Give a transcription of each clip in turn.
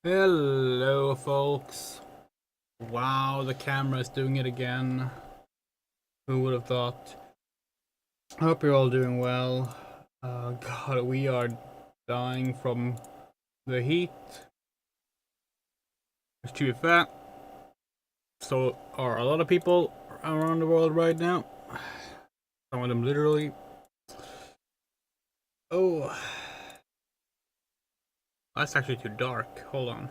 Hello, folks. Wow, the camera is doing it again. Who would have thought? I hope you're all doing well. God, we are dying from the heat. To be fair, so are a lot of people around the world right now. Some of them literally. Oh, that's actually too dark. Hold on.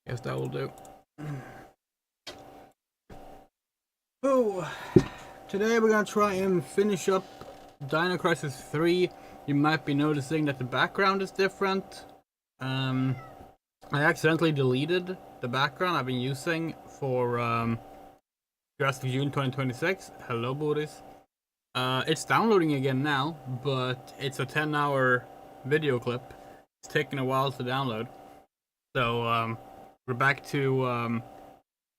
Guess that will do. Oh, today we're gonna try and finish up Dino Crisis 3. You might be noticing that the background is different. I accidentally deleted the background I've been using for Jurassic June 2026. Hello, Boris. It's downloading again now, but it's a 10-hour video clip. It's taking a while to download. So, we're back to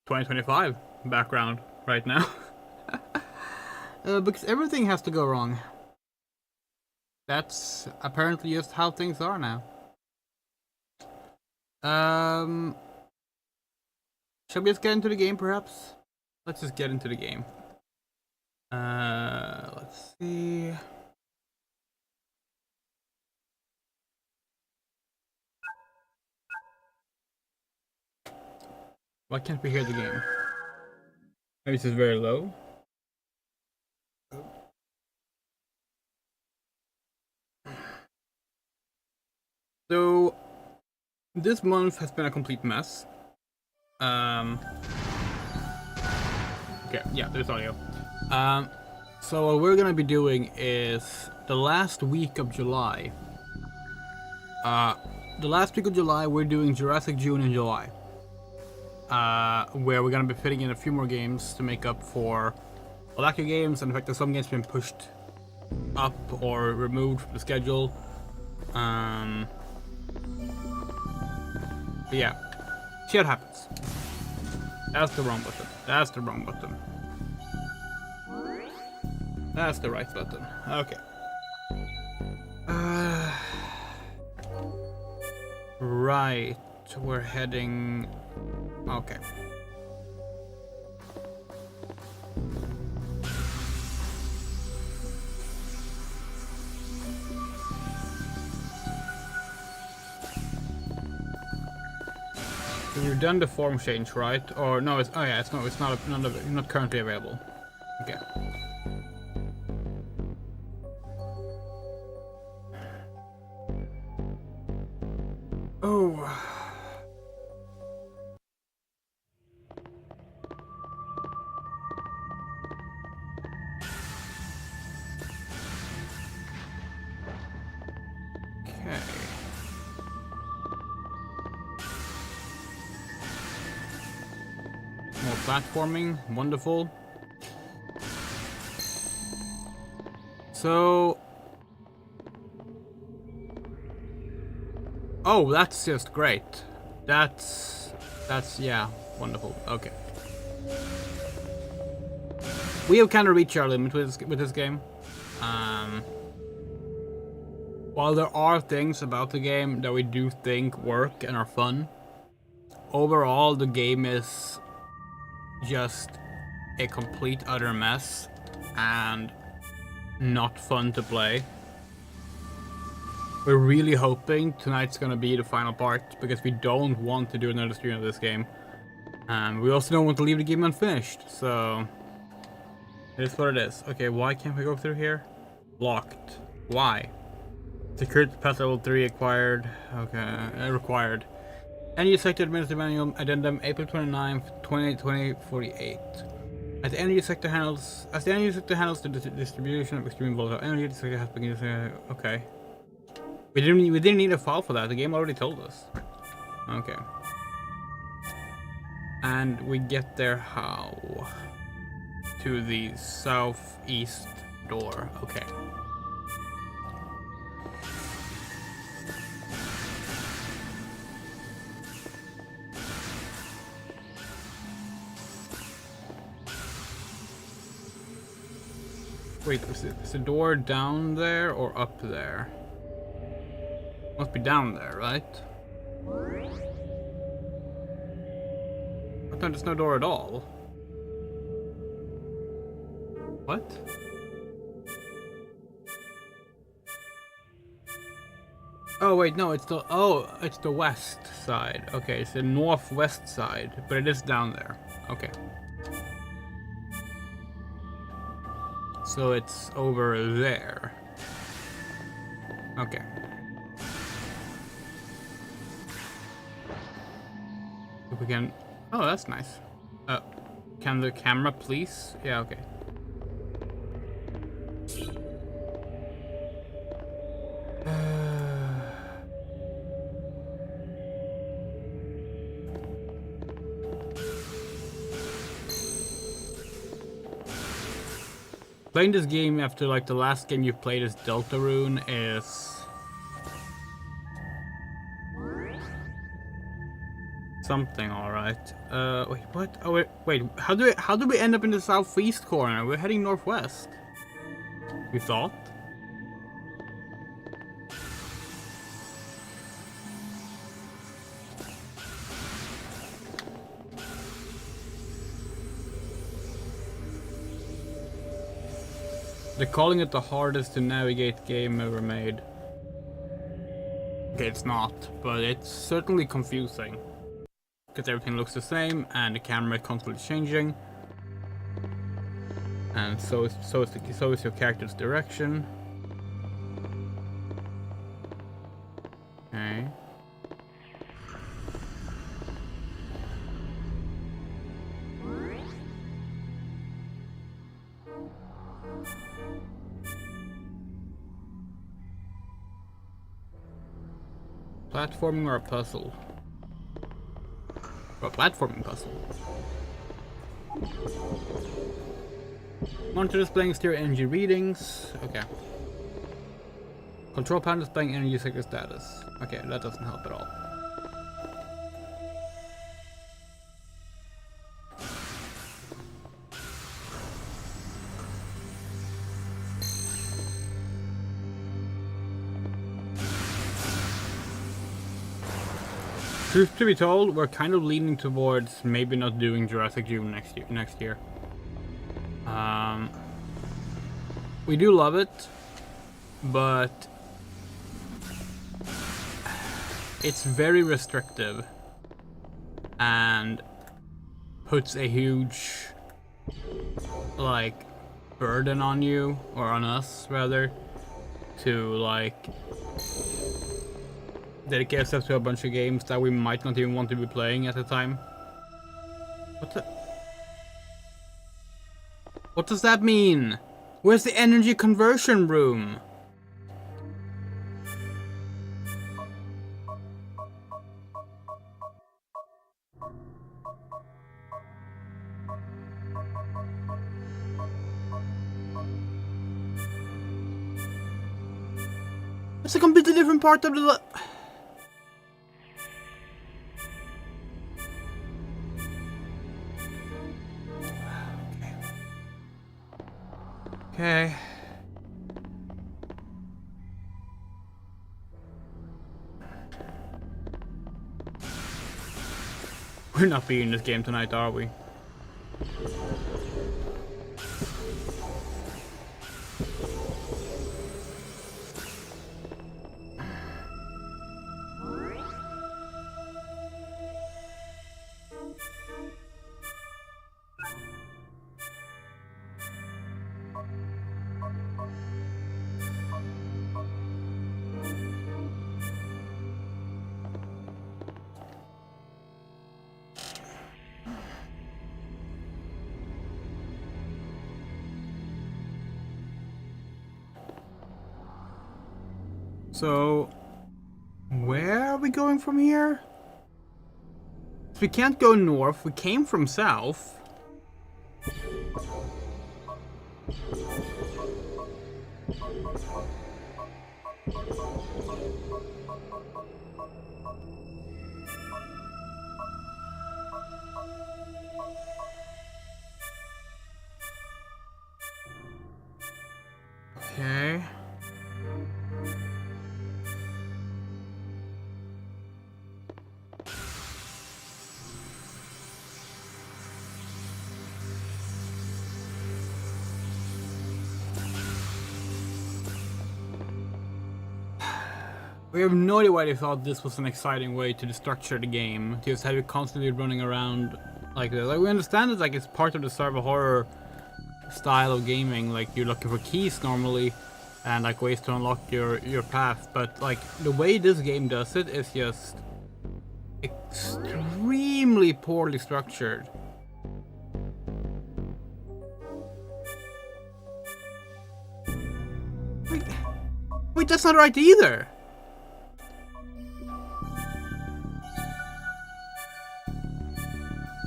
2025 background right now. Because everything has to go wrong. That's apparently just how things are now. Shall we just get into the game, perhaps? Let's just get into the game. Let's see. Why can't we hear the game? Maybe it's just very low. So, this month has been a complete mess. Okay, yeah, there's audio. So what we're gonna be doing is the last week of July. We're doing Jurassic June in July. Where we're gonna be fitting in a few more games to make up for a lack of games, and the fact that some games have been pushed up or removed from the schedule. But yeah, shit happens. That's the wrong button. That's the wrong button. That's the right button. Okay. Right. We're heading... Okay. So you've done the form change, right? Or no, it's... Oh yeah, it's not currently available. Okay. Oh. Okay. More platforming, wonderful. So... Oh, that's just great. That's yeah, wonderful. Okay. We have kind of reached our limit with this game. While there are things about the game that we do think work and are fun, overall the game is just a complete utter mess and not fun to play. We're really hoping tonight's gonna be the final part, because we don't want to do another stream of this game. And we also don't want to leave the game unfinished, so... It is what it is. Okay, why can't we go through here? Locked. Why? Security pass level 3 acquired. Okay, required. Energy sector administrative manual addendum April 29th, 2048. As the energy sector handles the distribution of extreme volatile energy, the sector has begun. Okay. We didn't need a file for that. The game already told us. Okay. And we get there how? To the southeast door. Okay. Wait, is the door down there or up there? Must be down there, right? I thought there's no door at all. What? Oh wait, no, it's the west side. Okay, it's the northwest side, but it is down there. Okay. So it's over there. Okay. If we can... Oh, that's nice. Can the camera please? Yeah, okay. Playing this game after like the last game you've played is Deltarune is something, all right. Wait, what? Oh wait. How do we end up in the southeast corner? We're heading northwest. We thought. They're calling it the hardest to navigate game ever made. Okay, it's not, but it's certainly confusing. Because everything looks the same, and the camera is constantly changing. And so is your character's direction. Okay. Platforming or a puzzle? Or a platforming puzzle. Monitor displaying stereo energy readings. Okay. Control panel displaying energy sector status. Okay, that doesn't help at all. Truth to be told, we're kind of leaning towards maybe not doing Jurassic June next year. We do love it, but it's very restrictive and puts a huge like burden on you, or on us rather, to like dedicate ourselves to a bunch of games that we might not even want to be playing at the time. What does that mean? Where's the energy conversion room? It's a completely different part of the... Okay. We're not beating this game tonight, are we? So, where are we going from here? We can't go north, we came from south. Okay. We have no idea why they thought this was an exciting way to structure the game. To just have you constantly running around like this. Like, we understand it, like it's part of the survival horror style of gaming. Like, you're looking for keys normally and like ways to unlock your path. But like the way this game does it is just extremely poorly structured. Wait, that's not right either.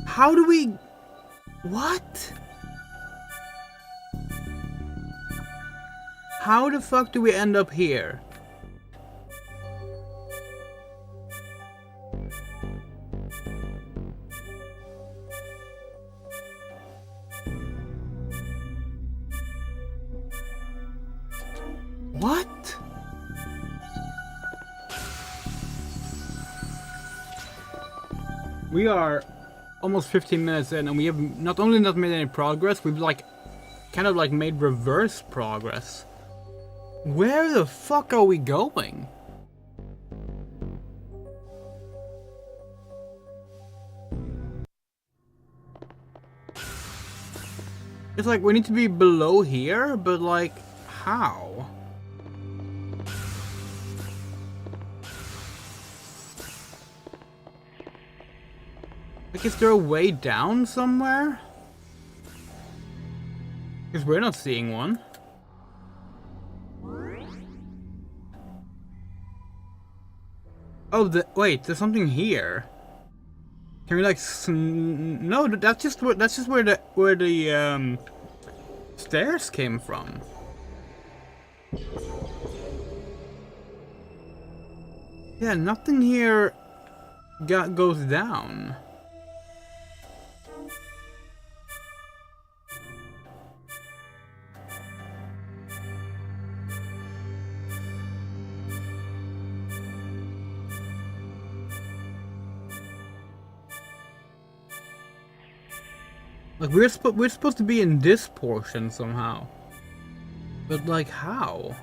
How do we... What? How the fuck do we end up here? What? We are almost 15 minutes in and we have not only not made any progress, we've like kind of like made reverse progress. Where the fuck are we going? It's like we need to be below here, but like how? Like, is there a way down somewhere? Because we're not seeing one. Oh, wait, there's something here. Can we like no, that's just where the stairs came from. Yeah, nothing here goes down. Like, we're supposed to be in this portion somehow. But like, how?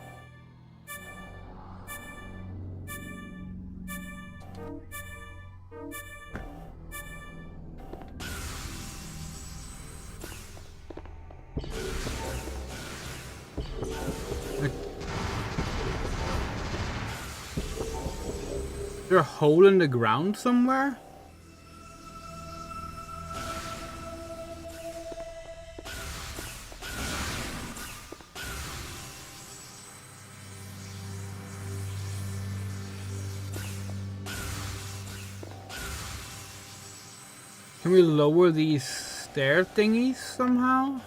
Like, is there a hole in the ground somewhere? Can we lower these stair thingies somehow?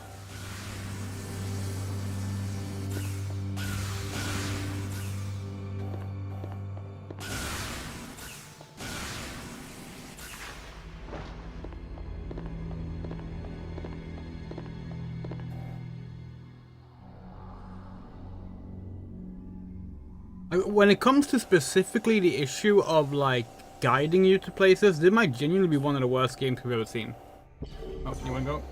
When it comes to specifically the issue of like guiding you to places, this might genuinely be one of the worst games we've ever seen. Oh, you wanna go?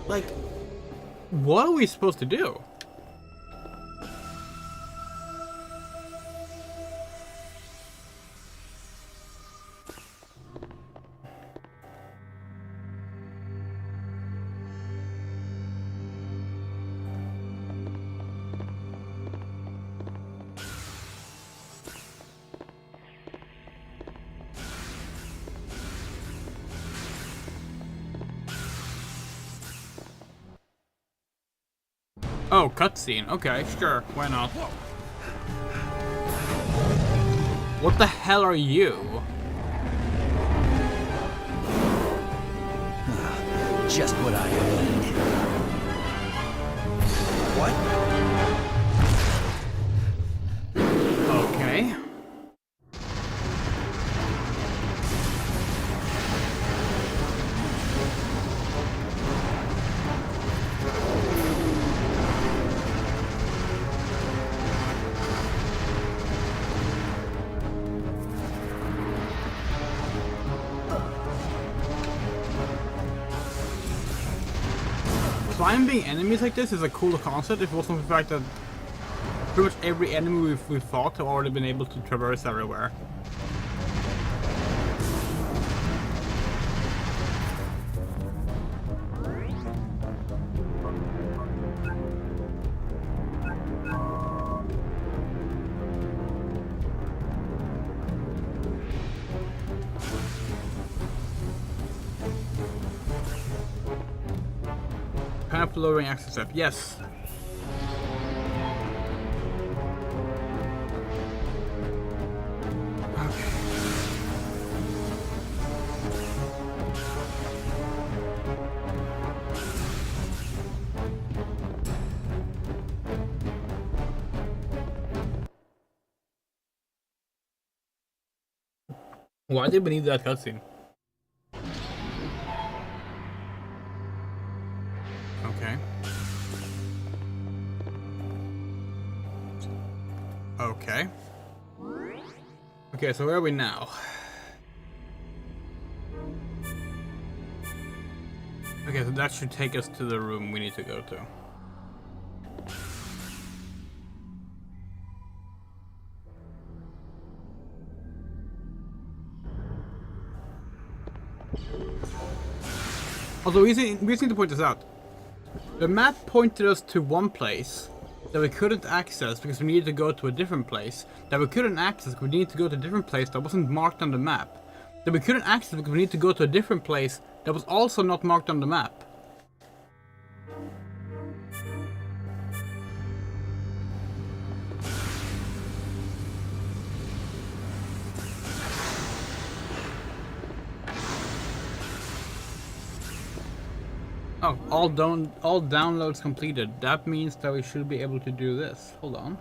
Like, what are we supposed to do? Oh, cutscene. Okay, sure. Why not? What the hell are you? Just what I need. What? Okay. climbing enemies like this is a cool concept if it wasn't for the fact that pretty much every enemy we've fought have already been able to traverse everywhere. Path lowering access step, yes. Okay. Why did we need that cutscene? Okay. Okay. Okay, so where are we now? Okay, so that should take us to the room we need to go to. Although we just need to point this out. The map pointed us to one place that we couldn't access because we needed to go to a different place. That we couldn't access because we needed to go to a different place that wasn't marked on the map. That we couldn't access because we needed to go to a different place that was also not marked on the map. Oh, all downloads completed. That means that we should be able to do this. Hold on.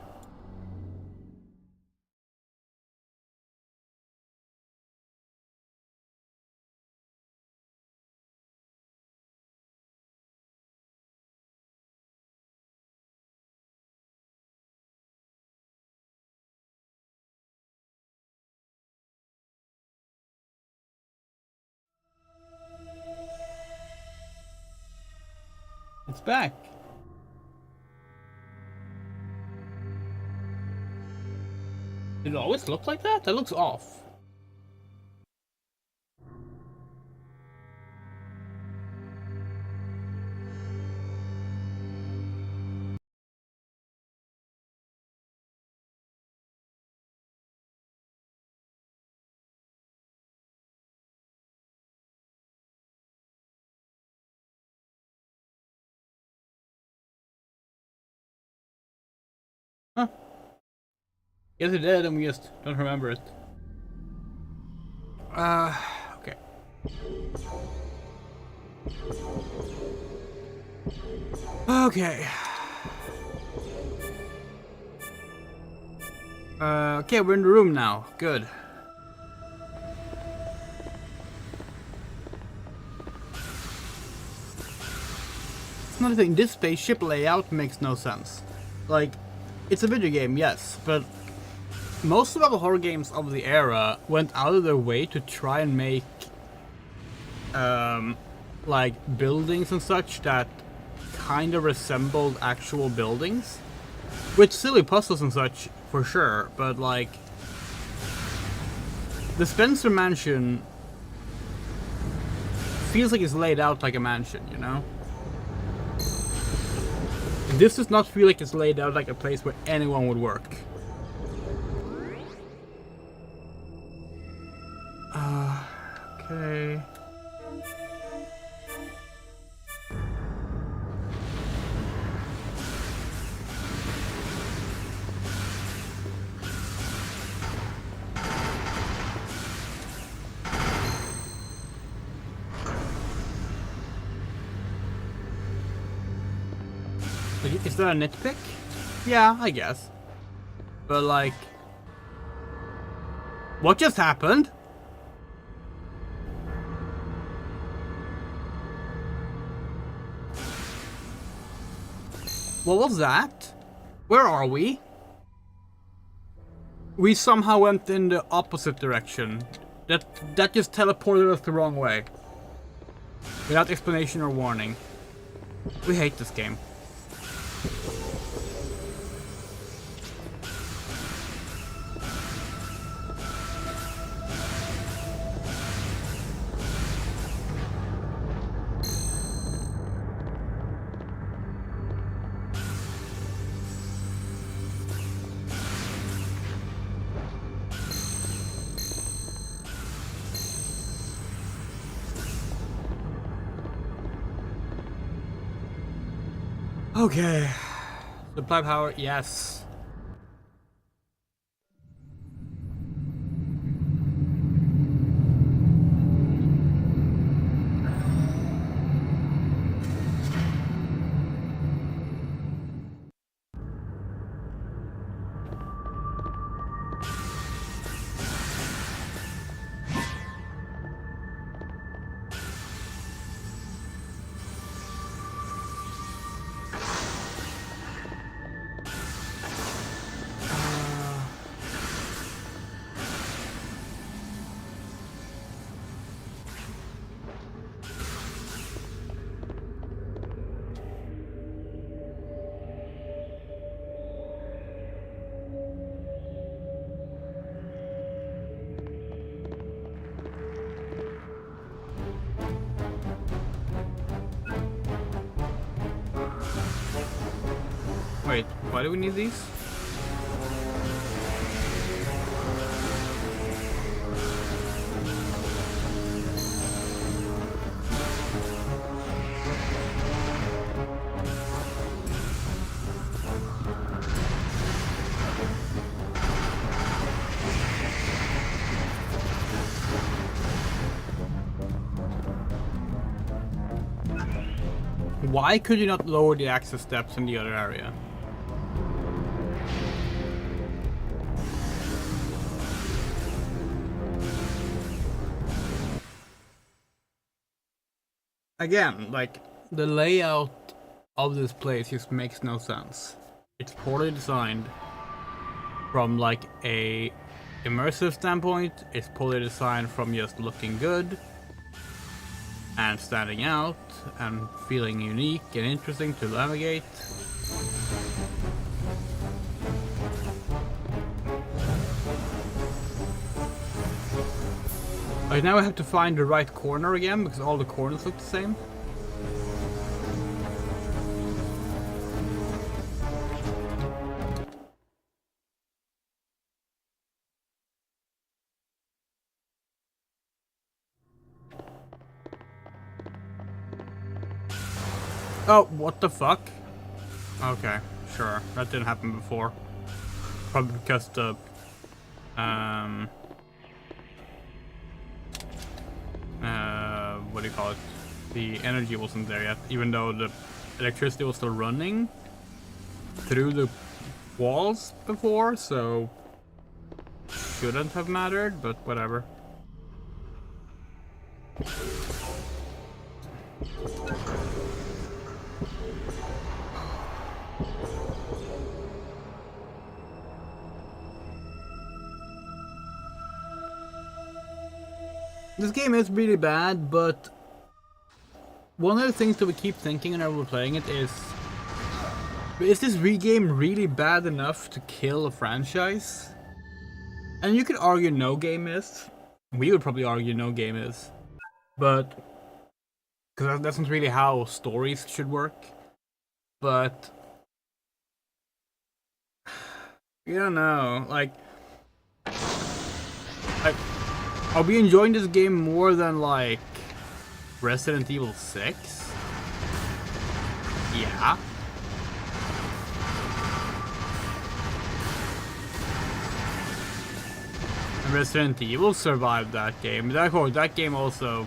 It's back. Did it always look like that? That looks off. Huh. Yes, it did, and we just don't remember it. Okay. Okay. Okay, we're in the room now. Good. Another thing, this spaceship layout makes no sense. Like, it's a video game, yes, but most of the horror games of the era went out of their way to try and make like buildings and such that kind of resembled actual buildings, with silly puzzles and such for sure, but like the Spencer mansion feels like it's laid out like a mansion, you know? This does not feel like it's laid out like a place where anyone would work. Okay. Is that a nitpick? Yeah, I guess. But like, what just happened? What was that? Where are we? We somehow went in the opposite direction. That just teleported us the wrong way. Without explanation or warning. We hate this game. Okay. Supply power, yes. Wait, why do we need these? Why could you not lower the access steps in the other area? Again, like, the layout of this place just makes no sense. It's poorly designed from like a immersive standpoint. It's poorly designed from just looking good and standing out and feeling unique and interesting to navigate. Right now I have to find the right corner again because all the corners look the same. Oh, what the fuck? Okay, sure. That didn't happen before. Probably because the what do you call it? The energy wasn't there yet, even though the electricity was still running through the walls before, so shouldn't have mattered, but whatever. This game is really bad, but one of the things that we keep thinking whenever we're playing it is this game really bad enough to kill a franchise? And you could argue no game is. We would probably argue no game is. But because that's not really how stories should work. But you don't know, like are we enjoying this game more than like Resident Evil 6? Yeah. And Resident Evil survived that game. That game also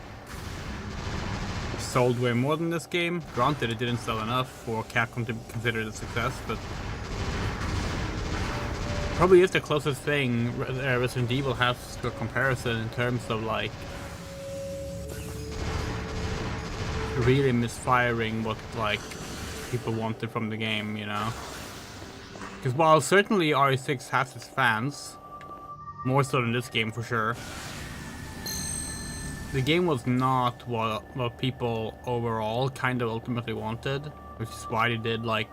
sold way more than this game. Granted, it didn't sell enough for Capcom to consider it a success, but probably is the closest thing Resident Evil has to a comparison in terms of like really misfiring what like people wanted from the game, you know? Because while certainly RE6 has its fans, more so than this game for sure, the game was not what people overall kind of ultimately wanted, which is why they did like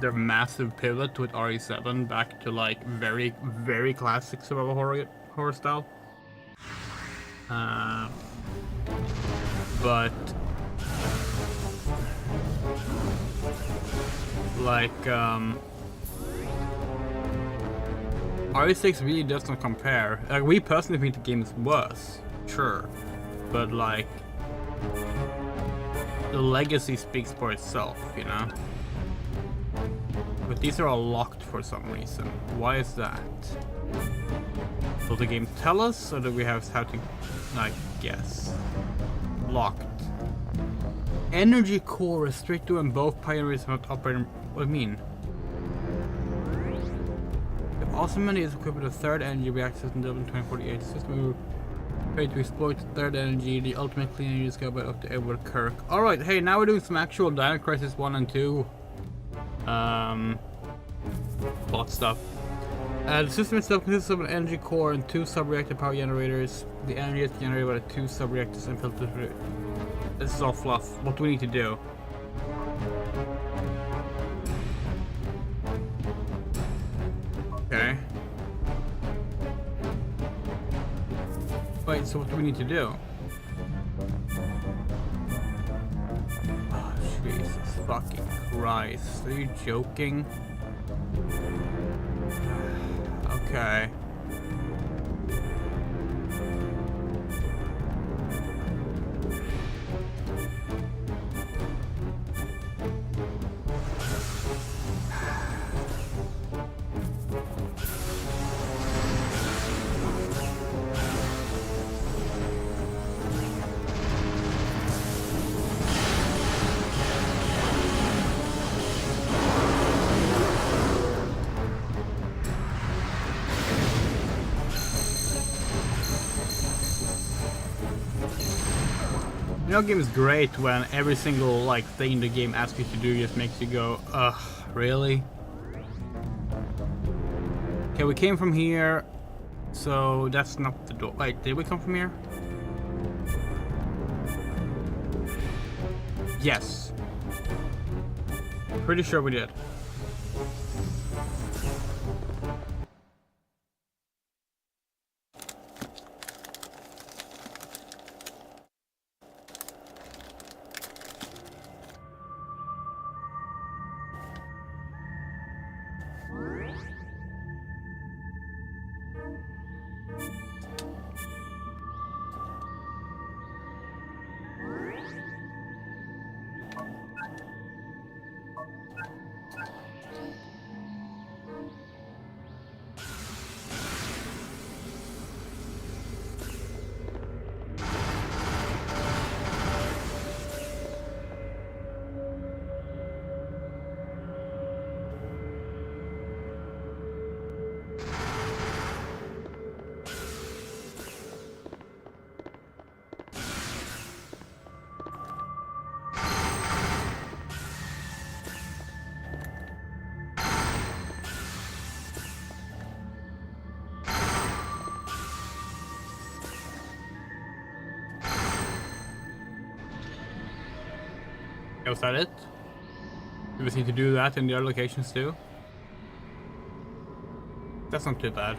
their massive pivot with RE7 back to like very, very classic survival horror style. But like RE6 really does not compare. Like, we personally think the game is worse, sure, but like the legacy speaks for itself, you know. But these are all locked for some reason. Why is that? Will the game tell us, or do we have to like guess? Locked. Energy core restricted when both pioneers not operating. What do you mean? The Osman is equipped with a third energy reactor system developed in 2048. The system will try to exploit the third energy, the ultimate clean energy discovered up to Edward Kirk. Alright, hey, now we're doing some actual Dino Crisis 1 and 2 plot stuff. The system itself consists of an energy core and 2 sub-reactor power generators. The energy is generated by the 2 sub-reactors and filtered. This is all fluff. What do we need to do? Okay. Wait, so what do we need to do? Oh, Jesus fucking Christ. Are you joking? Okay. You know, game is great when every single like thing the game asks you to do just makes you go, ugh, really? Okay, we came from here, so that's not the door. Wait, did we come from here? Yes. Pretty sure we did. Was that it? Do we need to do that in the other locations too? That's not too bad.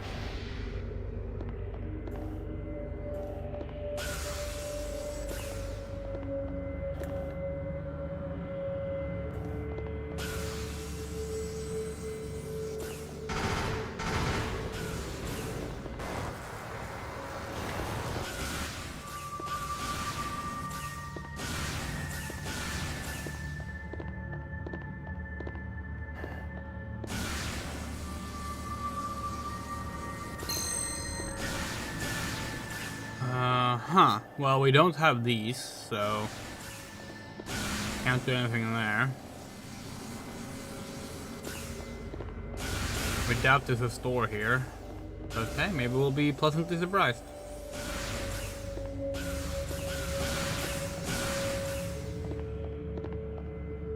Huh. Well, we don't have these, so can't do anything in there. We doubt there's a store here. But hey, maybe we'll be pleasantly surprised.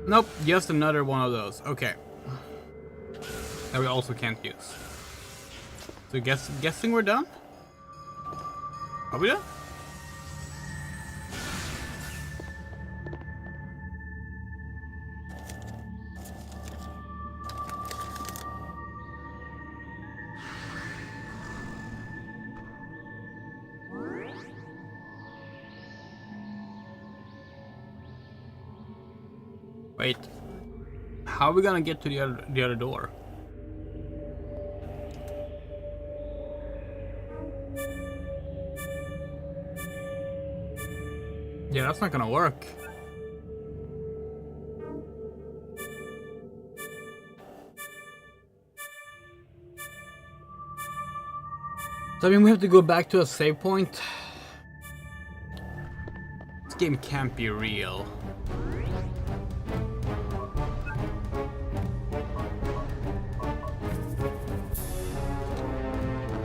Nope, just another one of those. Okay. That we also can't use. So guessing we're done? Are we done? Wait. How are we gonna get to the other door? Yeah, that's not gonna work. So I mean, we have to go back to a save point. This game can't be real.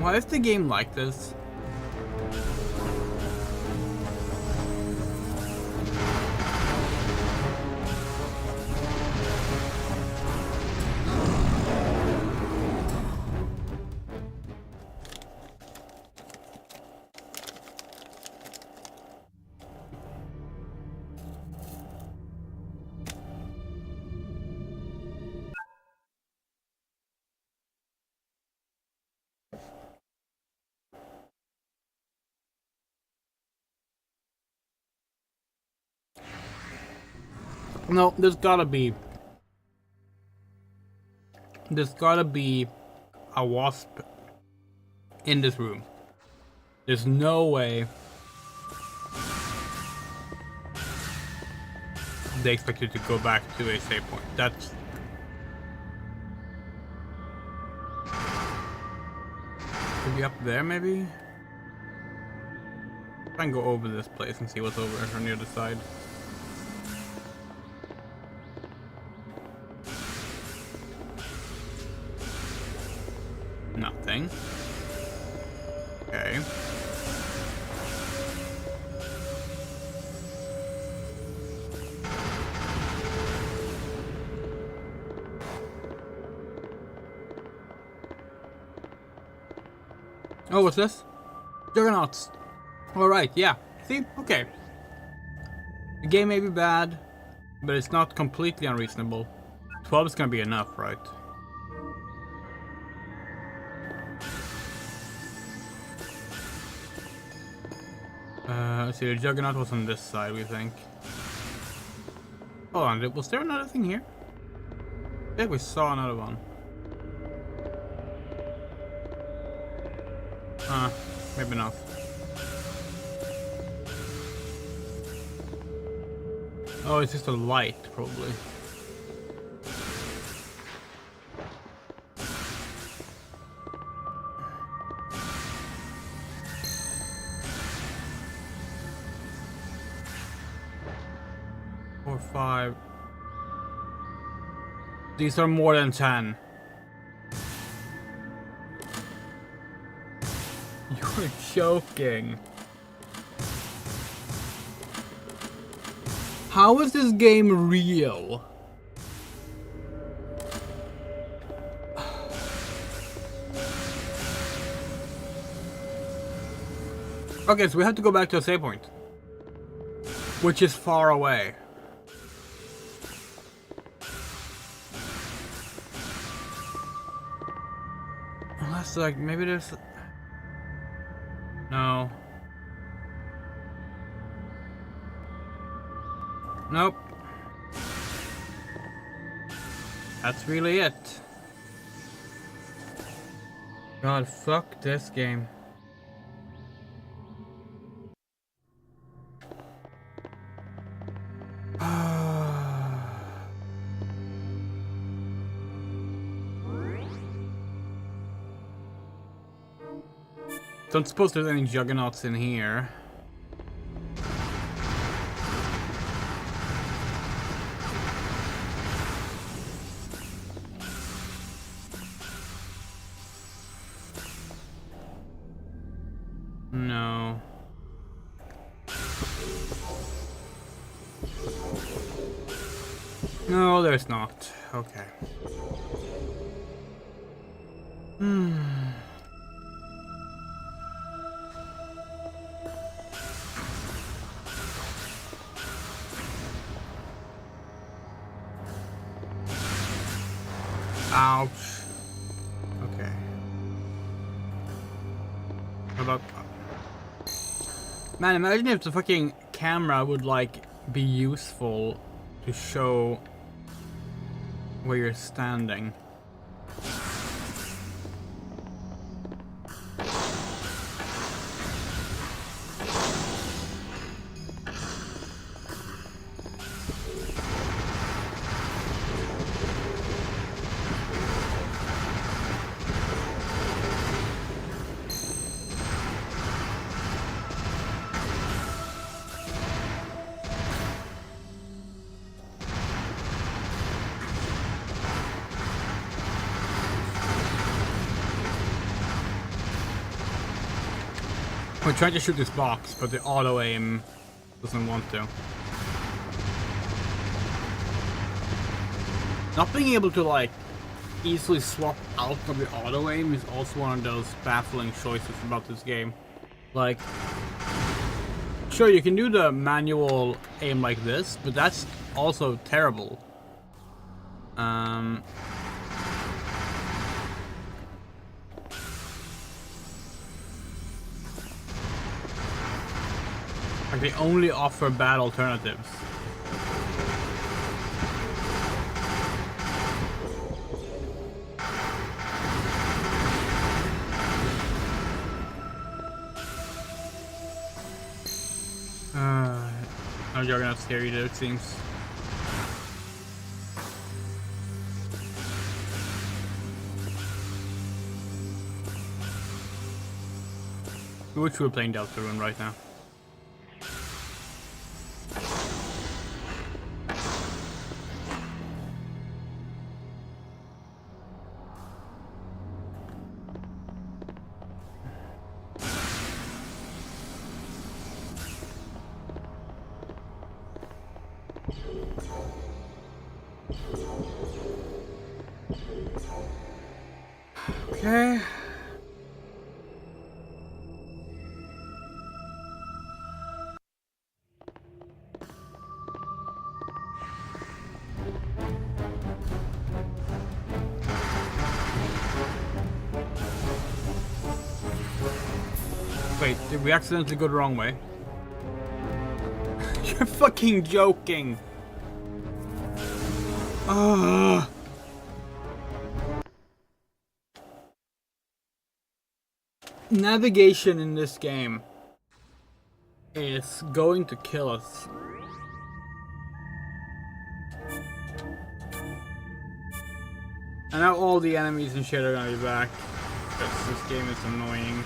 Why is the game like this? No, there's gotta be a wasp in this room. There's no way they expect you to go back to a save point. That's... Could be up there, maybe? Try and go over this place and see what's over on the other side. Nothing. Okay. Oh, what's this? Juggernauts. Alright, yeah. See? Okay. The game may be bad, but it's not completely unreasonable. 12 is gonna be enough, right? Let's see, the Juggernaut was on this side, we think. Hold on, was there another thing here? I think we saw another one. Maybe not. Oh, it's just a light, probably. Four, 5. These are more than 10. You're joking. How is this game real? Okay, so we have to go back to a save point, which is far away. Unless, like, maybe there's... No. Nope. That's really it. God, fuck this game. Don't suppose there's any juggernauts in here. No. No, there's not. Okay. Ouch. Okay. What about... Man, imagine if the fucking camera would, like, be useful to show where you're standing. We're trying to shoot this box, but the auto aim doesn't want to. Not being able to like easily swap out of the auto aim is also one of those baffling choices about this game. Like, sure, you can do the manual aim like this, but that's also terrible. Like, they only offer bad alternatives. No Juggernaut's scary though, it seems. Which we're playing Deltarune right now. Okay. Wait, did we accidentally go the wrong way? You're fucking joking! Ugh. Navigation in this game is going to kill us. And now all the enemies and shit are gonna be back. Because this game is annoying.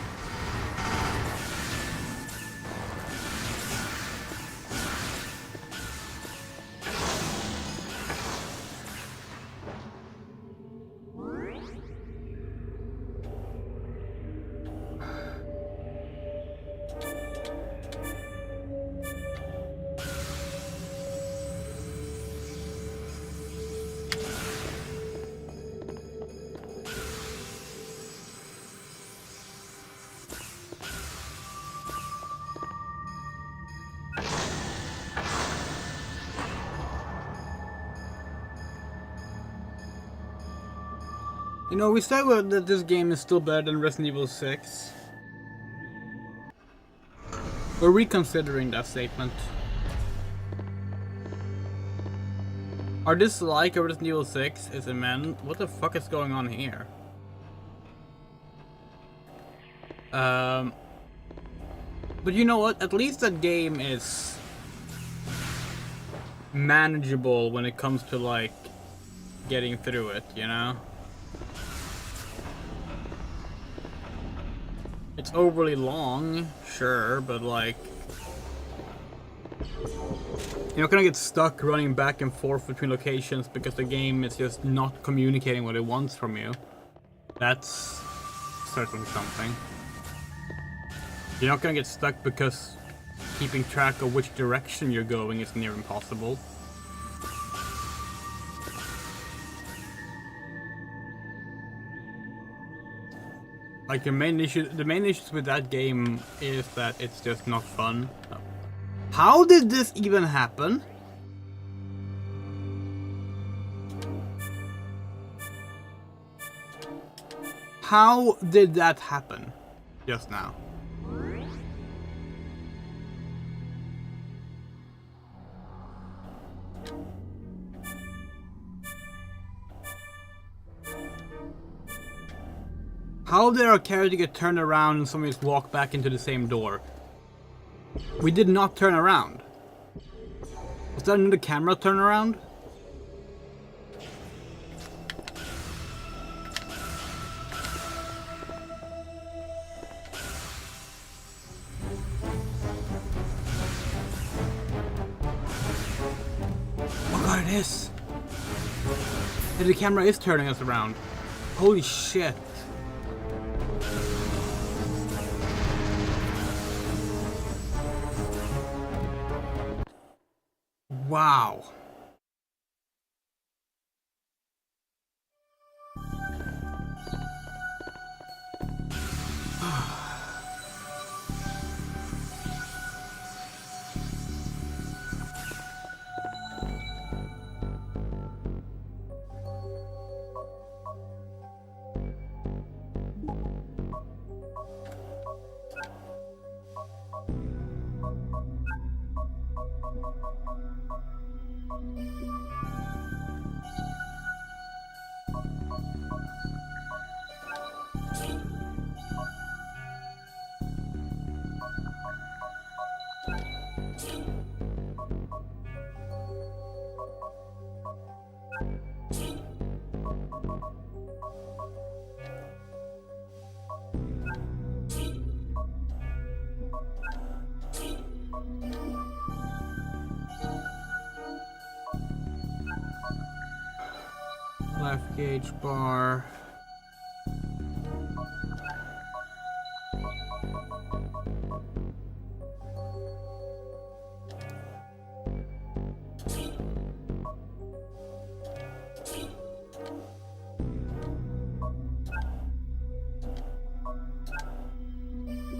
You know, we said that this game is still better than Resident Evil 6. We're reconsidering that statement. Our dislike of Resident Evil 6 is immense. What the fuck is going on here? But you know what? At least that game is manageable when it comes to like getting through it, you know? It's overly long, sure, but like you're not gonna get stuck running back and forth between locations because the game is just not communicating what it wants from you. That's certainly something. You're not gonna get stuck because keeping track of which direction you're going is near impossible. Like the main issues with that game is that it's just not fun. How did this even happen? How did that happen just now? How did our character get turned around and somebody just walk back into the same door? We did not turn around. Was that another camera turn around? Oh god, it is! And the camera is turning us around. Holy shit. Wow. Left gauge bar.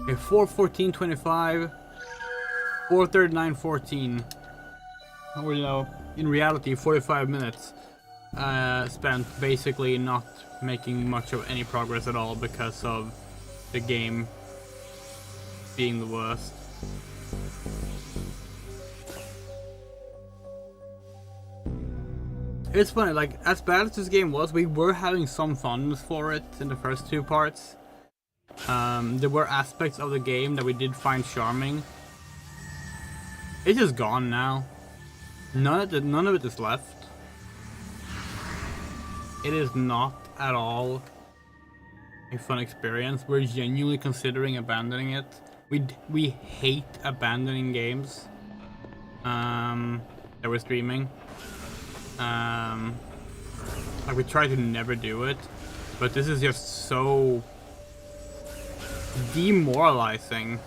Okay, 4:14:25, 4:39:14. Or, you know, in reality, 45 minutes spent basically not making much of any progress at all because of the game being the worst. It's funny, like, as bad as this game was, we were having some fun for it in the first two parts. There were aspects of the game that we did find charming. It's just gone now. None of it is left. It is not at all a fun experience. We're genuinely considering abandoning it. We hate abandoning games that we're streaming. Like, we try to never do it, but this is just so demoralizing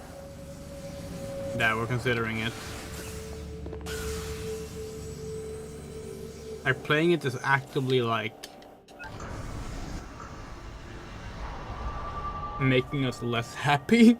that we're considering it. Like, playing it is actively like making us less happy.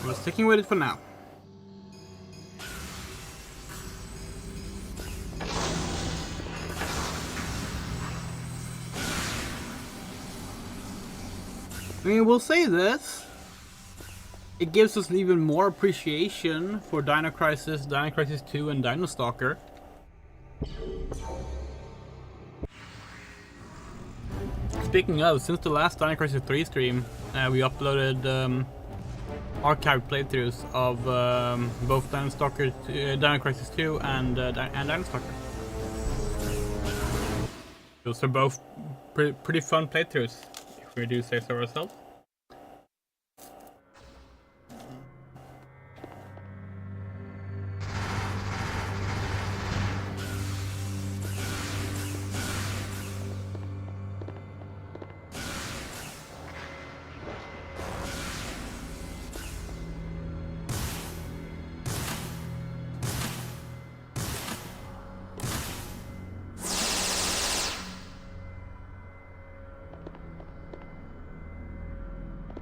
We're sticking with it for now. I mean, we'll say this. It gives us even more appreciation for Dino Crisis 2, and Dinosaur. Speaking of, since the last Dino Crisis 3 stream, we uploaded archived playthroughs of both Dino Crisis 2 and Dinosaur. Those are both pretty fun playthroughs, if we do say so ourselves.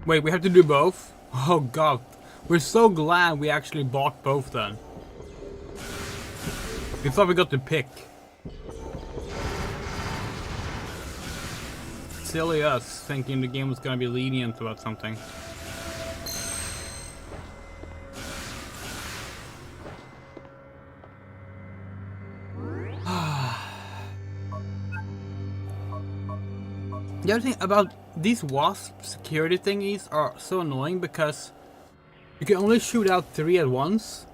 Wait, we have to do both? Oh god. We're so glad we actually bought both then. We thought we got to pick. silly us thinking the game was gonna be lenient about something. The other thing about these wasp security thingies are so annoying because you can only shoot out 3 at once.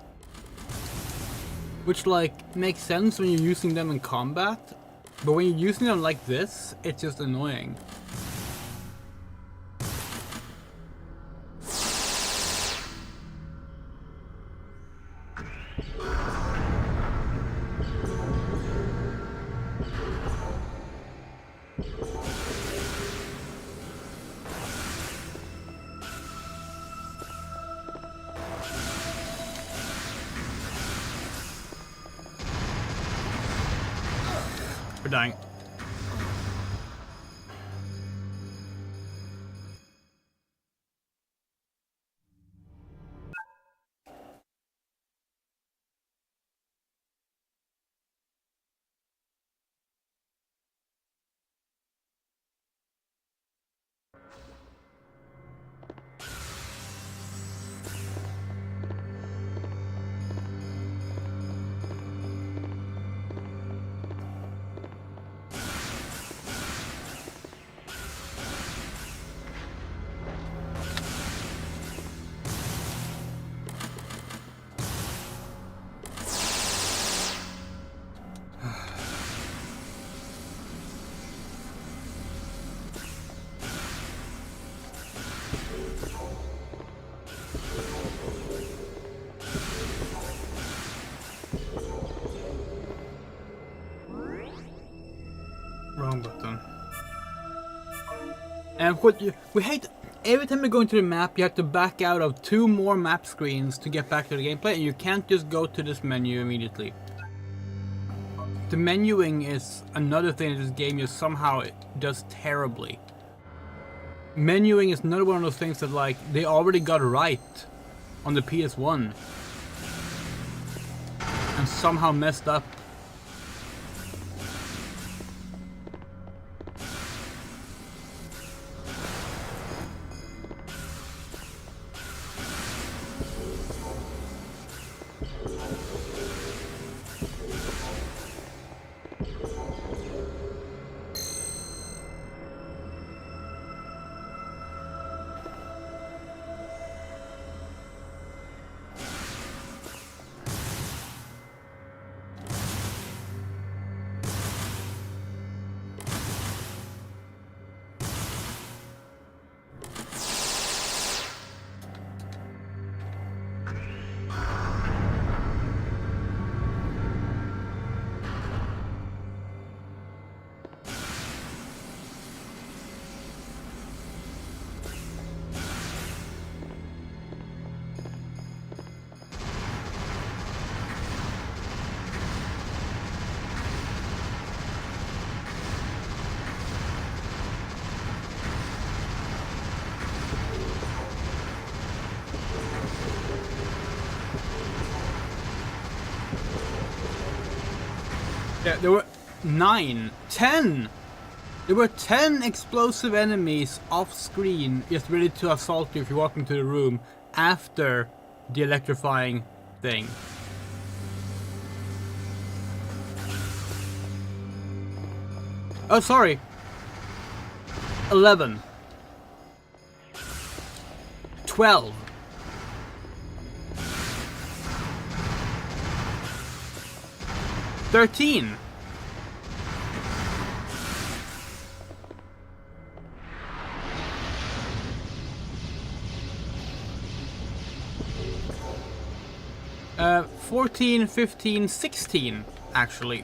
Which, like, makes sense when you're using them in combat. But when you're using them like this, it's just annoying. We're dying. Wrong button. And what we hate, every time you go into the map, you have to back out of 2 more map screens to get back to the gameplay, and you can't just go to this menu immediately. The menuing is another thing that this game just somehow does terribly. Menuing is another one of those things that, like, they already got right on the PS1 and somehow messed up. Yeah, there were 10! There were 10 explosive enemies off screen, just ready to assault you if you walk into the room after the electrifying thing. Oh, sorry. 11. 12. 13. 14, 15, 16, actually.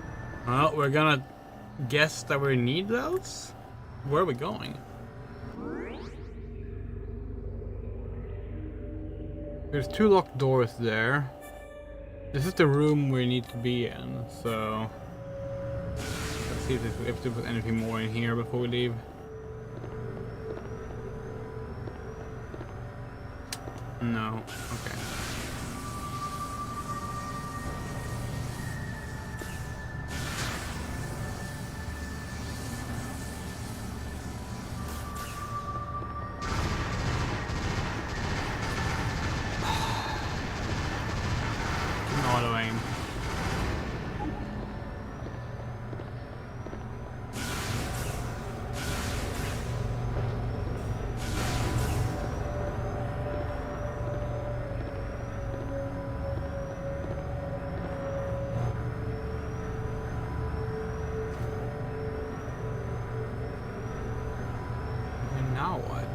Well, we're gonna guess that we need those? Where are we going? There's 2 locked doors there. This is the room we need to be in, so... Let's see if there's anything more in here before we leave. No. Okay. Auto aim. And now what?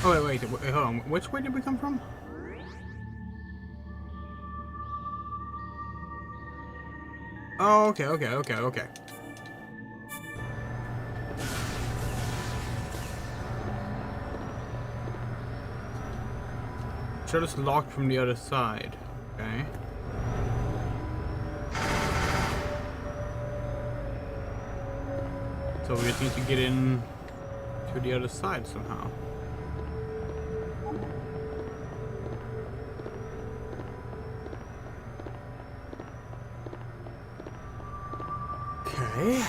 Oh wait, hold on. Which way did we come from? Oh, okay. Sure, it's locked from the other side. Okay. So we just need to get in to the other side somehow. Okay.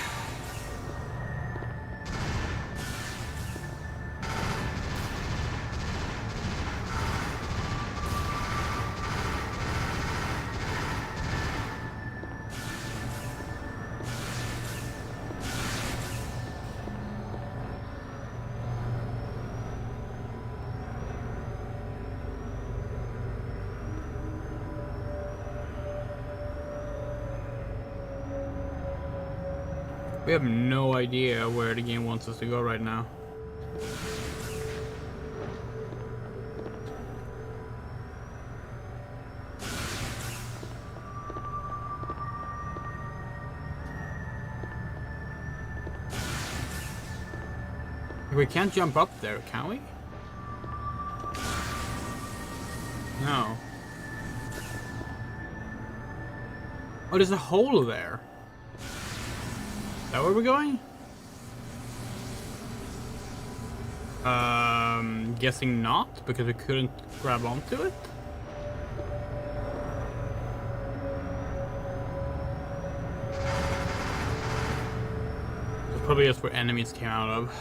We have no idea where the game wants us to go right now. We can't jump up there, can we? No. Oh, there's a hole there. Is that where we're going? Guessing not, because we couldn't grab onto it. It's probably just where enemies came out of.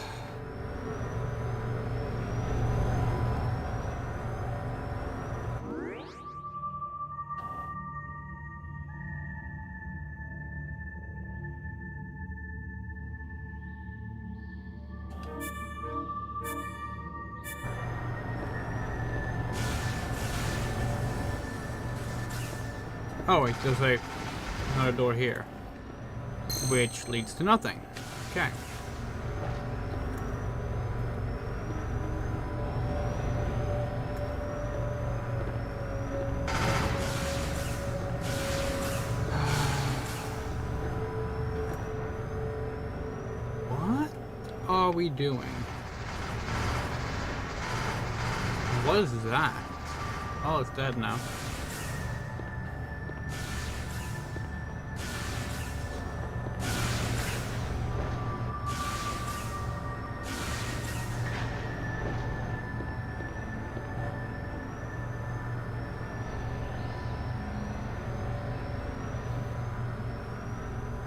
Oh wait, there's like another door here, which leads to nothing. Okay. What are we doing? What is that? Oh, it's dead now.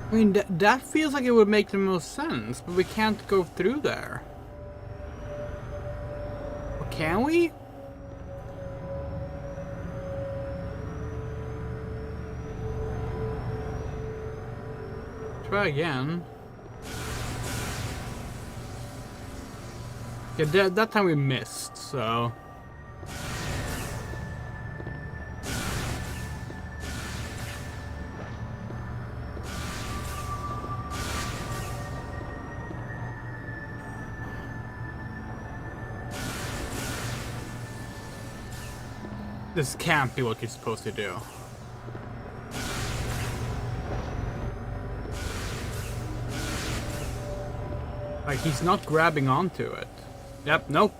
I mean, that feels like it would make the most sense, but we can't go through there. Or can we? Try again. Yeah, that time we missed, so... This can't be what you're supposed to do. Like, he's not grabbing onto it. Yep, nope.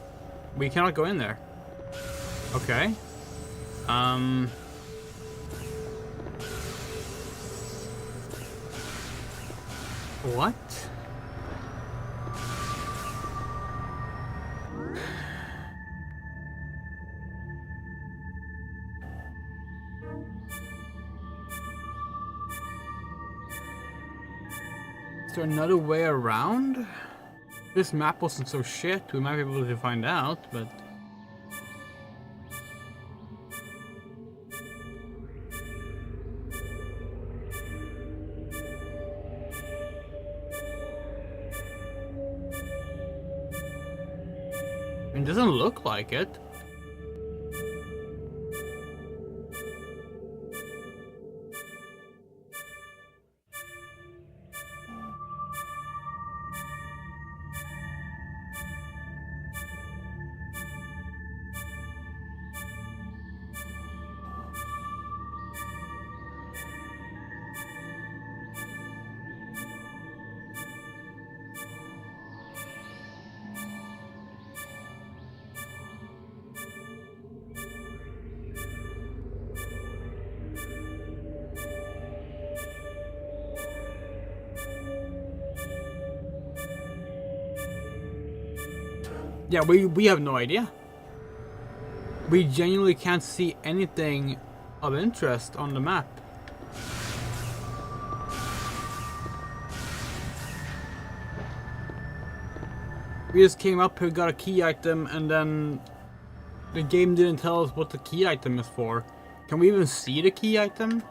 We cannot go in there. Okay. What? Is there another way around? This map wasn't so shit. We might be able to find out, but... It doesn't look like it. Yeah, we have no idea. We genuinely can't see anything of interest on the map. We just came up here, got a key item, and then the game didn't tell us what the key item is for. Can we even see the key item?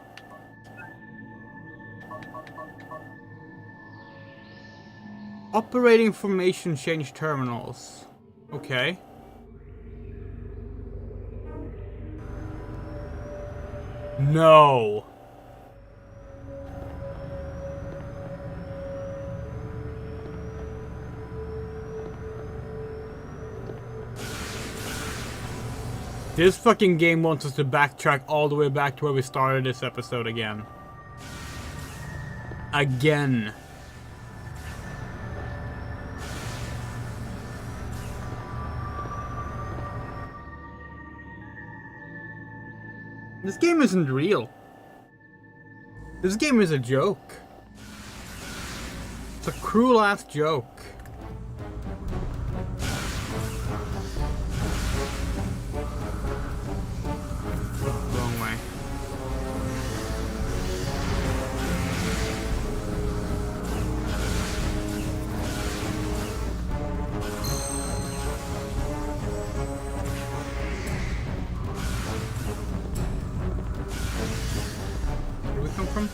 Operating formation change terminals. Okay. No. This fucking game wants us to backtrack all the way back to where we started this episode again. Again. This game isn't real. This game is a joke. It's a cruel ass joke. Wrong way. Where do we come from?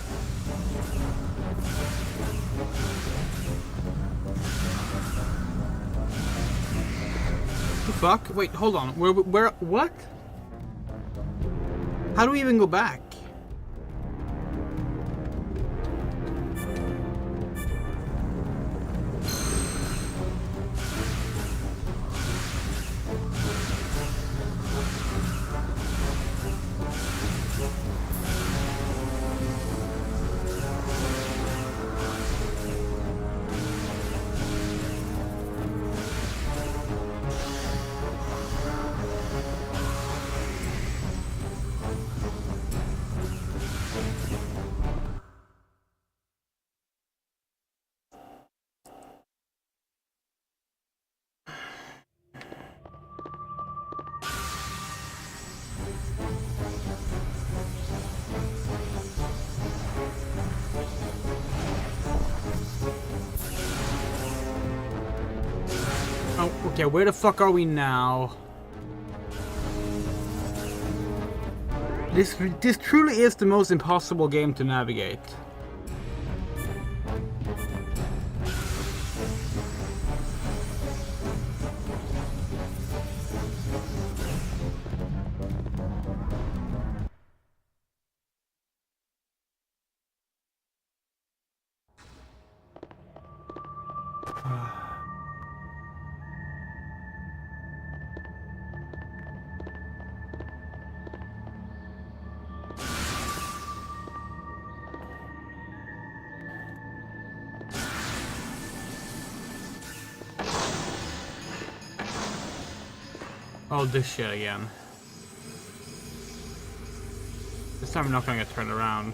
The fuck? Wait, hold on. Where, what? How do we even go back? Oh, okay, where the fuck are we now? This truly is the most impossible game to navigate. Oh, this shit again. This time I'm not gonna get turned around.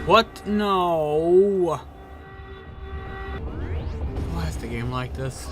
What? No! Why is the game like this?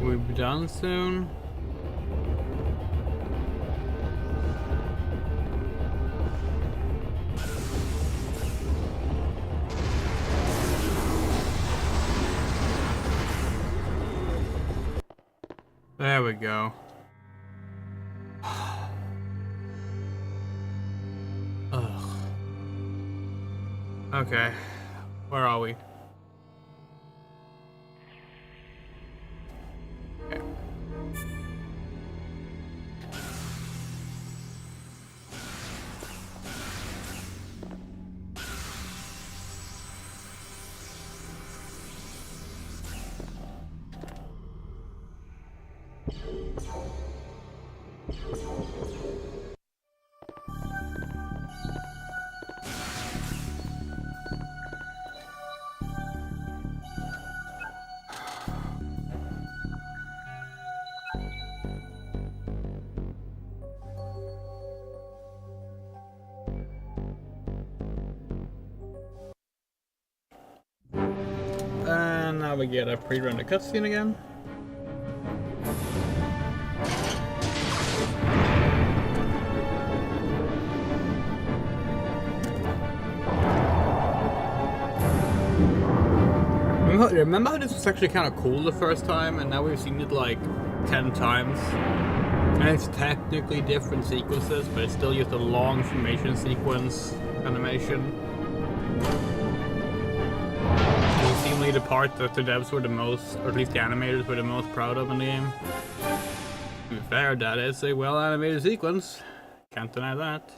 We'll be done soon. There we go. Ugh. Okay, where are we? Okay. And now we get a pre-rendered cutscene again. Remember how this was actually kind of cool the first time, and now we've seen it like 10 times? And it's technically different sequences, but it's still just a long formation sequence animation. Seemingly the part that the devs were the most, or at least the animators were the most proud of in the game. To be fair, that is a well animated sequence. Can't deny that.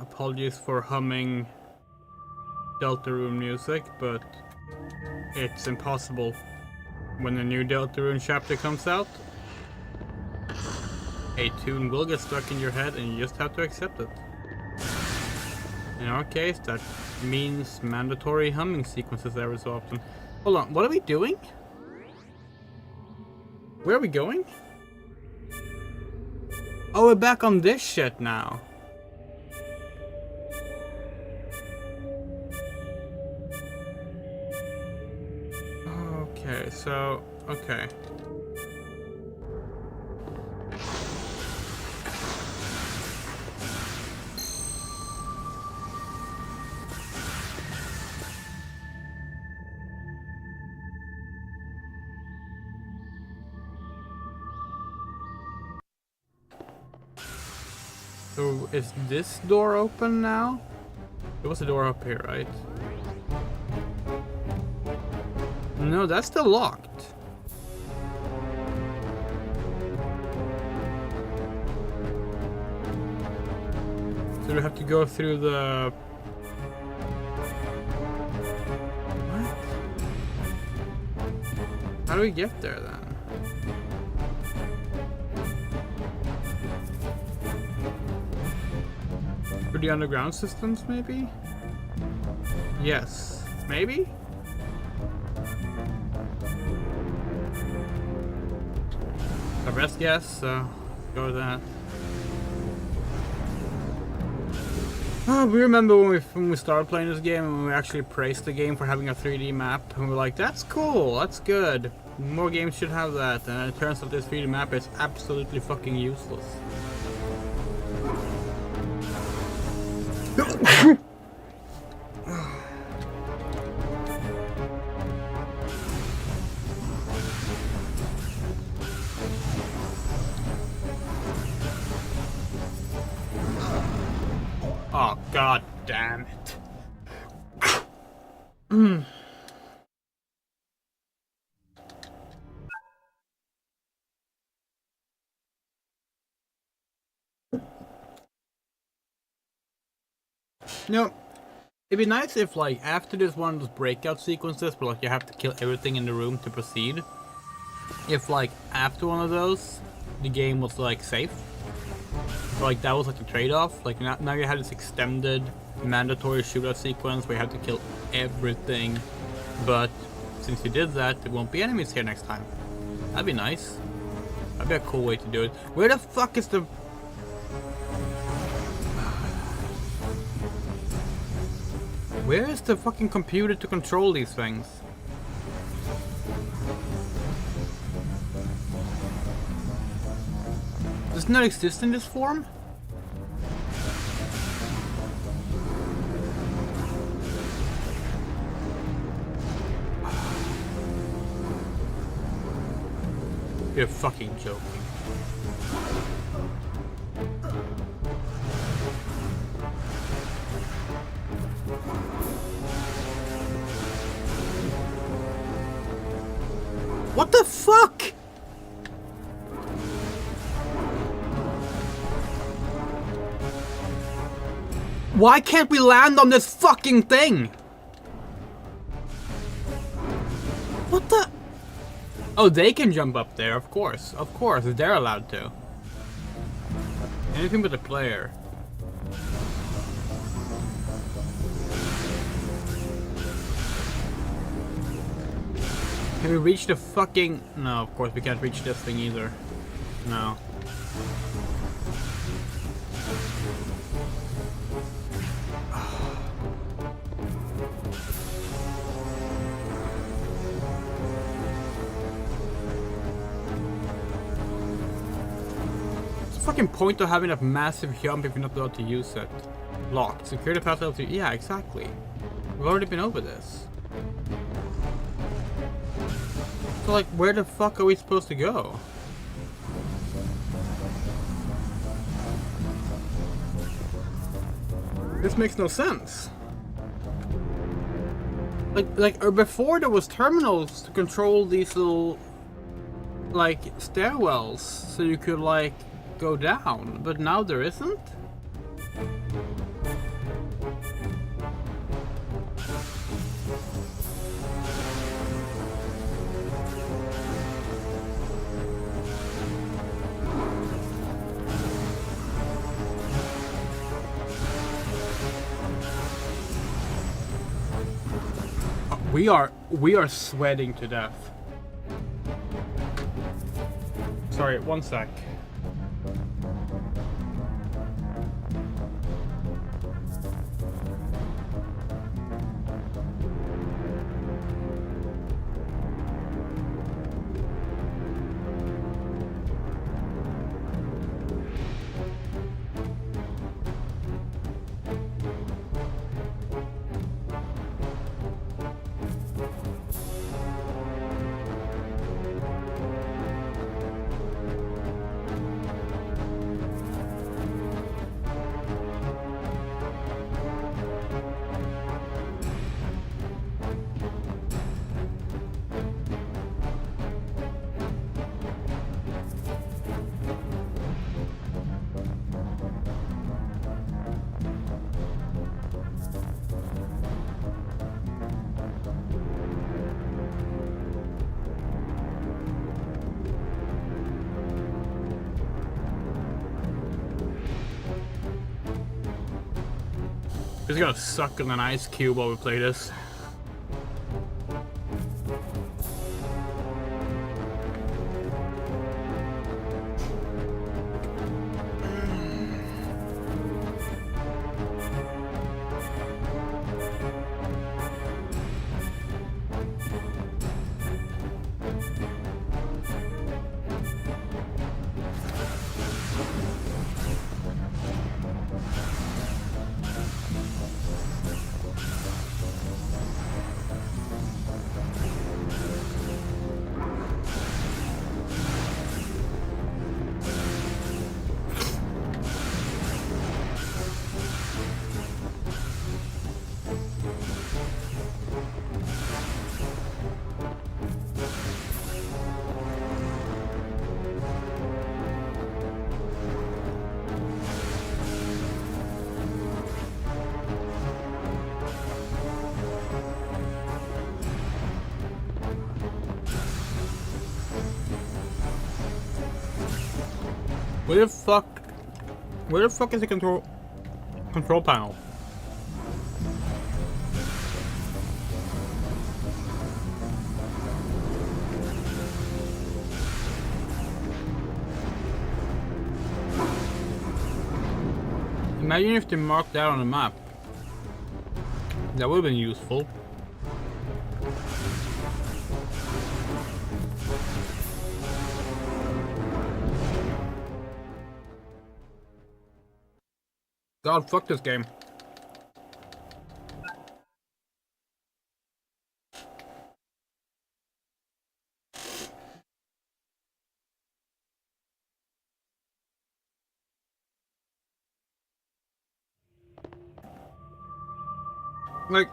Apologies for humming Deltarune music, but it's impossible when a new Deltarune chapter comes out. A tune will get stuck in your head and you just have to accept it. In our case, that means mandatory humming sequences every so often. Hold on, what are we doing? Where are we going? Oh, we're back on this shit now. Okay, so, okay. So, is this door open now? There was a door up here, right? No, that's still locked. So we have to go through the... What? How do we get there then? Through the underground systems, maybe? Yes. Maybe? Our best guess, so go with that. Oh, we remember when we started playing this game and we actually praised the game for having a 3D map, and we're like, that's cool, that's good. More games should have that, and it turns out this 3D map is absolutely fucking useless. Oh, god damn it. No, it'd be nice if, like, after this one of those breakout sequences where, like, you have to kill everything in the room to proceed, if, like, after one of those, the game was, like, safe. Like, that was like a trade-off. Like, now you had this extended mandatory shootout sequence where you have to kill everything, but since you did that, there won't be enemies here next time. That'd be nice. That'd be a cool way to do it. Where the fuck is the... Where is the fucking computer to control these things? Does it not exist in this form? You're fucking joking. What the fuck? Why can't we land on this fucking thing? What the? Oh, they can jump up there, of course. Of course, they're allowed to. Anything but the player. Can we reach the fucking... No, of course we can't reach this thing either. No. What's the fucking point of having that massive jump if you're not allowed to use it? Locked. Secure the path to... Yeah, exactly. We've already been over this. So, like, where the fuck are we supposed to go? This makes no sense. Or before there was terminals to control these little, like, stairwells, so you could, like, go down, but now there isn't? We are sweating to death. Sorry, one sec. We're just gonna suck on an ice cube while we play this. Where the fuck is the control panel? Imagine if they marked that on the map. That would have been useful. God, fuck this game. Like,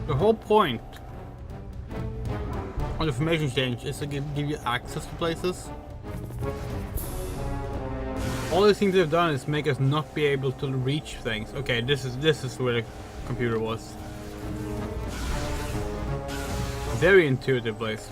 the whole point on the information exchange is to give you access to places. All these things they've done is make us not be able to reach things. Okay, this is where the computer was. Very intuitive place.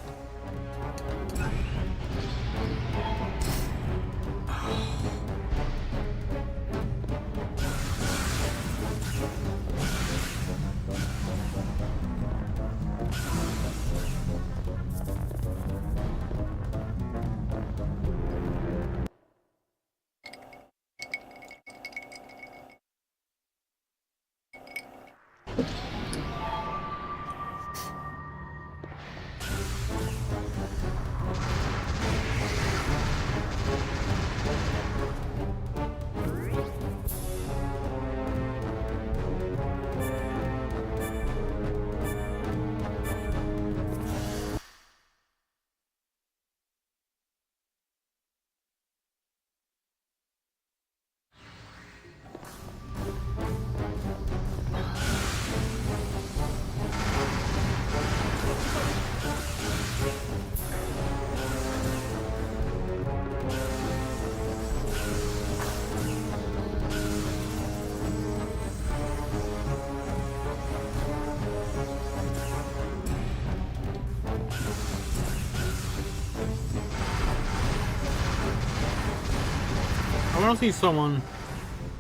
I want to see someone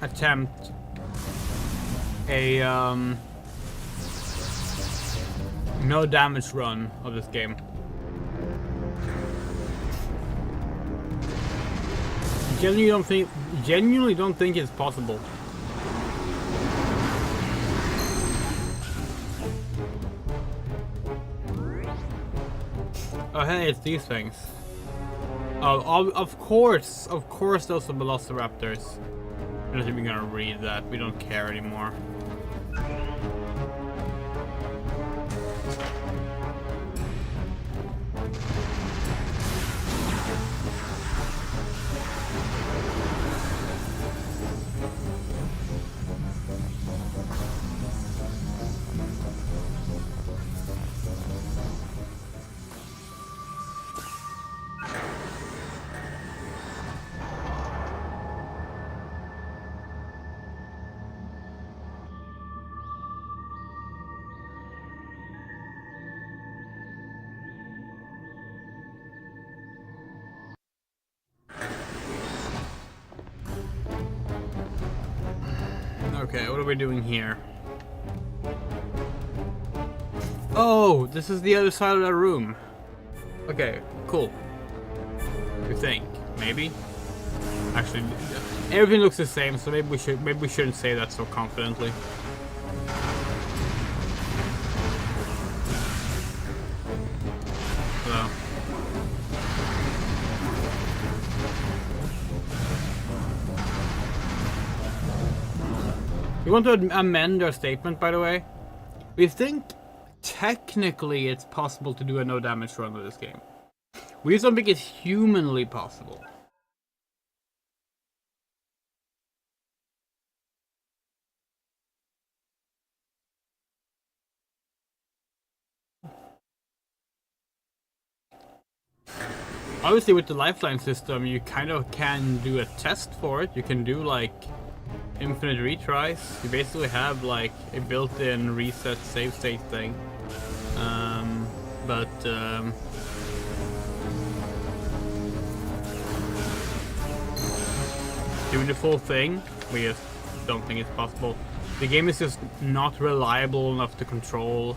attempt a no damage run of this game. Genuinely don't think it's possible. Oh hey, it's these things. Oh, of course those are velociraptors. We're not even gonna read that. We don't care anymore. Okay, what are we doing here? Oh, this is the other side of the room. Okay, cool. You think? Maybe? Actually, everything looks the same, so maybe we shouldn't say that so confidently. Hello. We want to amend our statement, by the way. We think technically it's possible to do a no damage run with this game. We just don't think it's humanly possible. Obviously with the lifeline system you kind of can do a test for it. You can do like infinite retries. You basically have like a built-in reset save state thing. Doing the full thing, we just don't think it's possible. The game is just not reliable enough to control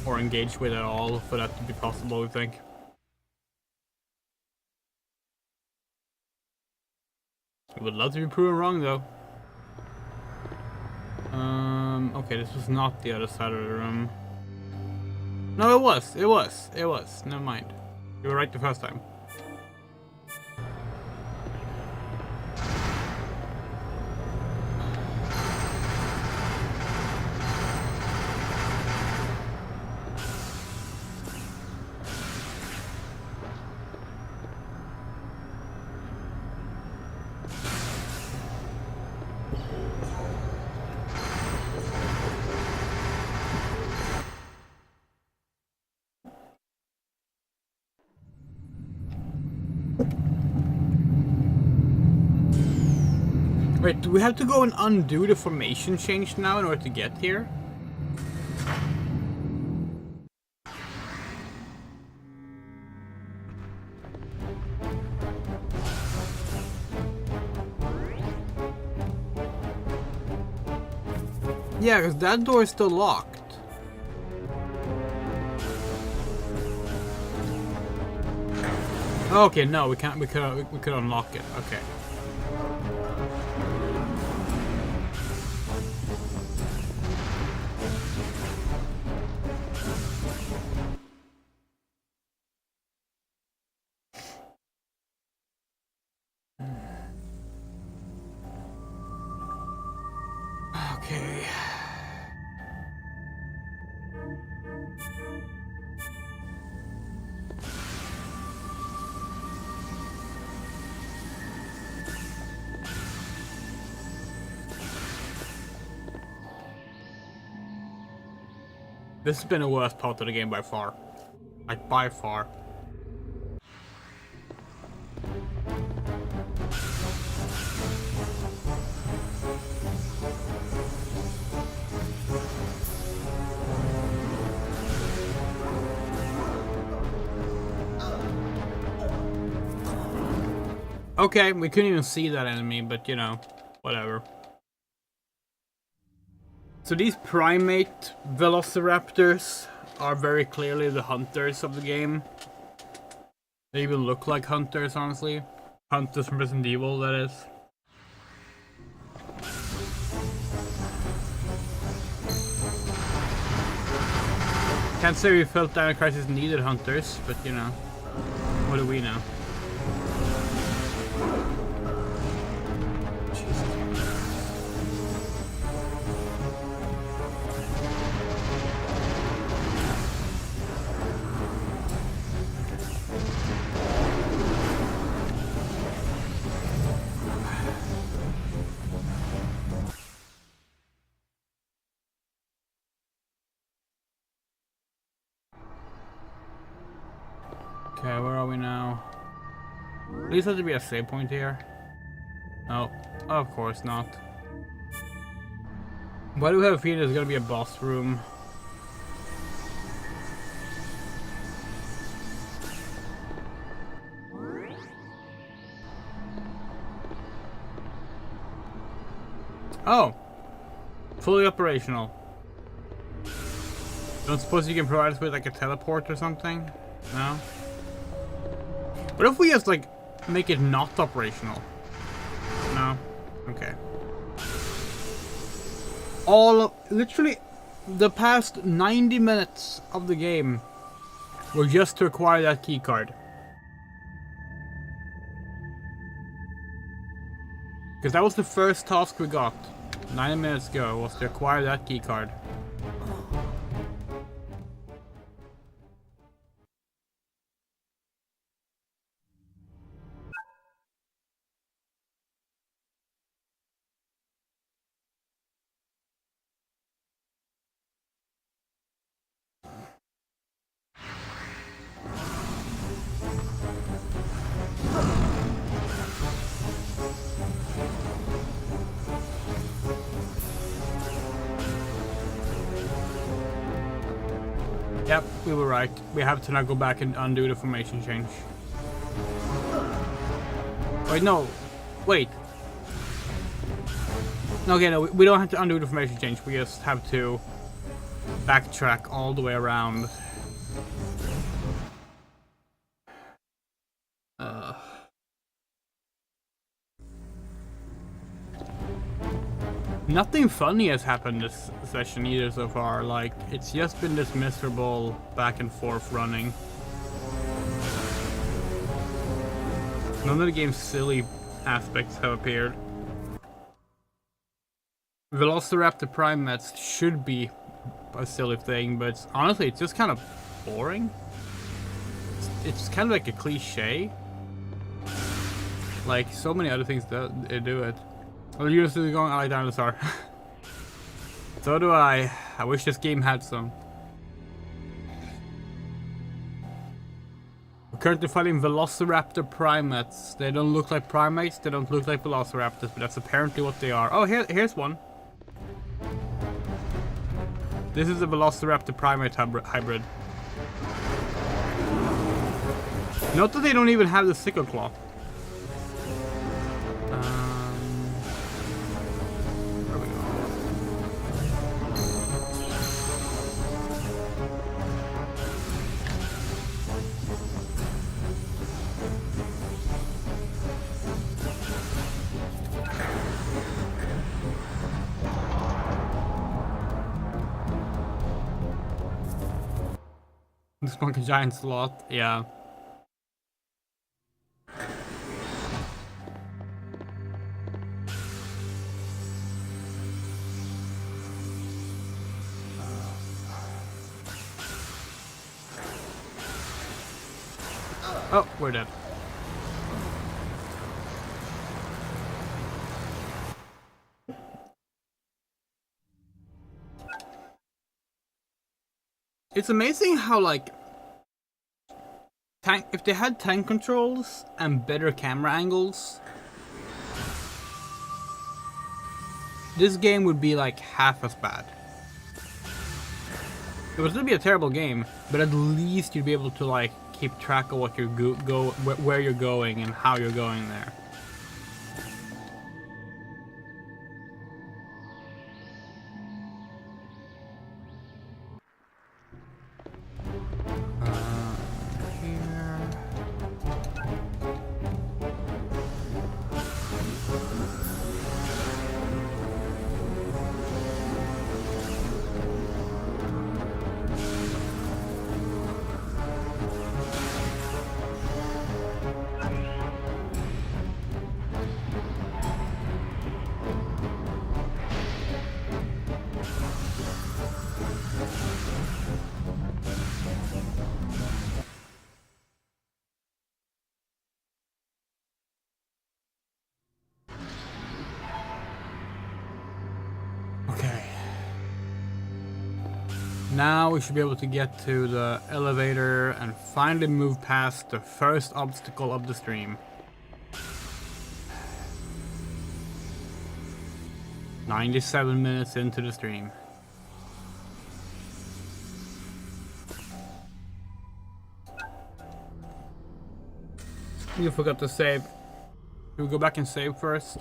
or engage with at all for that to be possible, we think. I would love to be proven wrong though. Okay, this was not the other side of the room. No, it was. Never mind. You were right the first time. Wait, do we have to go and undo the formation change now in order to get here? Yeah, because that door is still locked. Okay, no, we can't. We could unlock it. Okay. Okay. This has been the worst part of the game by far. Like, by far. Okay, we couldn't even see that enemy, but you know, whatever. So these primate velociraptors are very clearly the hunters of the game. They even look like hunters, honestly. Hunters from Resident Evil, that is. Can't say we felt Dino Crisis needed hunters, but you know, what do we know? Okay, where are we now? At least has to be a save point here. No, of course not. Why do we have a feeling there's gonna be a boss room? Oh! Fully operational. Don't suppose you can provide us with like a teleport or something? No? What if we just like make it not operational? No? Okay. Literally the past 90 minutes of the game were just to acquire that key card. Because that was the first task we got 90 minutes ago, was to acquire that key card. Yep, we were right. We have to now go back and undo the formation change. Wait, no. Wait. Okay, no, we don't have to undo the formation change. We just have to backtrack all the way around. Nothing funny has happened this session either so far. Like, it's just been this miserable back and forth running. None of the game's silly aspects have appeared. Velociraptor primates should be a silly thing, but honestly, it's just kind of boring. It's kind of like a cliche. Like, so many other things that do it. Well, you're still going, I like Dinosaur. So do I. I wish this game had some. We're currently fighting Velociraptor primates. They don't look like primates, they don't look like Velociraptors, but that's apparently what they are. Oh, here's one. This is a Velociraptor primate hybrid. Note that they don't even have the sickle claw. Where are we going? This monkey giant slot, yeah. Oh, we're dead. It's amazing how, like, if they had tank controls and better camera angles, this game would be like half as bad. It would still be a terrible game, but at least you'd be able to like keep track of what you're where you're going and how you're going there. Now we should be able to get to the elevator and finally move past the first obstacle of the stream. 97 minutes into the stream. You forgot to save. Should we go back and save first?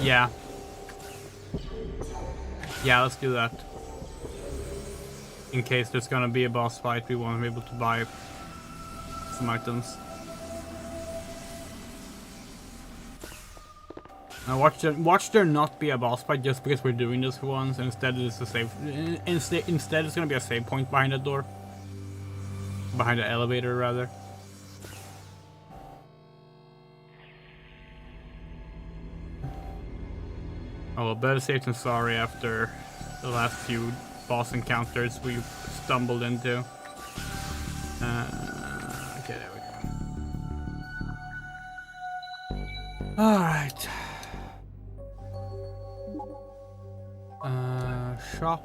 Yeah. Yeah, let's do that. In case there's gonna be a boss fight, we want to be able to buy some items. Now watch there not be a boss fight just because we're doing this for once. Instead, it's a save. Instead, it's gonna be a save point behind that door. Behind the elevator, rather. Oh, well, better safe than sorry after the last few boss encounters we stumbled into. Okay, there we go. Alright. Shop.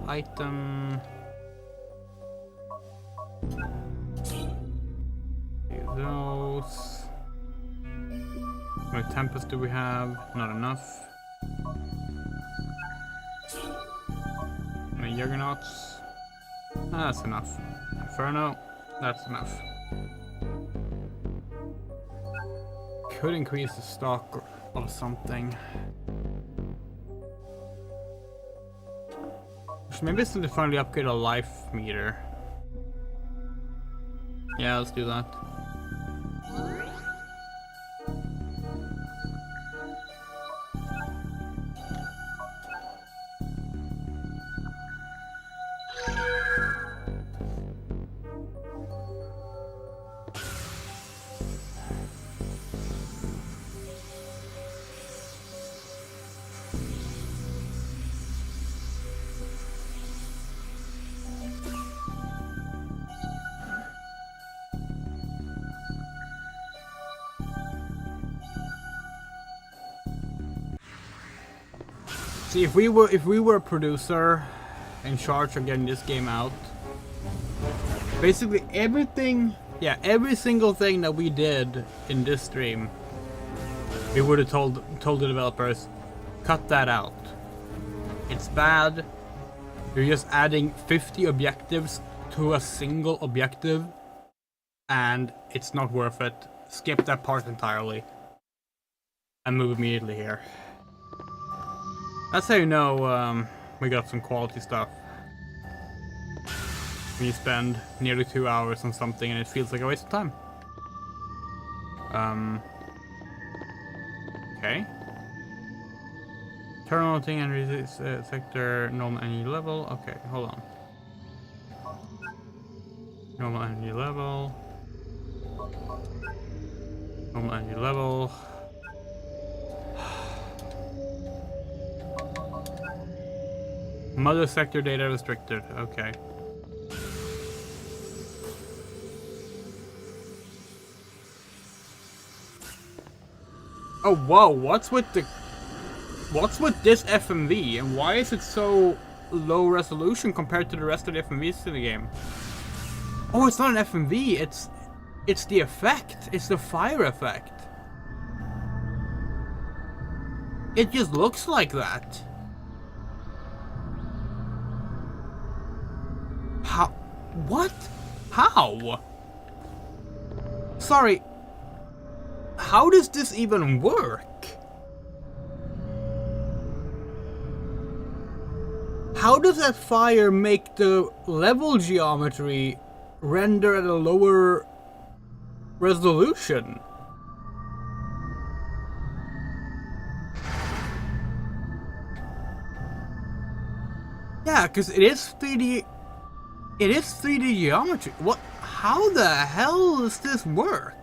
Item. Those. How many Tempest do we have? Not enough. How many Juggernauts? That's enough. Inferno? That's enough. Could increase the stock of something. Maybe it's to finally upgrade a life meter. Yeah, let's do that. See, if we were a producer in charge of getting this game out, basically everything, yeah, every single thing that we did in this stream, we would have told the developers, cut that out. It's bad. You're just adding 50 objectives to a single objective, and it's not worth it. Skip that part entirely and move immediately here. That's how you know we got some quality stuff. When you spend nearly 2 hours on something and it feels like a waste of time. Okay. Terminal thing and resist sector normal energy level. Okay, hold on. Normal energy level. Normal energy level. Mother sector data restricted. Okay. Oh whoa! What's with this FMV and why is it so low resolution compared to the rest of the FMVs in the game? Oh, it's not an FMV. It's the effect. It's the fire effect. It just looks like that. How? What? How? Sorry. How does this even work? How does that fire make the level geometry render at a lower resolution? Yeah, because it is 3D. It is 3D geometry. What? How the hell does this work?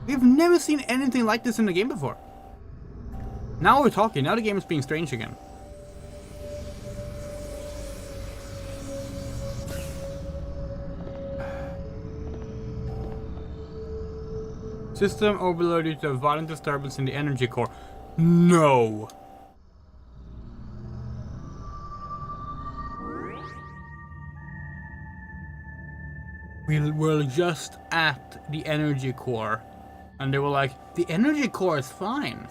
We've never seen anything like this in the game before. Now we're talking. Now the game is being strange again. System overload due to a violent disturbance in the energy core. No! We were just at the energy core. And they were like, the energy core is fine.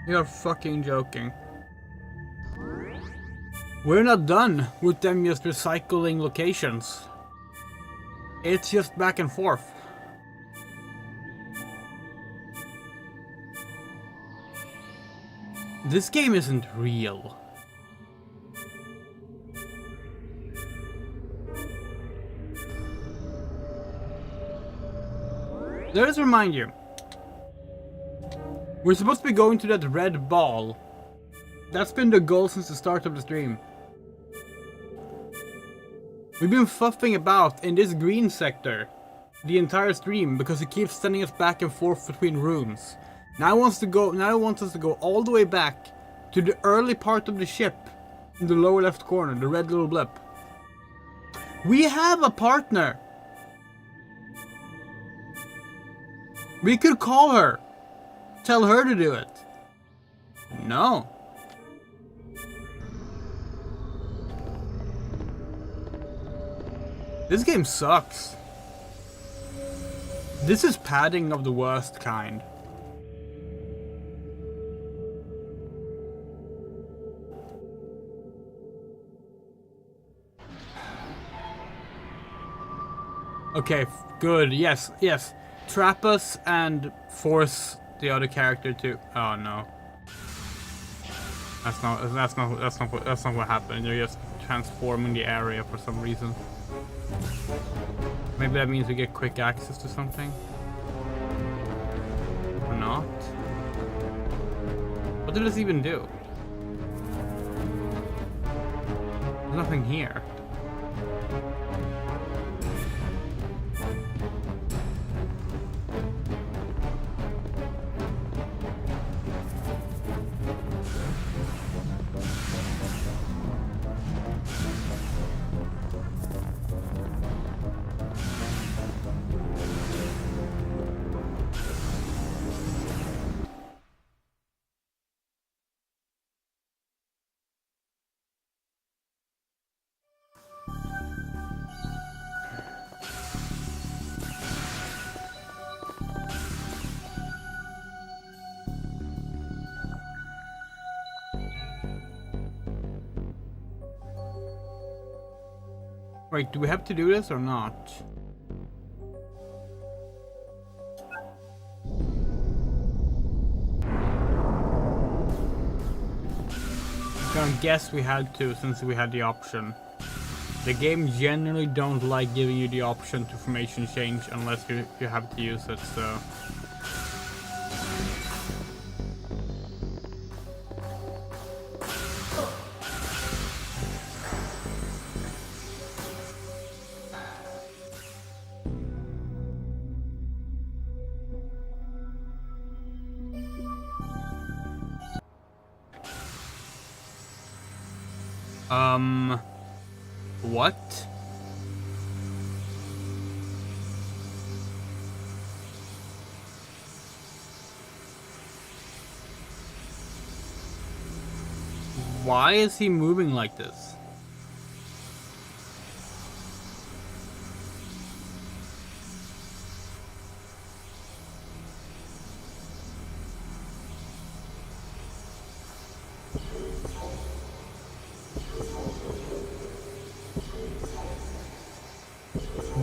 You're fucking joking. We're not done with them just recycling locations. It's just back and forth. This game isn't real. Let us remind you. We're supposed to be going to that red ball. That's been the goal since the start of the stream. We've been fuffing about in this green sector the entire stream because it keeps sending us back and forth between rooms. Now it wants us to go all the way back to the early part of the ship in the lower left corner, the red little blip. We have a partner. We could call her. Tell her to do it. No. This game sucks. This is padding of the worst kind. Okay, good. Yes, yes. Trap us and force the other character to. Oh no. That's not what happened. You're just transforming the area for some reason. Maybe that means we get quick access to something. Or not. What did this even do? There's nothing here. Wait, do we have to do this or not? I'm gonna guess we had to since we had the option. The game generally don't like giving you the option to formation change unless you have to use it, so... What? Why is he moving like this?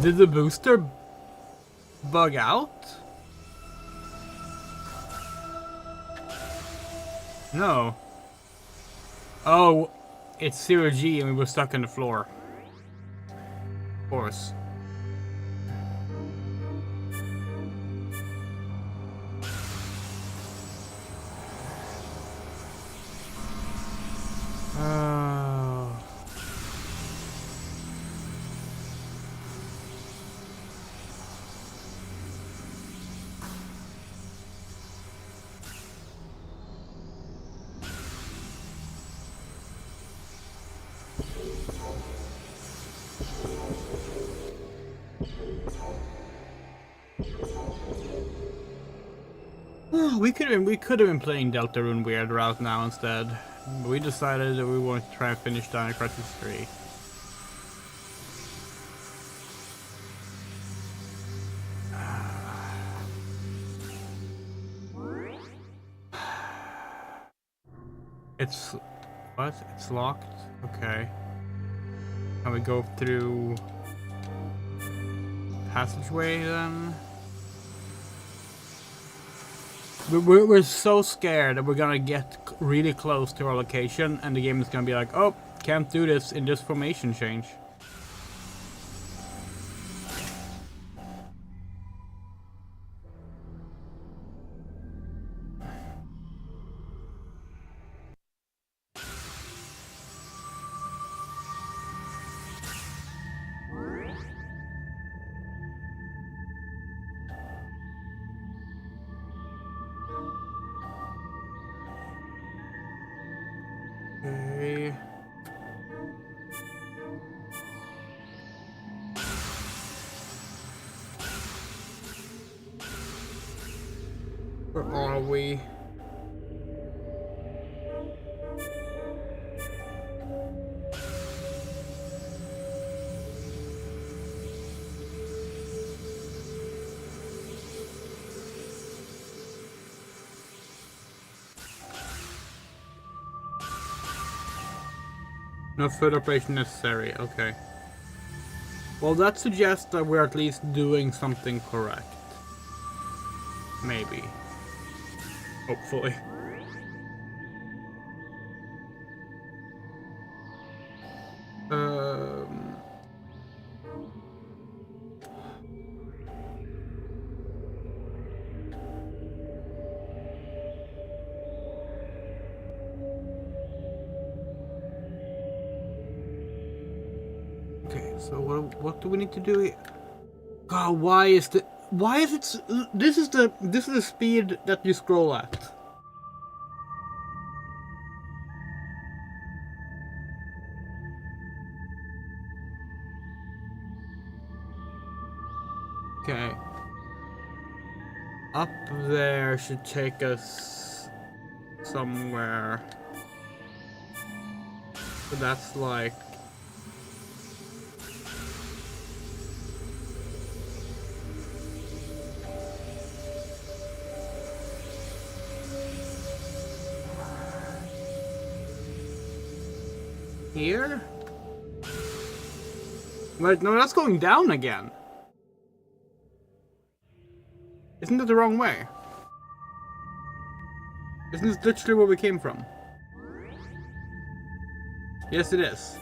Did the booster bug out? No. Oh, it's 0G and we were stuck on the floor. Of course. We could have been playing Deltarune Weird Route now instead. But we decided that we wanted to try and finish Dino Crisis 3. It's what? It's locked? Okay. Can we go through passageway then? We're so scared that we're gonna get really close to our location and the game is gonna be like, oh, can't do this in this formation change. Okay. Where are we? No further operation necessary, okay. Well, that suggests that we're at least doing something correct. Maybe. Hopefully. Okay, so what do we need to do here? God, why is it this is the speed that you scroll at. Okay. Up there should take us somewhere. So that's like here? Wait, no, that's going down again. Isn't that the wrong way? Isn't this literally where we came from? Yes, it is.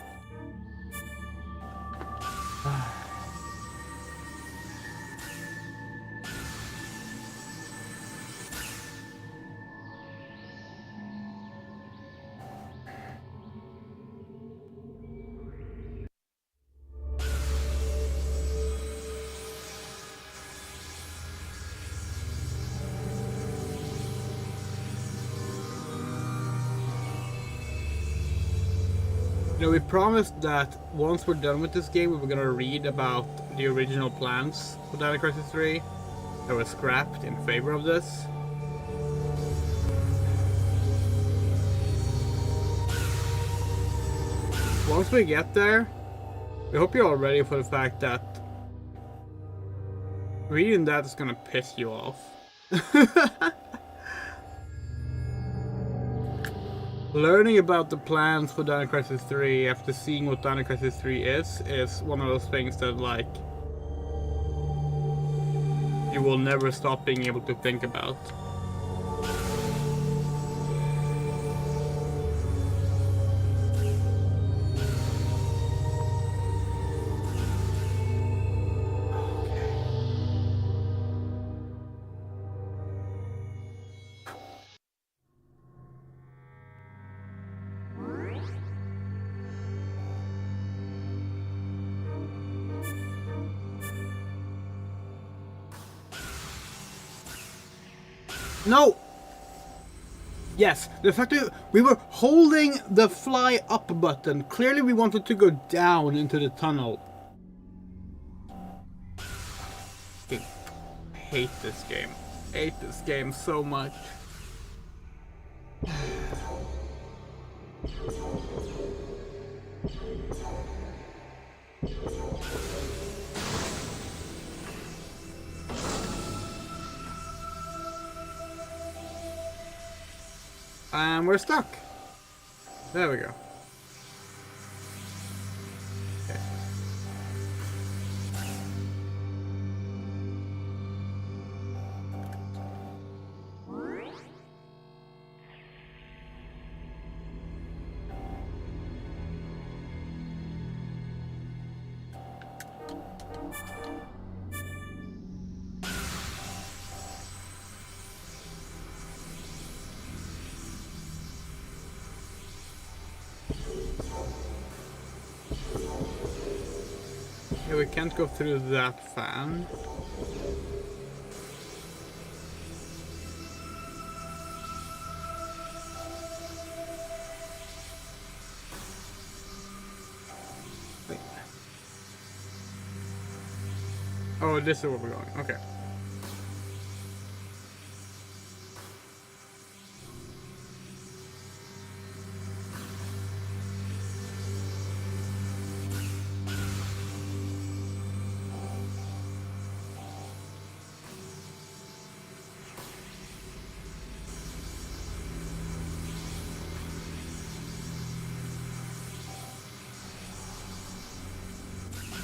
You know, we promised that once we're done with this game, we were gonna read about the original plans for Dino Crisis 3 that were scrapped in favor of this. Once we get there, we hope you're all ready for the fact that reading that is gonna piss you off. Learning about the plans for Dino Crisis 3 after seeing what Dino Crisis 3 is one of those things that, like, you will never stop being able to think about. No! Yes, the fact that we were holding the fly up button. Clearly we wanted to go down into the tunnel. I hate this game. hate this game so much. And we're stuck. There we go. Okay. Yeah, we can't go through that fan. Wait. Oh, this is where we're going. Okay.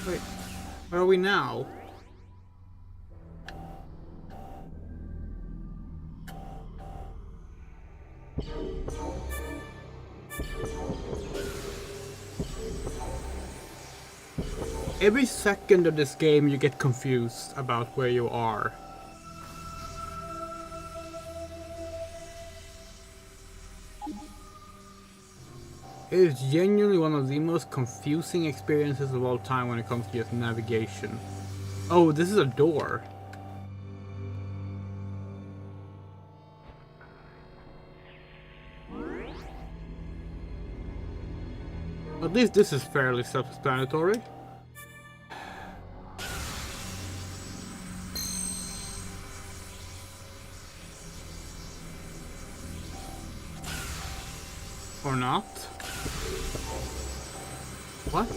Wait, where are we now? Every second of this game you get confused about where you are. It is genuinely one of the most confusing experiences of all time when it comes to just navigation. Oh, this is a door. At least this is fairly self-explanatory. Or not? What?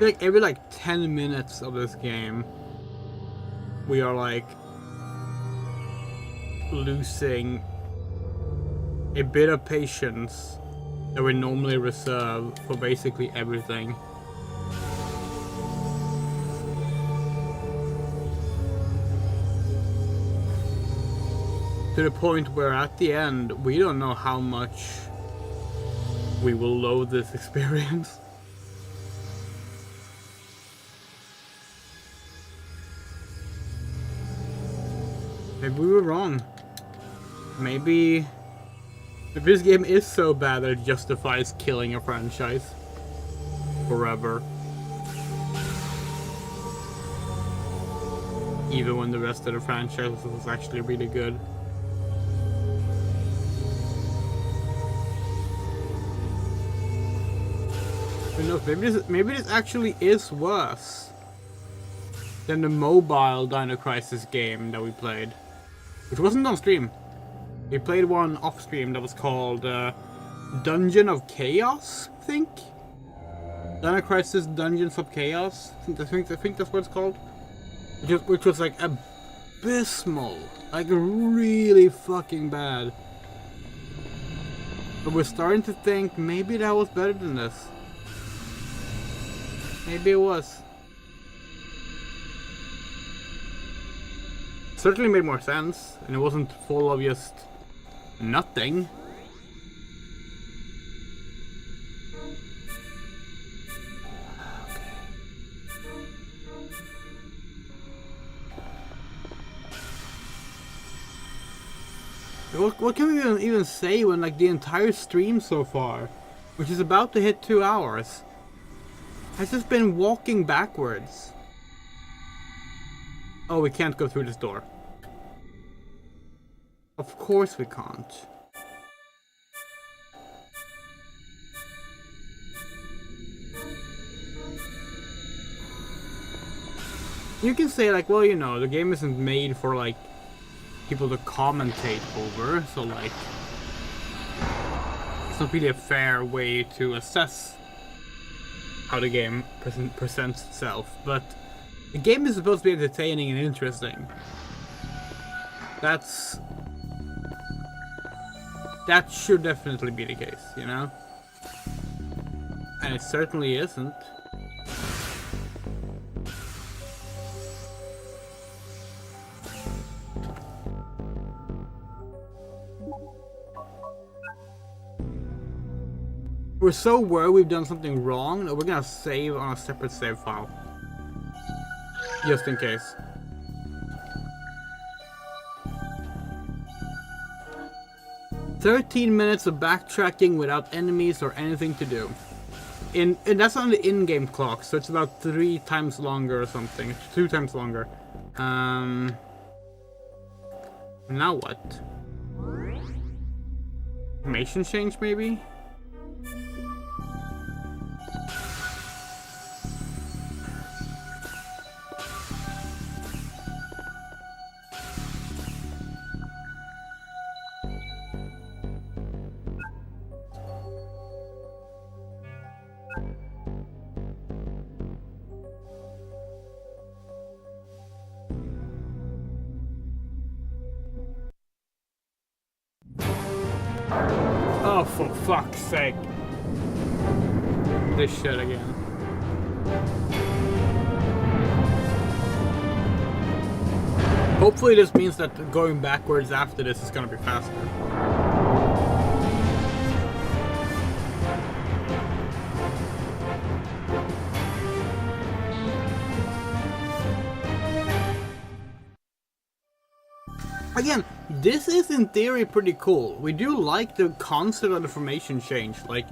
Like every 10 minutes of this game we are losing a bit of patience that we normally reserve for basically everything. To the point where at the end we don't know how much we will load this experience. Maybe we were wrong. Maybe this game is so bad that it justifies killing a franchise forever. Even when the rest of the franchise was actually really good. Who knows, maybe this actually is worse than the mobile Dino Crisis game that we played. Which wasn't on stream. We played one off stream that was called Dungeon of Chaos, I think? Dino Crisis Dungeons of Chaos. I think that's what it's called. Which was abysmal. Really fucking bad. But we're starting to think maybe that was better than this. Maybe it was. certainly made more sense, and it wasn't full of just nothing. What can we even say when like the entire stream so far, which is about to hit 2 hours, has just been walking backwards? Oh, we can't go through this door. Of course we can't. You can say like, well, you know, the game isn't made for like people to commentate over, so like it's not really a fair way to assess how the game presents itself, but the game is supposed to be entertaining and interesting. That should definitely be the case, you know? And it certainly isn't. We're so worried we've done something wrong that we're gonna save on a separate save file. Just in case. "13 minutes of backtracking without enemies or anything to do." And that's on the in-game clock, so it's about 3 times longer or something. 2 times longer. Now what? Formation change, maybe? Oh, for fuck's sake. This shit again. Hopefully this means that going backwards after this is gonna be faster. Again, this is in theory pretty cool. We do like the concept of the formation change, like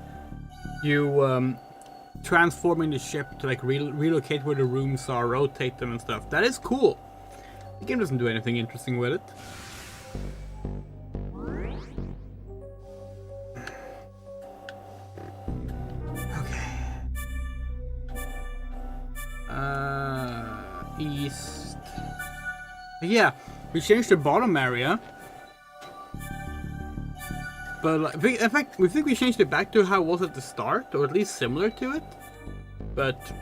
you transforming the ship to like relocate where the rooms are, rotate them and stuff. That is cool. The game doesn't do anything interesting with it. Okay. East. Yeah. We changed the bottom area, but like, in fact, we think we changed it back to how it was at the start, or at least similar to it. But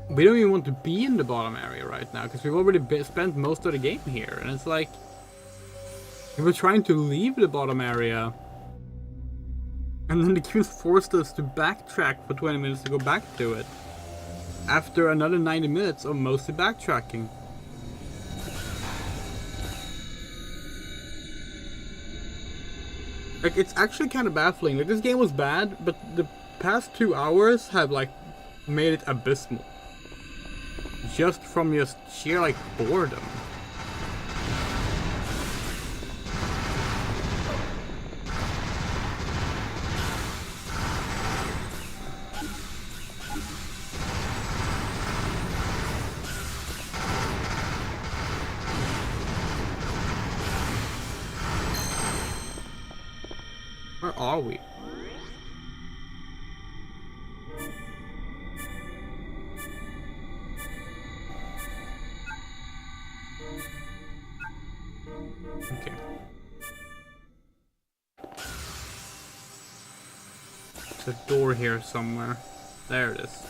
we don't even want to be in the bottom area right now because we've already spent most of the game here, and it's like we were trying to leave the bottom area, and then the queue forced us to backtrack for 20 minutes to go back to it after another 90 minutes of mostly backtracking. Like, it's actually kind of baffling. Like, this game was bad, but the past 2 hours have, like, made it abysmal. Just from just sheer, like, boredom. Where are we? Okay. There's a door here somewhere. There it is.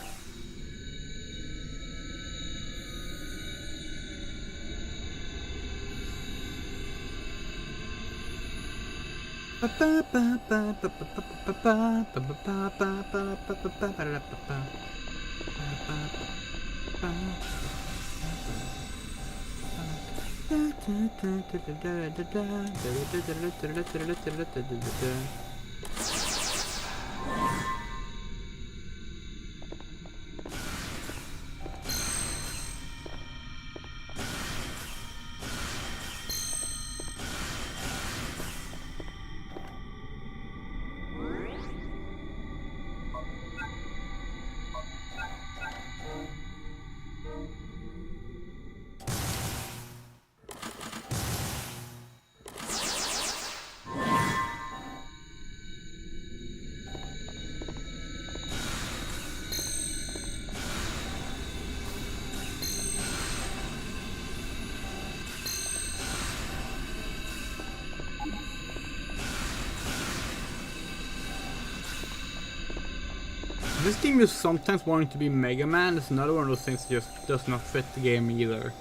This game is sometimes wanting to be Mega Man. It's another one of those things that just does not fit the game either.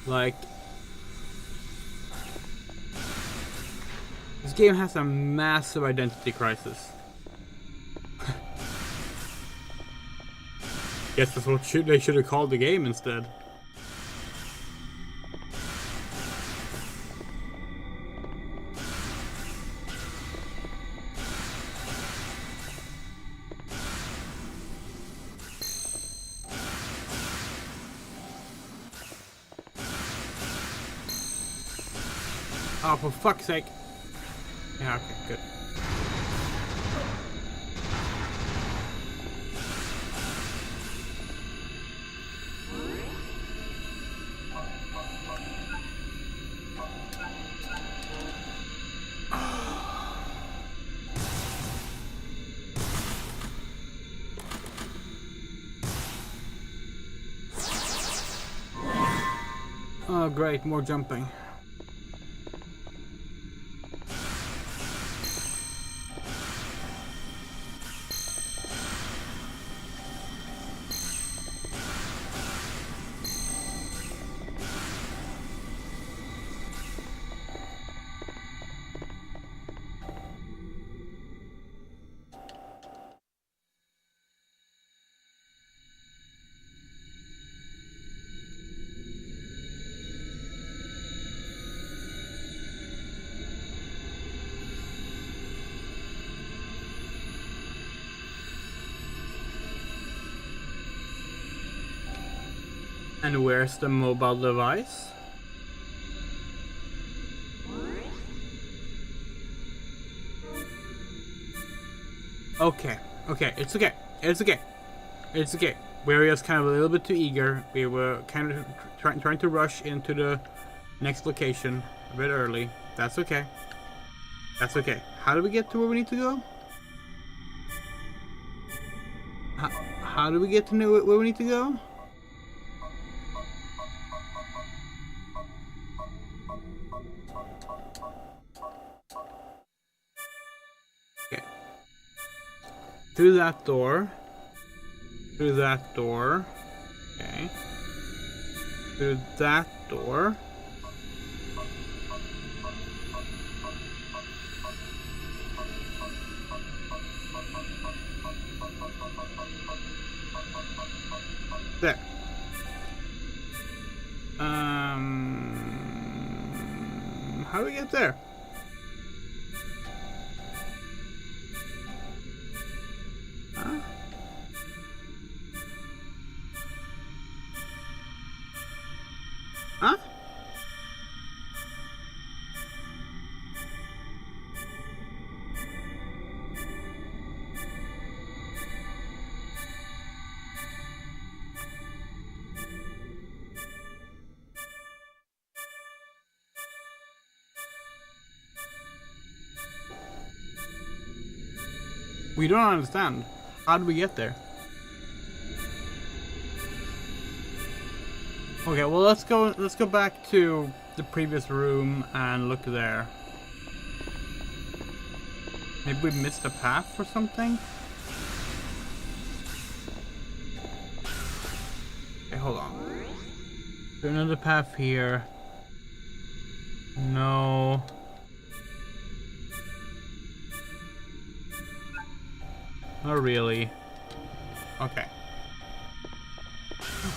Like, this game has a massive identity crisis. Guess that's what they should have called the game instead. Oh, for fuck's sake. Yeah, okay, good. Oh, great, more jumping. And where's the mobile device? Okay, it's okay. It's okay. We were just kind of a little bit too eager. We were kind of trying to rush into the next location a bit early. That's okay. That's okay. How do we get to where we need to go? How do we get to know where we need to go? Through that door. Through that door. Okay. Through that door. There. How do we get there? Huh? We don't understand. How did we get there? Okay, well let's go back to the previous room and look there. Maybe we missed a path or something? Okay, hold on. There's another path here. No. Not really. Okay.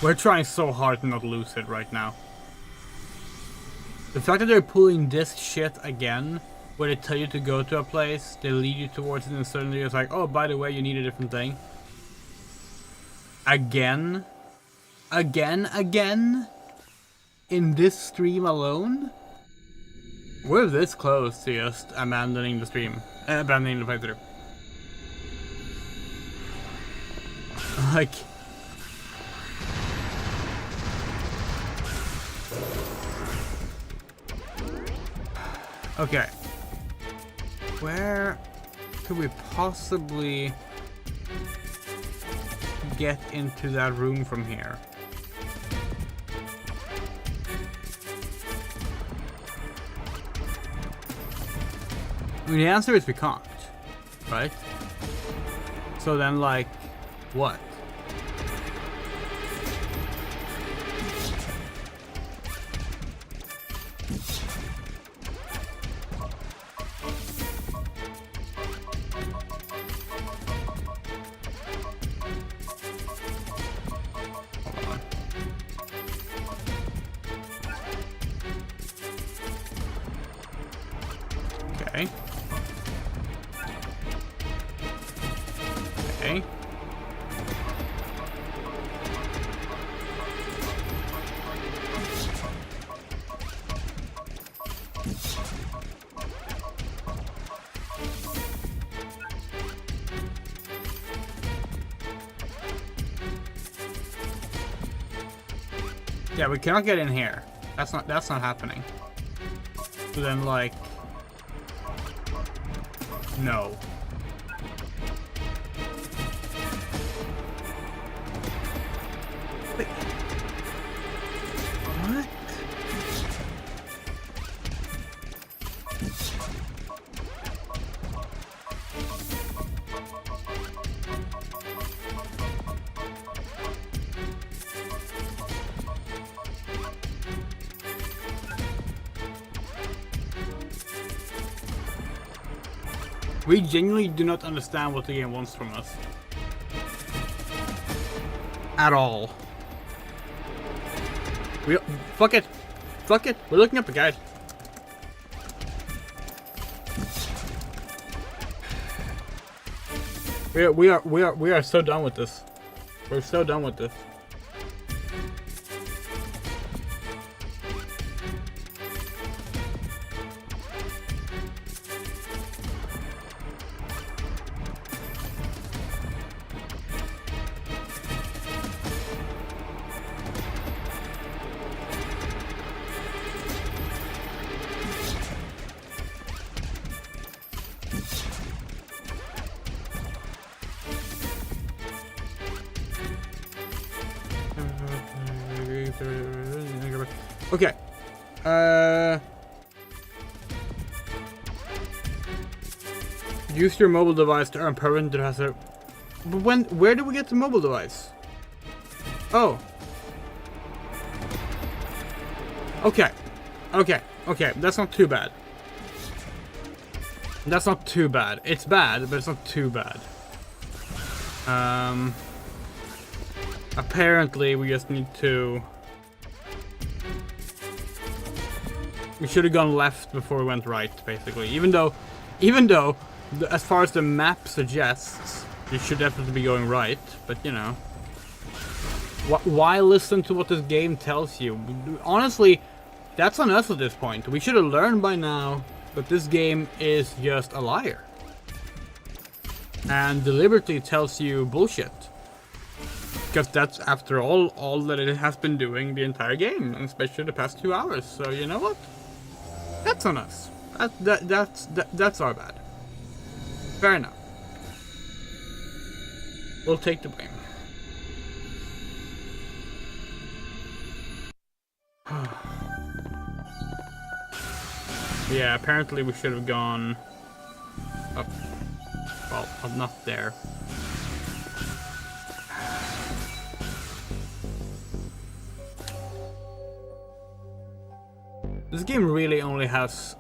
We're trying so hard to not lose it right now. The fact that they're pulling this shit again, where they tell you to go to a place, they lead you towards it, and suddenly it's like, oh, by the way, you need a different thing. Again? Again? In this stream alone? We're this close to just abandoning the stream. Abandoning the playthrough. Like... Okay. Where could we possibly get into that room from here? I mean, the answer is we can't, right? So then, like, what? Okay. Okay. Yeah, we cannot get in here. That's not happening. So then, like, no. Wait. What? We genuinely do not understand what the game wants from us. At all. Fuck it. Fuck it. We're looking up the guide. We are so done with this. We're so done with this. Okay. Use your mobile device to earn permanent hazard. But where do we get the mobile device? Oh. Okay. Okay. That's not too bad. That's not too bad. It's bad, but it's not too bad. Apparently we just need to... We should have gone left before we went right, basically. Even though, as far as the map suggests, you should definitely be going right. But, you know. Why listen to what this game tells you? Honestly, that's on us at this point. We should have learned by now that this game is just a liar. And deliberately tells you bullshit. Because that's, after all that it has been doing the entire game, and especially the past 2 hours. So, you know what? That's on us. That's our bad. Fair enough. We'll take the blame. Yeah, apparently we should have gone up. Well, not there. This game really only has...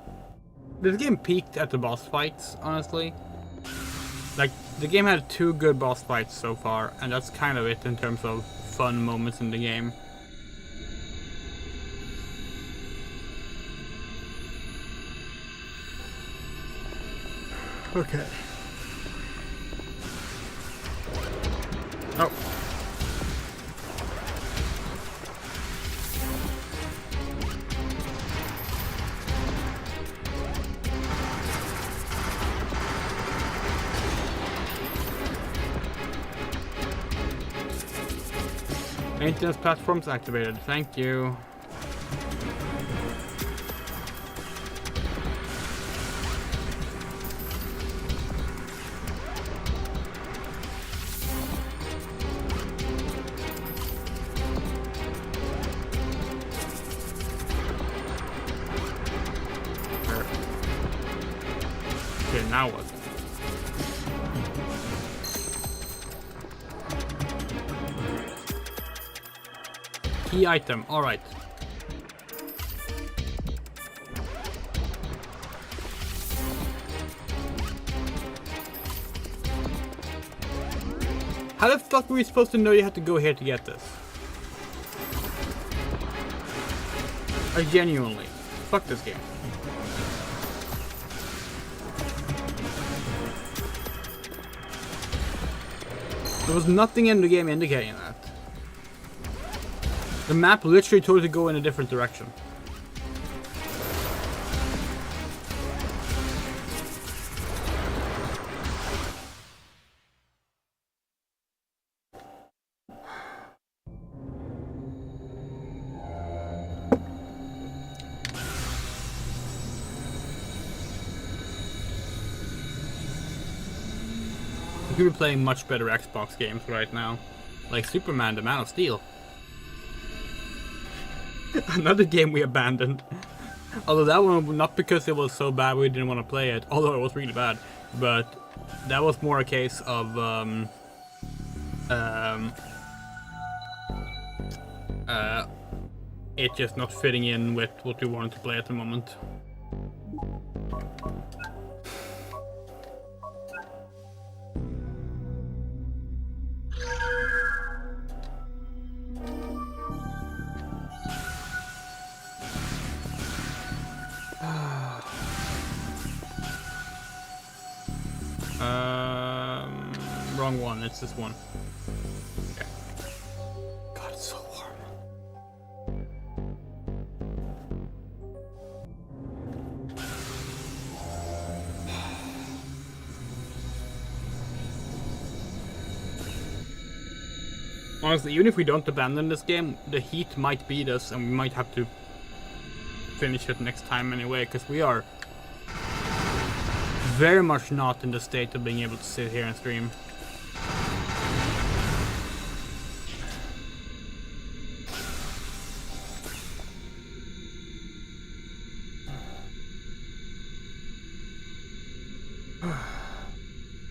This game peaked at the boss fights, honestly. Like, the game had 2 good boss fights so far, and that's kind of it in terms of fun moments in the game. Okay. Oh. Maintenance platforms activated. Thank you. Okay, now what? Key item, alright. How the fuck were we supposed to know you had to go here to get this? Genuinely. Fuck this game. There was nothing in the game indicating that. The map literally told you to go in a different direction. We could be playing much better Xbox games right now. Like Superman, the Man of Steel. Another game we abandoned. Although that one, not because it was so bad we didn't want to play it, although it was really bad, but that was more a case of it just not fitting in with what we wanted to play at the moment. Wrong one, it's this one. Okay. God, it's so warm. Honestly, even if we don't abandon this game, the heat might beat us and we might have to finish it next time anyway, because we are very much not in the state of being able to sit here and stream.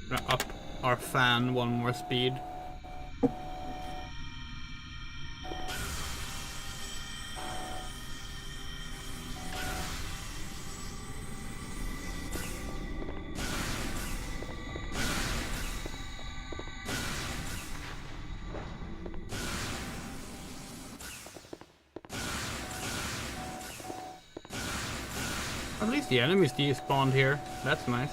Gonna up our fan one more speed. At least the enemies despawned here. That's nice.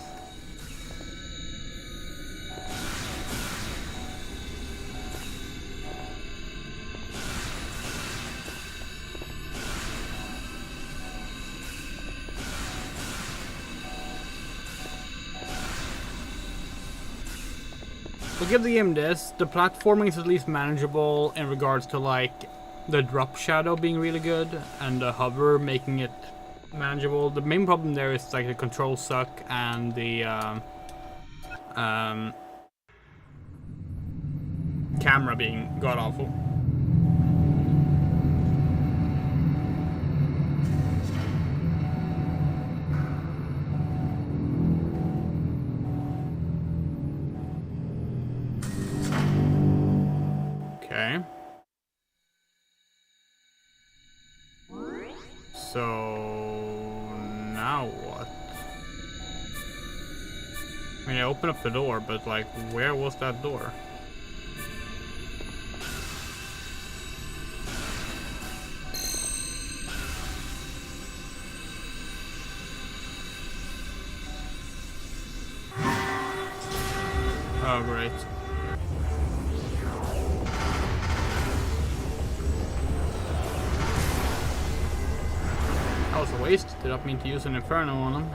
We'll give the game this. The platforming is at least manageable in regards to like the drop shadow being really good and the hover making it manageable. The main problem there is like the controls suck and the camera being god awful. Okay. So now what? I mean, I opened up the door, but like, where was that door? Oh, great. That was a waste. Did not mean to use an Inferno on him.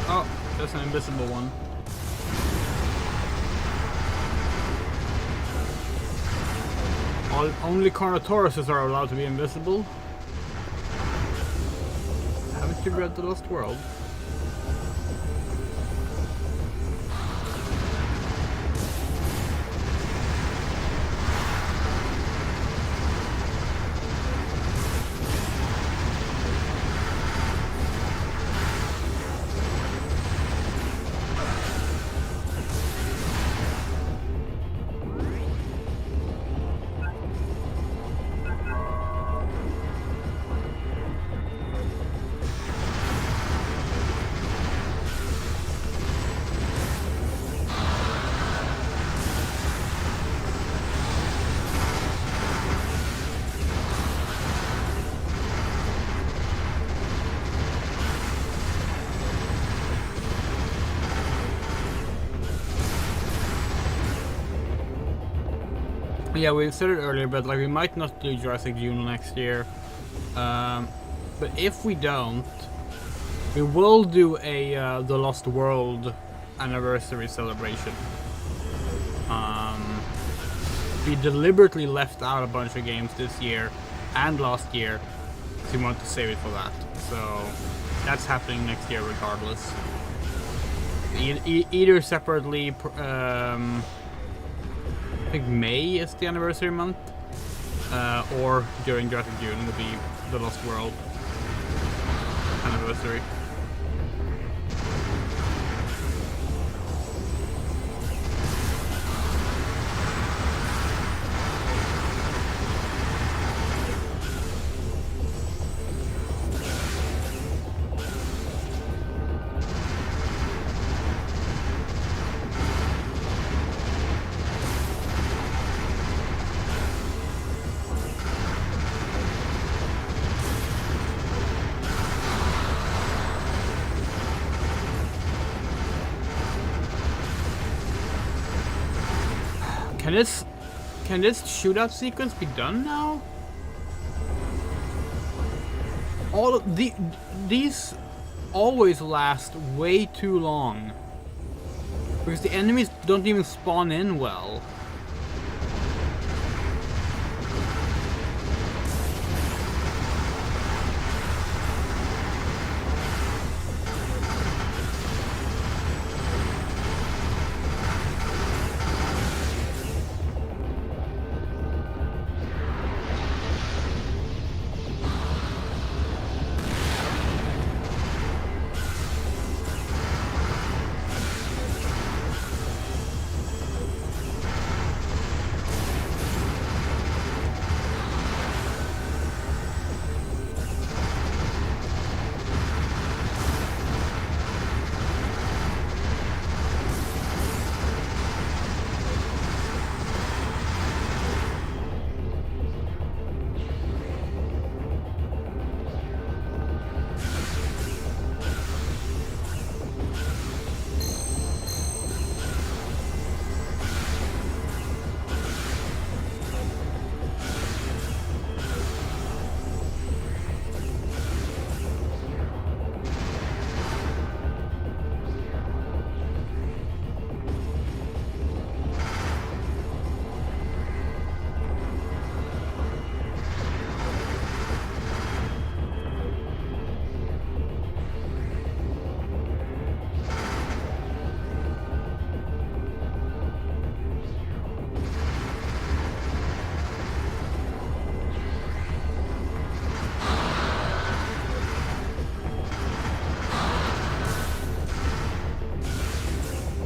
Oh, that's an invisible one. Only Carnotauruses are allowed to be invisible. Haven't you read The Lost World? Yeah, we said it earlier, but like we might not do Jurassic June next year. But if we don't, we will do a The Lost World anniversary celebration. We deliberately left out a bunch of games this year and last year, so we want to save it for that. So that's happening next year regardless. Either separately. I think May is the anniversary month, or during Jurassic June will be the Lost World anniversary. Can this shootout sequence be done now? All of these always last way too long because the enemies don't even spawn in well.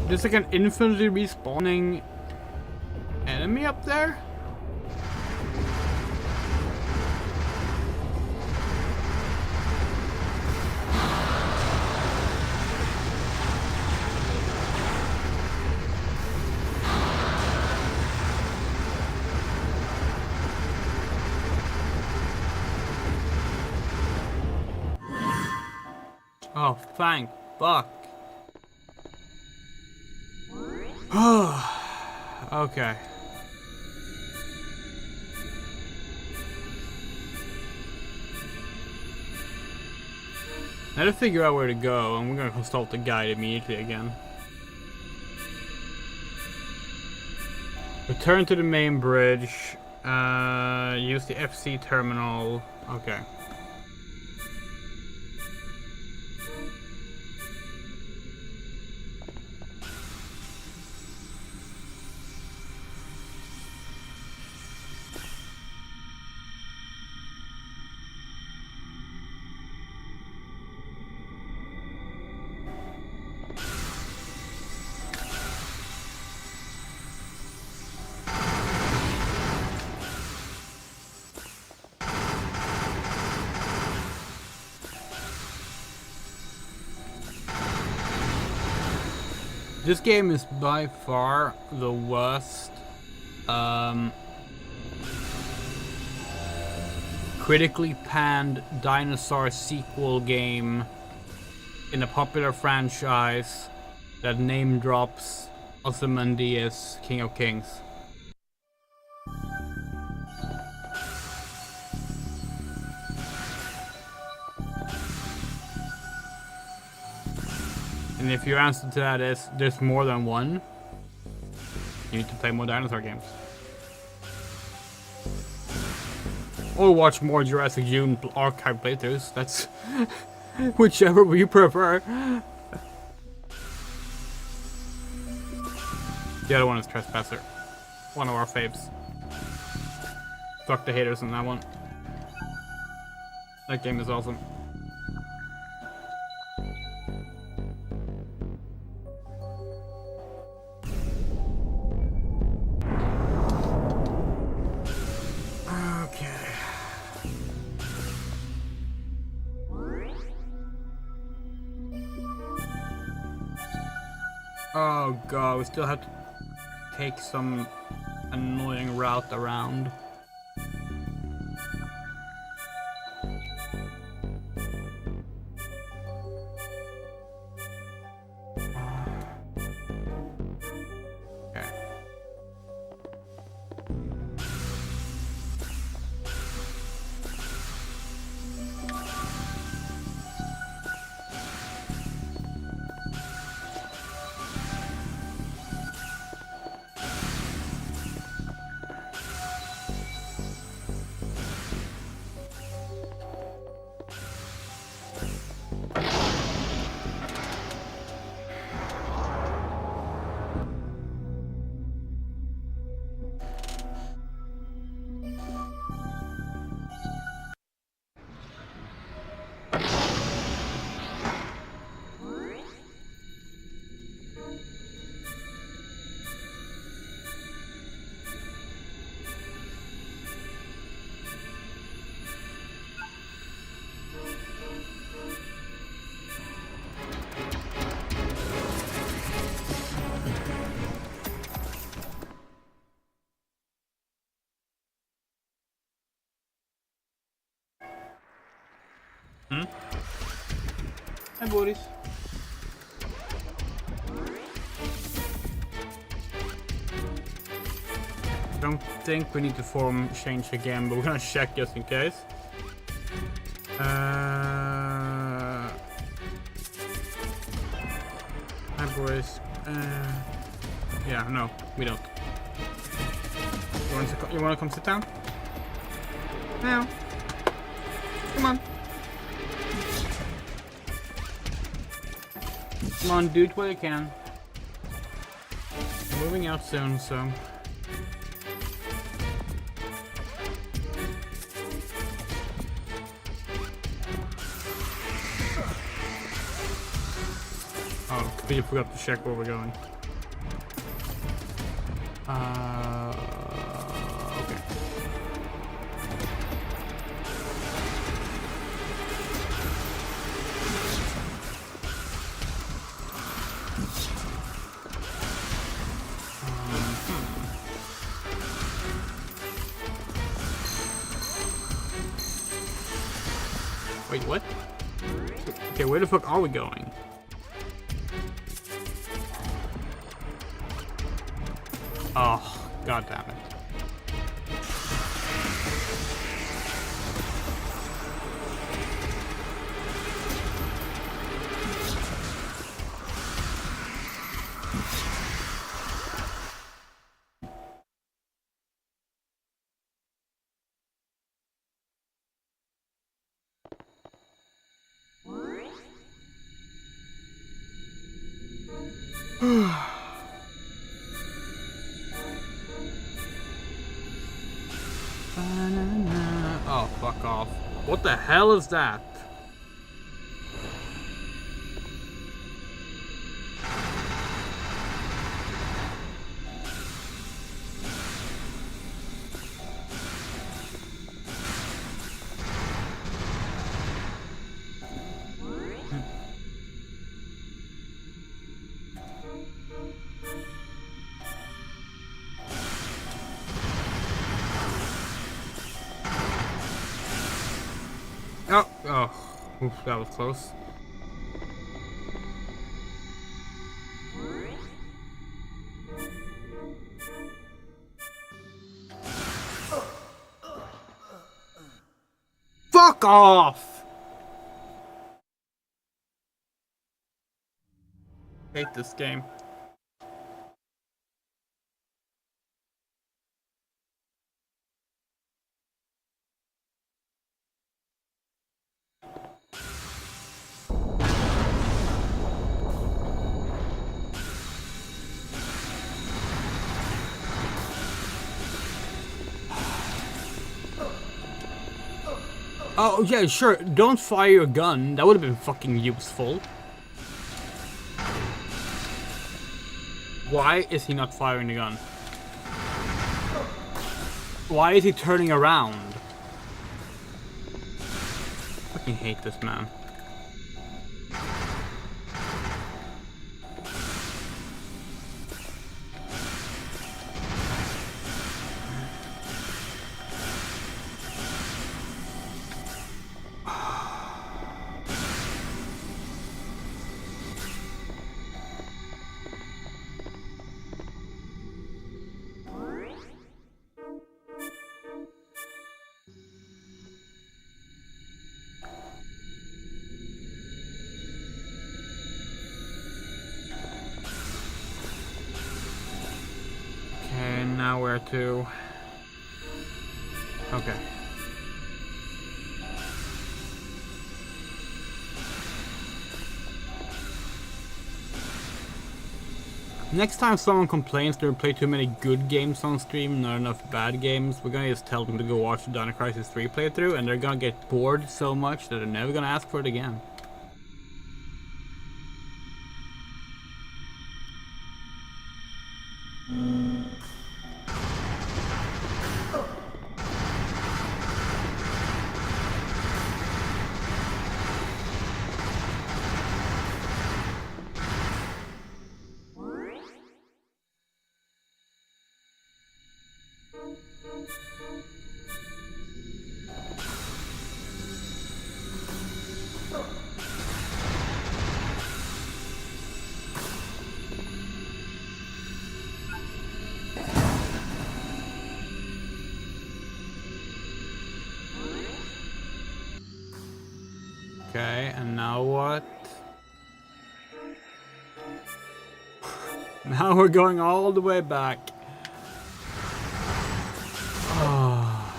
There's like an infinitely respawning enemy up there? Oh, thank fuck. Okay. Now to figure out where to go, and we're gonna consult the guide immediately again. Return to the main bridge. Use the FC terminal. Okay. This game is by far the worst critically panned Dinosaur sequel game in a popular franchise that name drops Ozymandias, King of Kings. And if your answer to that is there's more than one, you need to play more dinosaur games. Or watch more Jurassic June archive playthroughs. That's whichever you prefer. The other one is Trespasser. One of our faves. Fuck the haters on that one. That game is awesome. Oh god, we still have to take some annoying route around. Okay. Hi, Boris. I don't think we need to form change again, but we're gonna check just in case. Hi, Boris. Yeah, no, we don't. You wanna come sit down? No. Come on. Come on, do it while you can. I'm moving out soon, so. Oh, we forgot to check where we're going. Okay. Wait, what? Okay, where the fuck are we going? Oh, god damn it. Oh, fuck off. What the hell is that? Oh, oof, that was close. Fuck off! Hate this game. Oh, yeah, sure. Don't fire your gun. That would have been fucking useful. Why is he not firing the gun? Why is he turning around? I fucking hate this man. Okay, now where to? Okay. Next time someone complains they play too many good games on stream, not enough bad games, we're gonna just tell them to go watch the Dino Crisis 3 playthrough, and they're gonna get bored so much that they're never gonna ask for it again. Okay, and now what? Now we're going all the way back. Oh.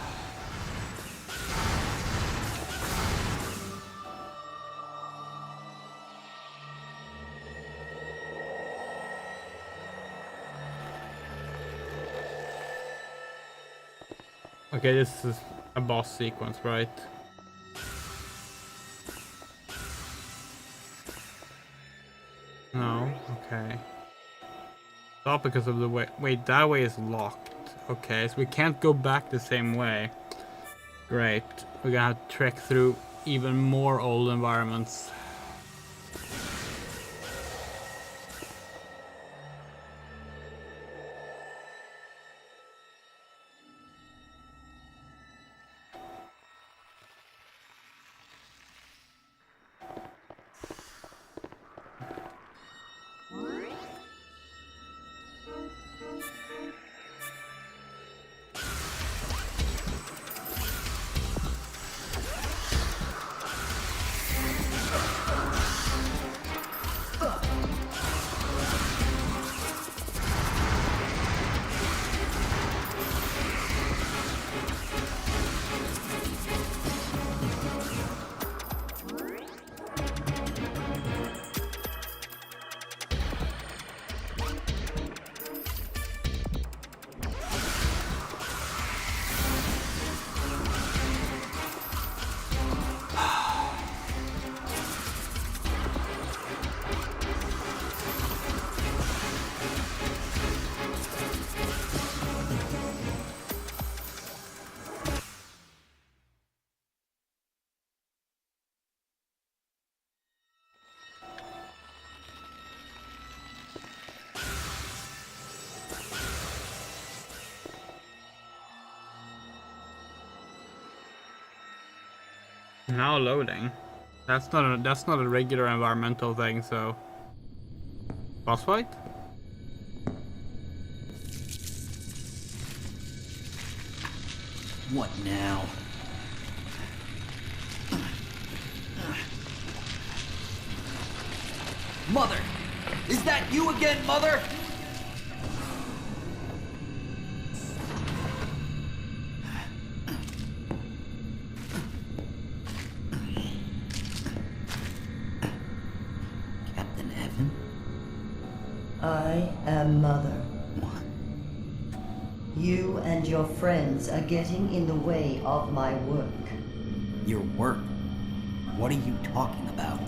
Okay, this is a boss sequence, right? No? Okay. Not because of the way. Wait, that way is locked. Okay, so we can't go back the same way. Great. We're gonna have to trek through even more old environments. Now loading. That's not a regular environmental thing, so boss fight? What now? Mother! Is that you again, Mother? Captain Evan? I am Mother. What? You and your friends are getting in the way of my work. Your work? What are you talking about?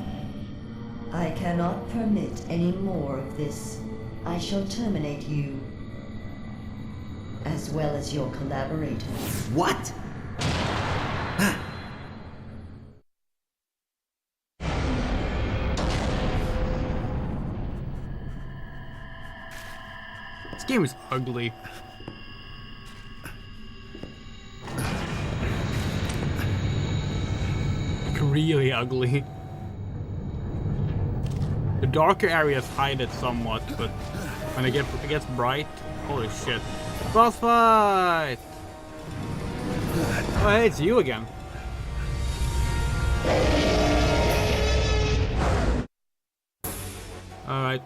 I cannot permit any more of this. I shall terminate you, as well as your collaborators. What? This game is ugly. Like, really ugly. The darker areas hide it somewhat, but when it gets bright, holy shit. Boss fight! Oh hey, it's you again. Alright.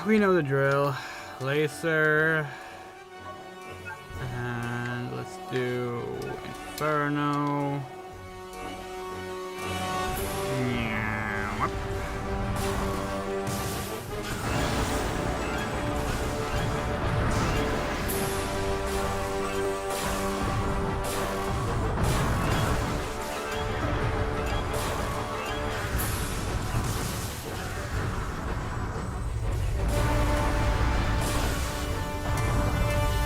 We know the drill. Laser. And let's do Inferno. Yeah.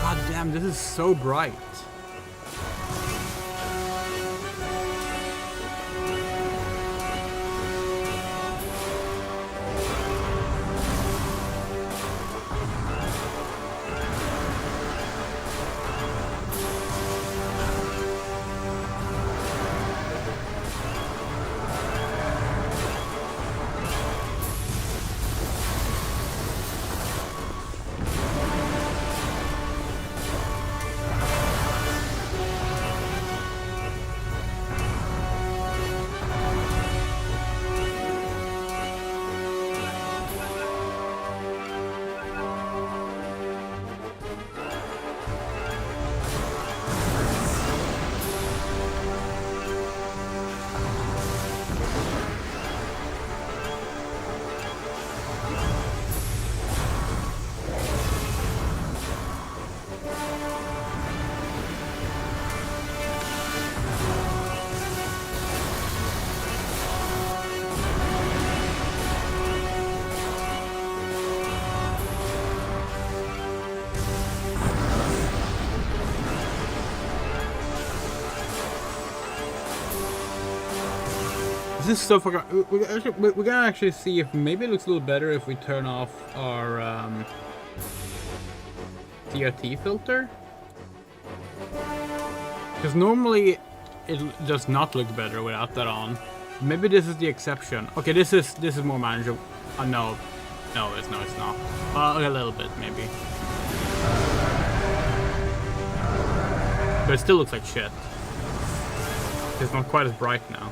God damn, this is so bright. This is so fucking. We're gonna actually see if maybe it looks a little better if we turn off our CRT filter. Because normally it does not look better without that on. Maybe this is the exception. Okay, this is more manageable. No, it's not. A little bit maybe. But it still looks like shit. It's not quite as bright now.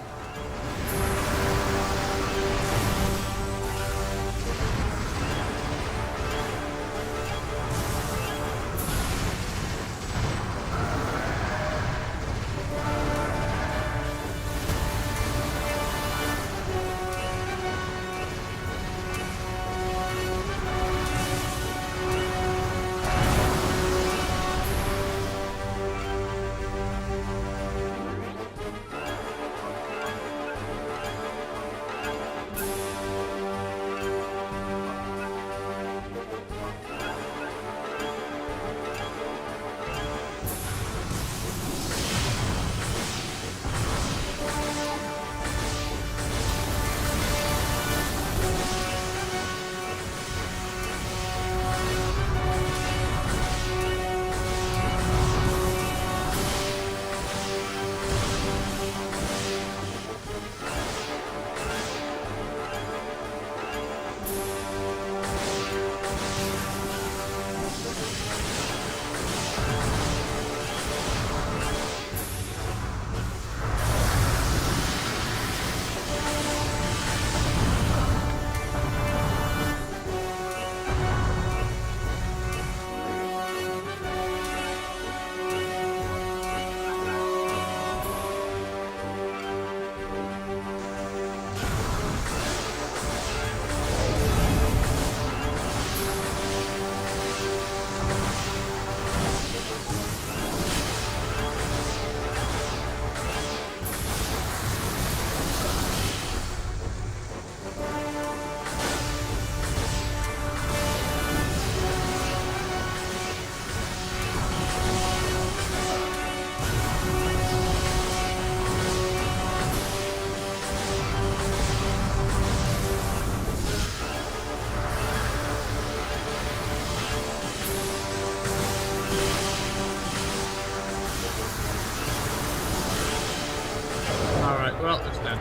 Well, it's dead.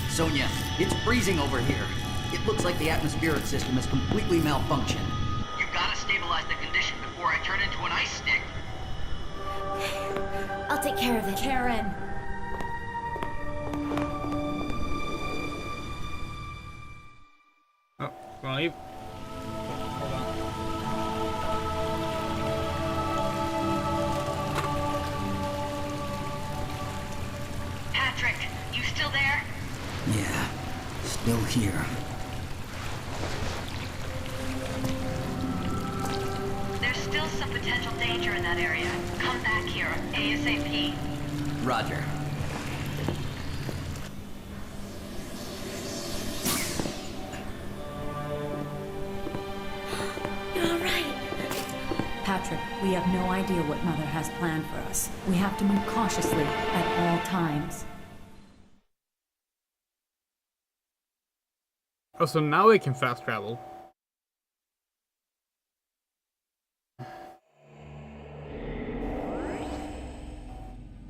Sonia, it's freezing over here. It looks like the atmospheric system has completely malfunctioned. You gotta stabilize the condition before I turn into an ice stick. I'll take care of it. Karen. Oh, wanna leave? Hold on. Patrick, you still there? Yeah, still here. There's still some potential danger in that area. Come back here, ASAP. Roger. You're all right. Patrick, we have no idea what Mother has planned for us. We have to move cautiously at all times. Oh, so now we can fast travel.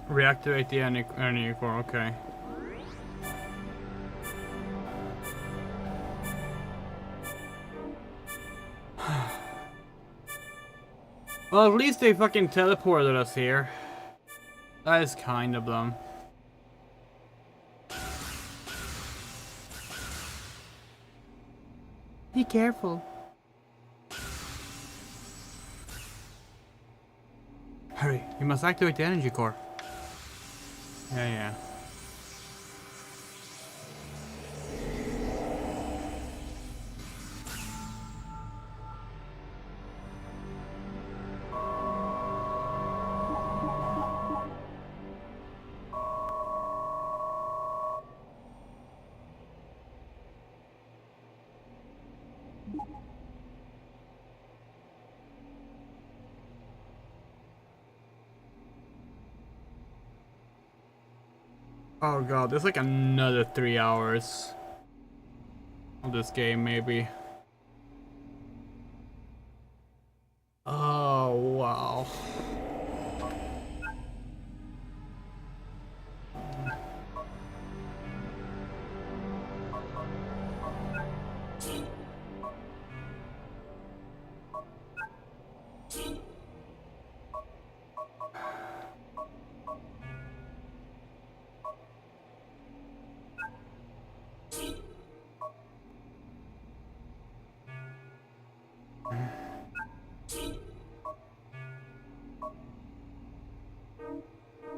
Reactivate the energy core, okay. Well, at least they fucking teleported us here. That is kind of them. Be careful. Hurry, you must activate the energy core. Yeah. Oh god, there's like another 3 hours of this game, maybe. Oh, wow.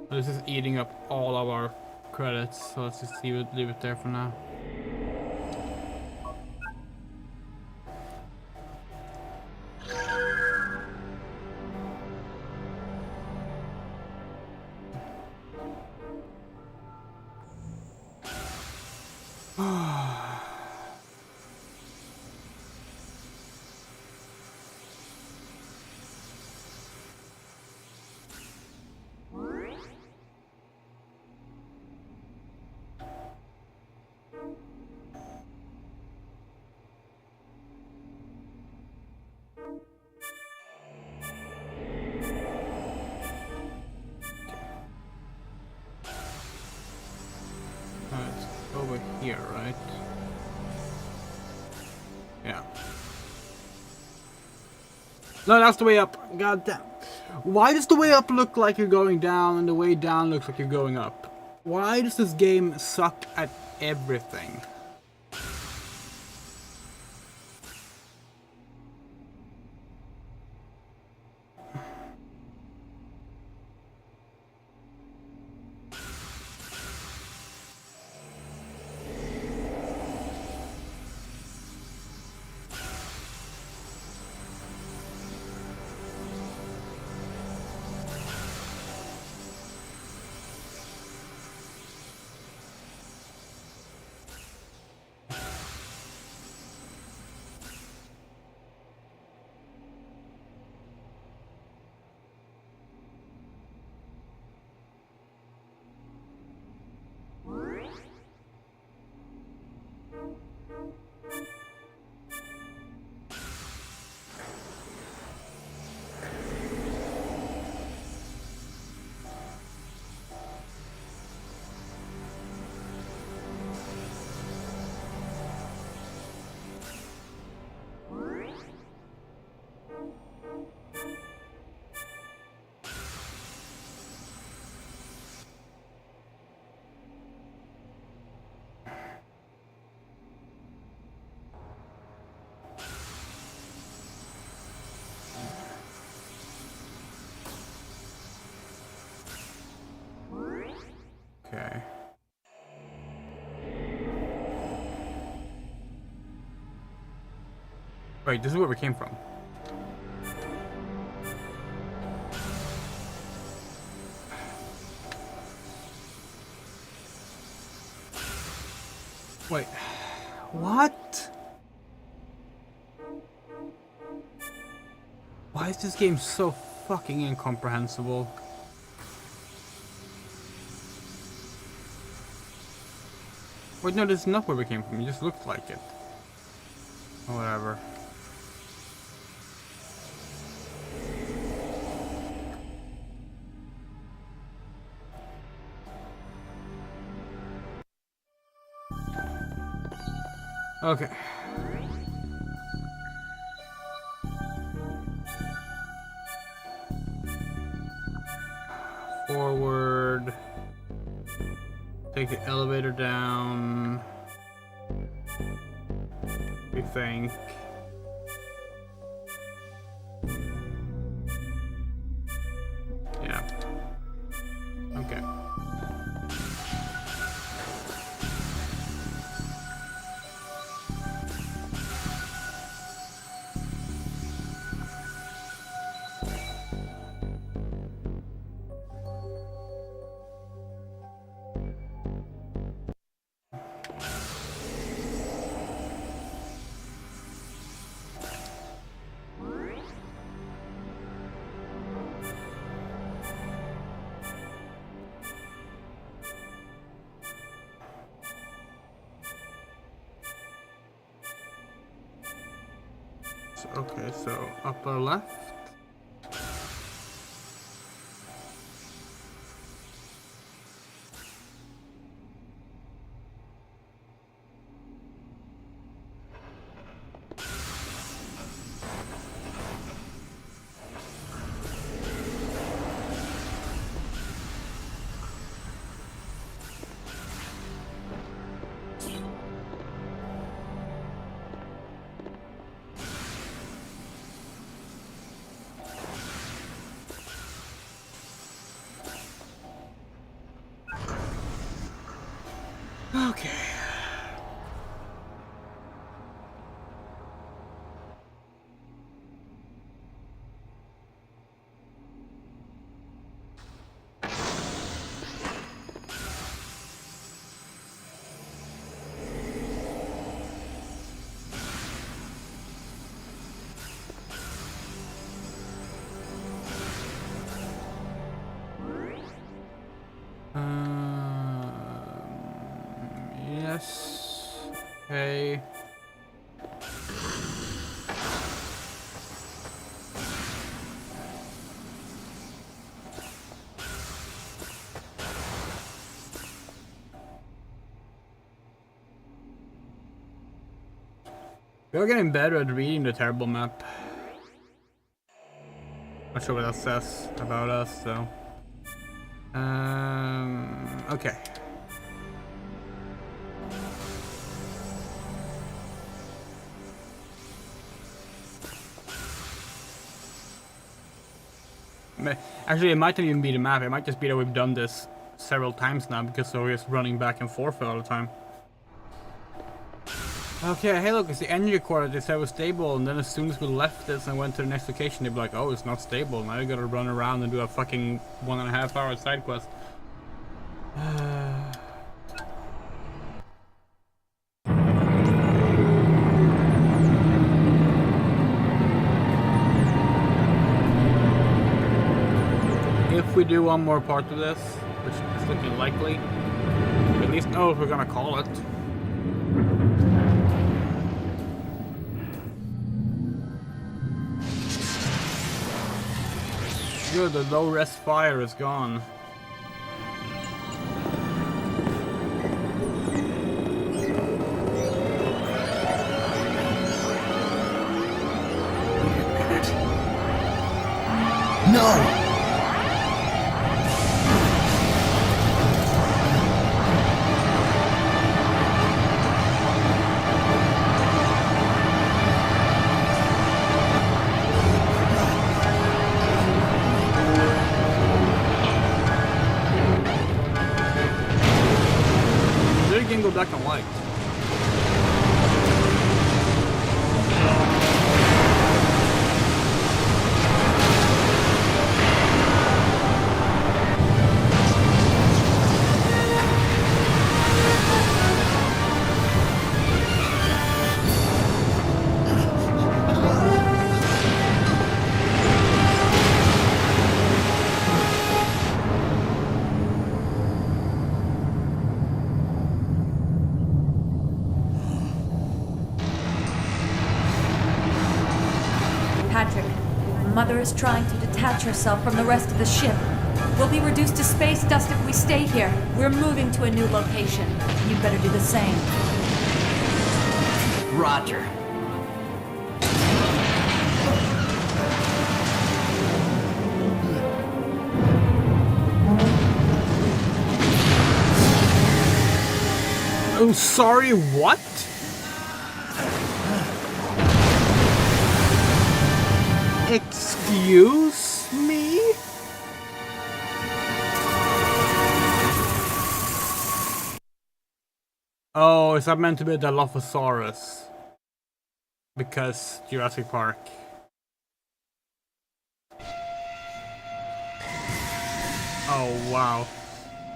This is eating up all of our credits, so let's just leave it there for now. It's over here, right? Yeah. No, that's the way up. God damn. Why does the way up look like you're going down and the way down looks like you're going up? Why does this game suck at everything? Okay. Wait, this is where we came from. Wait. What? Why is this game so fucking incomprehensible? Wait, no, this is not where we came from. It just looked like it. Or whatever. Okay. Forward. Take the elevator down. We think. Yeah. Okay. Okay, so upper left. Okay. Yes. Okay. We're getting better at reading the terrible map. Not sure what that says about us, so. Okay. Actually, it might not even be the map. It might just be that we've done this several times now because we're just running back and forth all the time. Okay, hey look, it's the energy core that they said was stable, and then as soon as we left this and went to the next location, they'd be like, oh, it's not stable. Now you gotta run around and do a fucking 1.5 hour side quest. If we do one more part of this, which is looking likely, we at least know if we're gonna call it. Good, the low res fire is gone. No! Go back and white. Patrick, Mother is trying to detach herself from the rest of the ship. We'll be reduced to space dust if we stay here. We're moving to a new location. You'd better do the same. Roger. Oh, sorry, what? Excuse me? Oh, is that meant to be the Dilophosaurus? Because Jurassic Park. Oh, wow.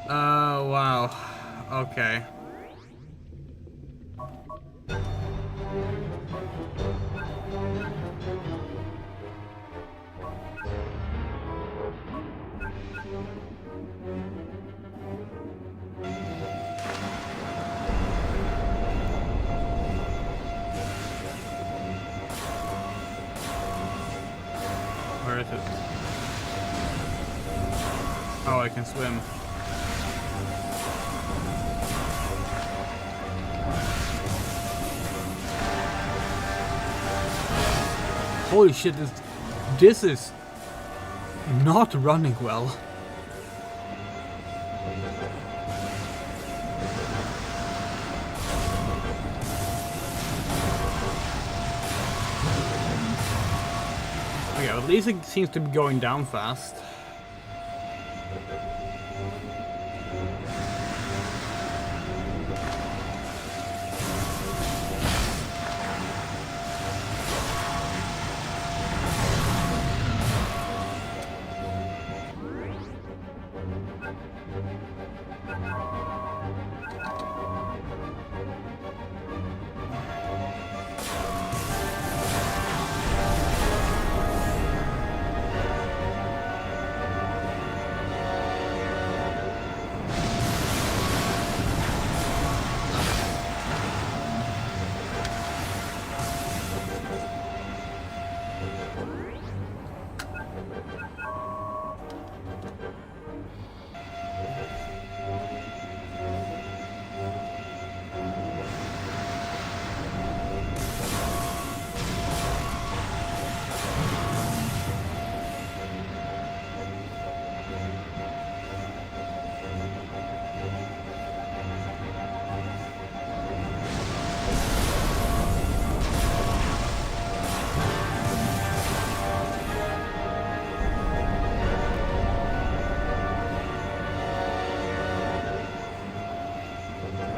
Oh, wow. Okay. Where is it? Oh, I can swim. Holy shit, this is not running well. Okay, at least it seems to be going down fast.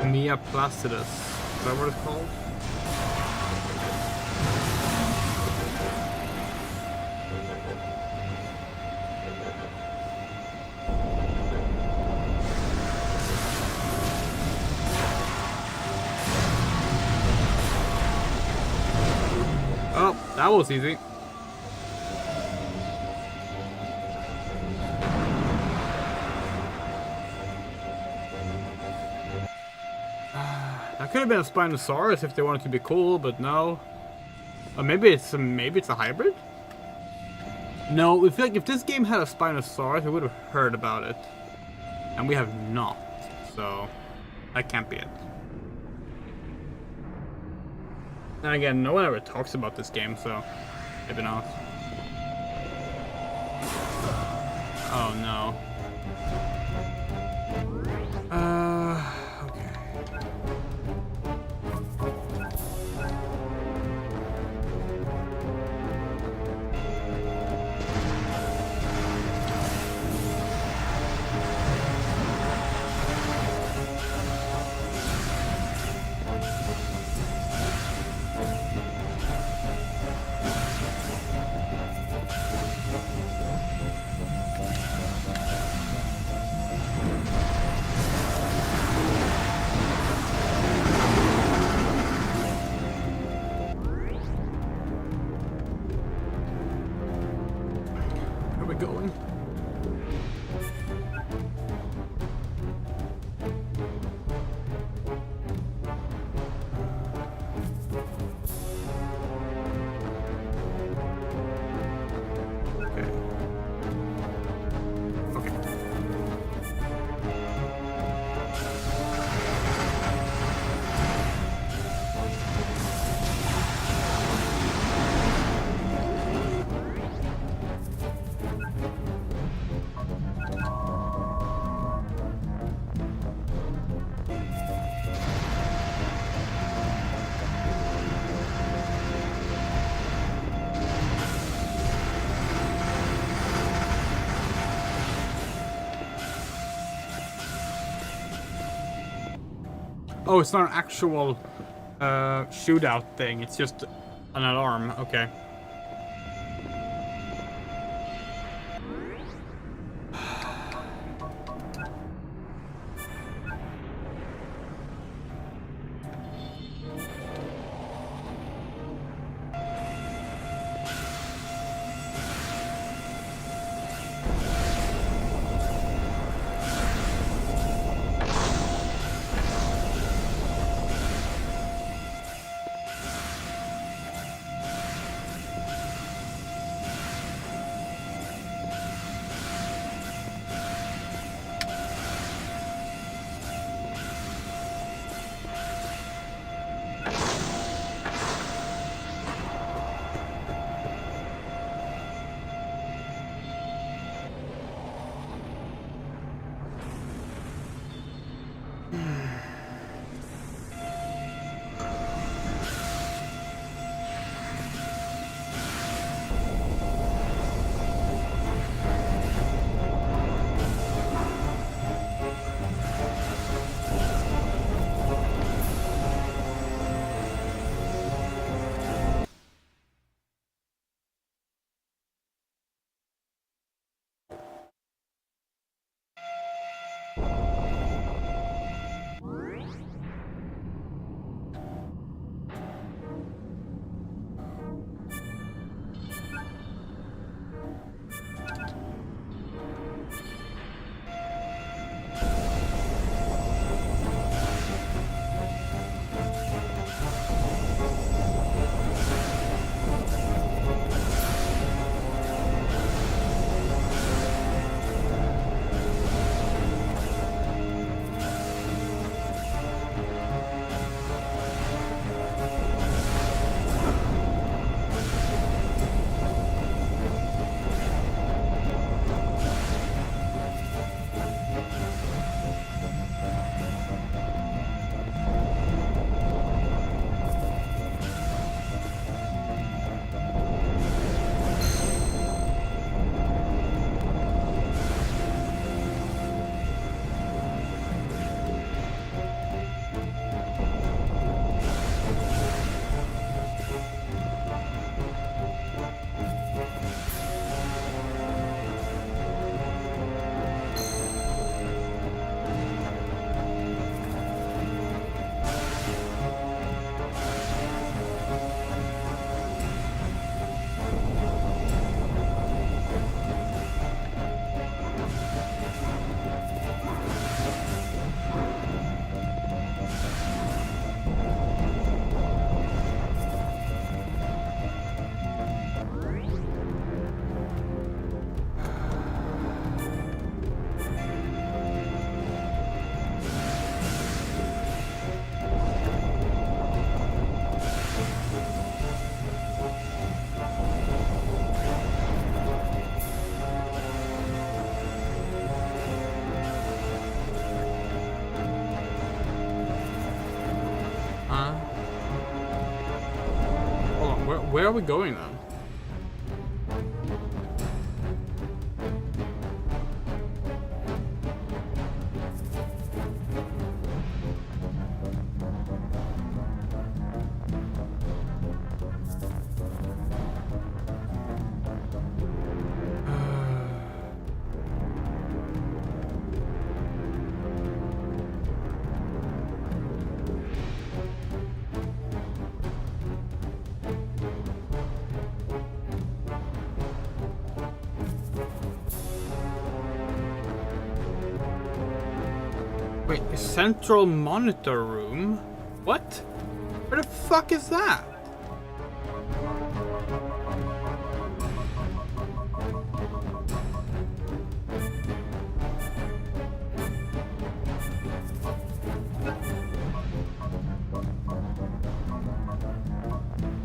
Mia Placidus. Is that what it's called? Oh, that was easy. That could have been a Spinosaurus if they wanted to be cool, but no. Or maybe it's a hybrid? No, we feel like if this game had a Spinosaurus, we would have heard about it. And we have not. So that can't be it. And again, no one ever talks about this game, so maybe not. Oh no. Okay. Going. Oh, it's not an actual shootout thing. It's just an alarm. Okay. where are we going then? Wait, a central monitor room? What? Where the fuck is that?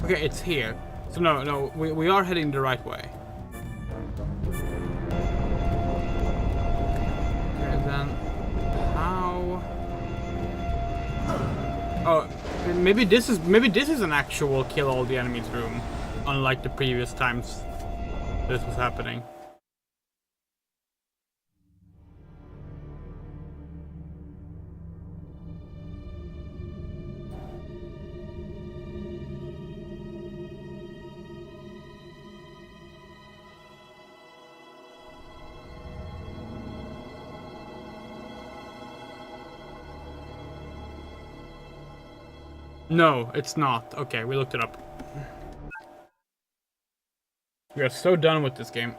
Okay, it's here. So no, we are heading the right way. Okay, then how? Oh, maybe this is an actual kill all the enemies room, unlike the previous times this was happening. No, it's not. Okay, we looked it up. We are so done with this game.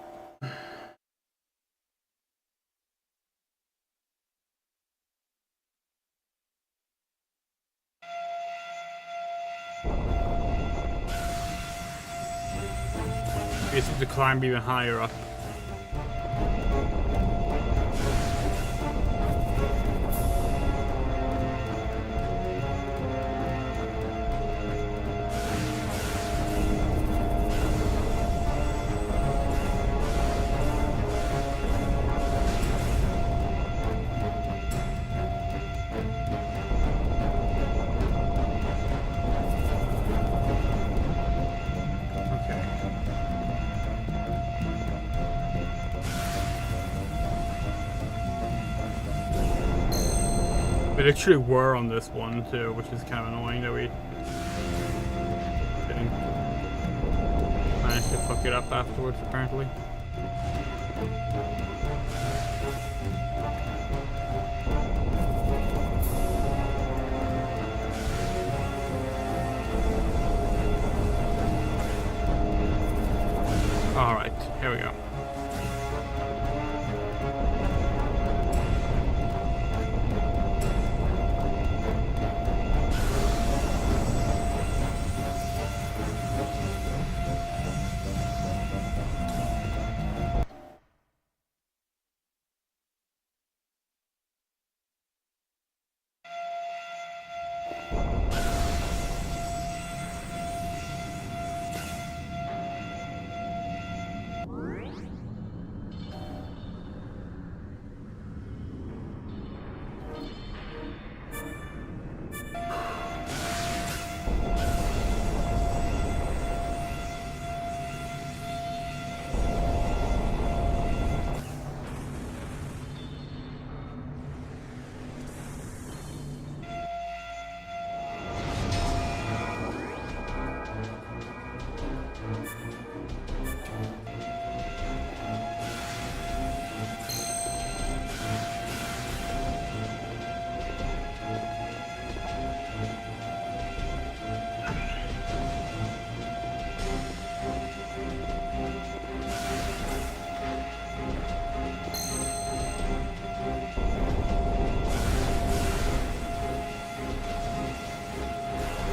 This is to climb even higher up. We actually were on this one too, which is kind of annoying that we didn't manage to fuck it up afterwards, apparently. Alright, here we go.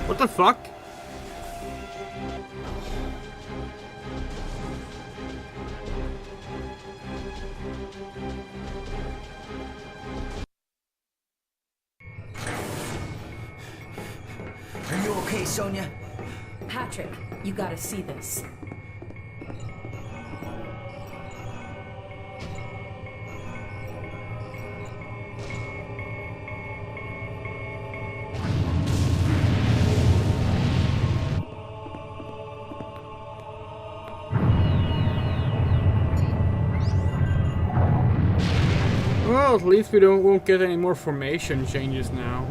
What the fuck? Are you okay, Sonia? Patrick, you gotta see this. Well, at least we won't get any more formation changes now.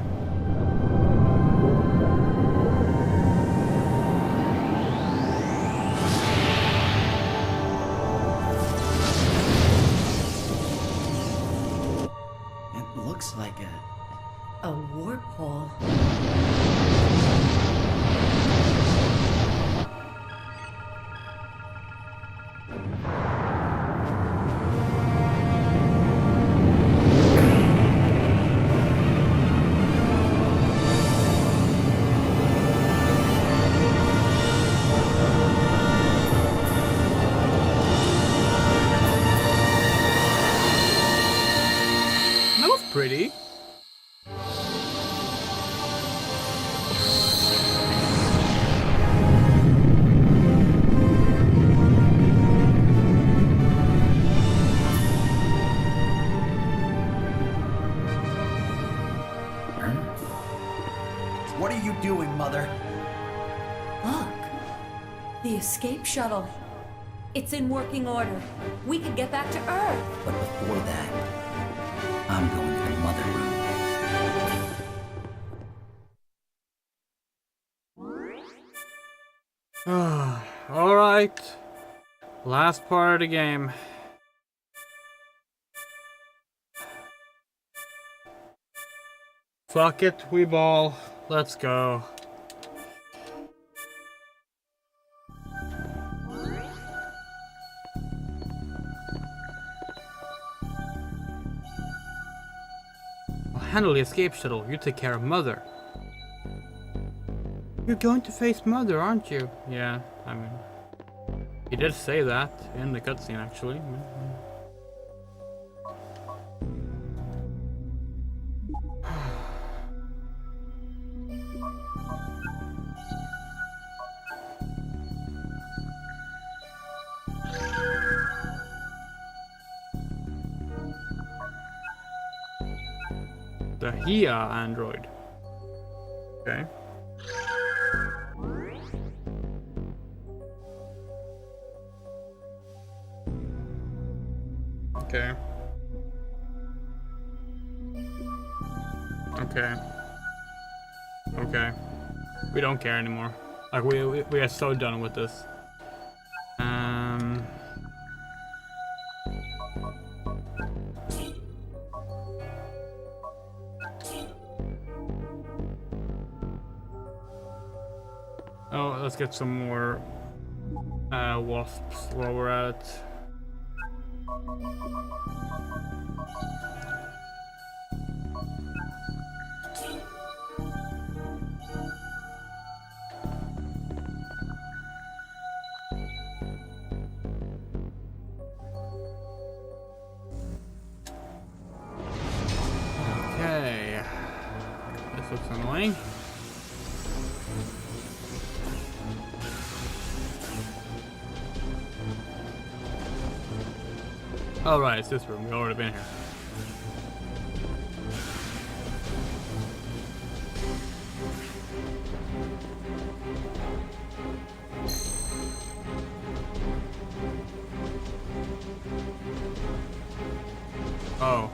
It looks like A warp hole. That was pretty. What are you doing, Mother? Look. The escape shuttle. It's in working order. We can get back to Earth. But before that, I'm going to the Mother room. Alright. Last part of the game. Fuck it, we ball. Let's go. I'll handle the escape shuttle. You take care of Mother. You're going to face Mother, aren't you? Yeah, I mean... He did say that in the cutscene, actually. The HIA android. Okay. Okay. Okay. Okay. We don't care anymore. Like we are so done with this. Oh, let's get some more wasps while we're at it. Okay. This looks annoying. Oh right, it's this room. We've already been here. Oh.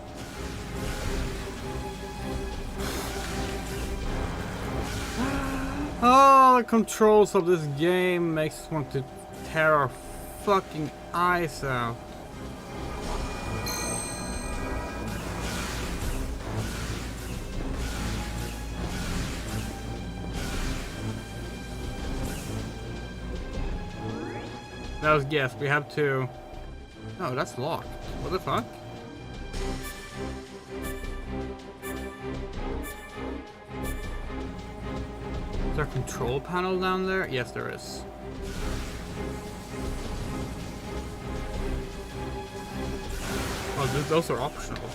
Oh, the controls of this game makes us want to tear our fucking eyes out. That was, yes, we have to... No, that's locked. What the fuck? Is there a control panel down there? Yes, there is. Oh, those are optional.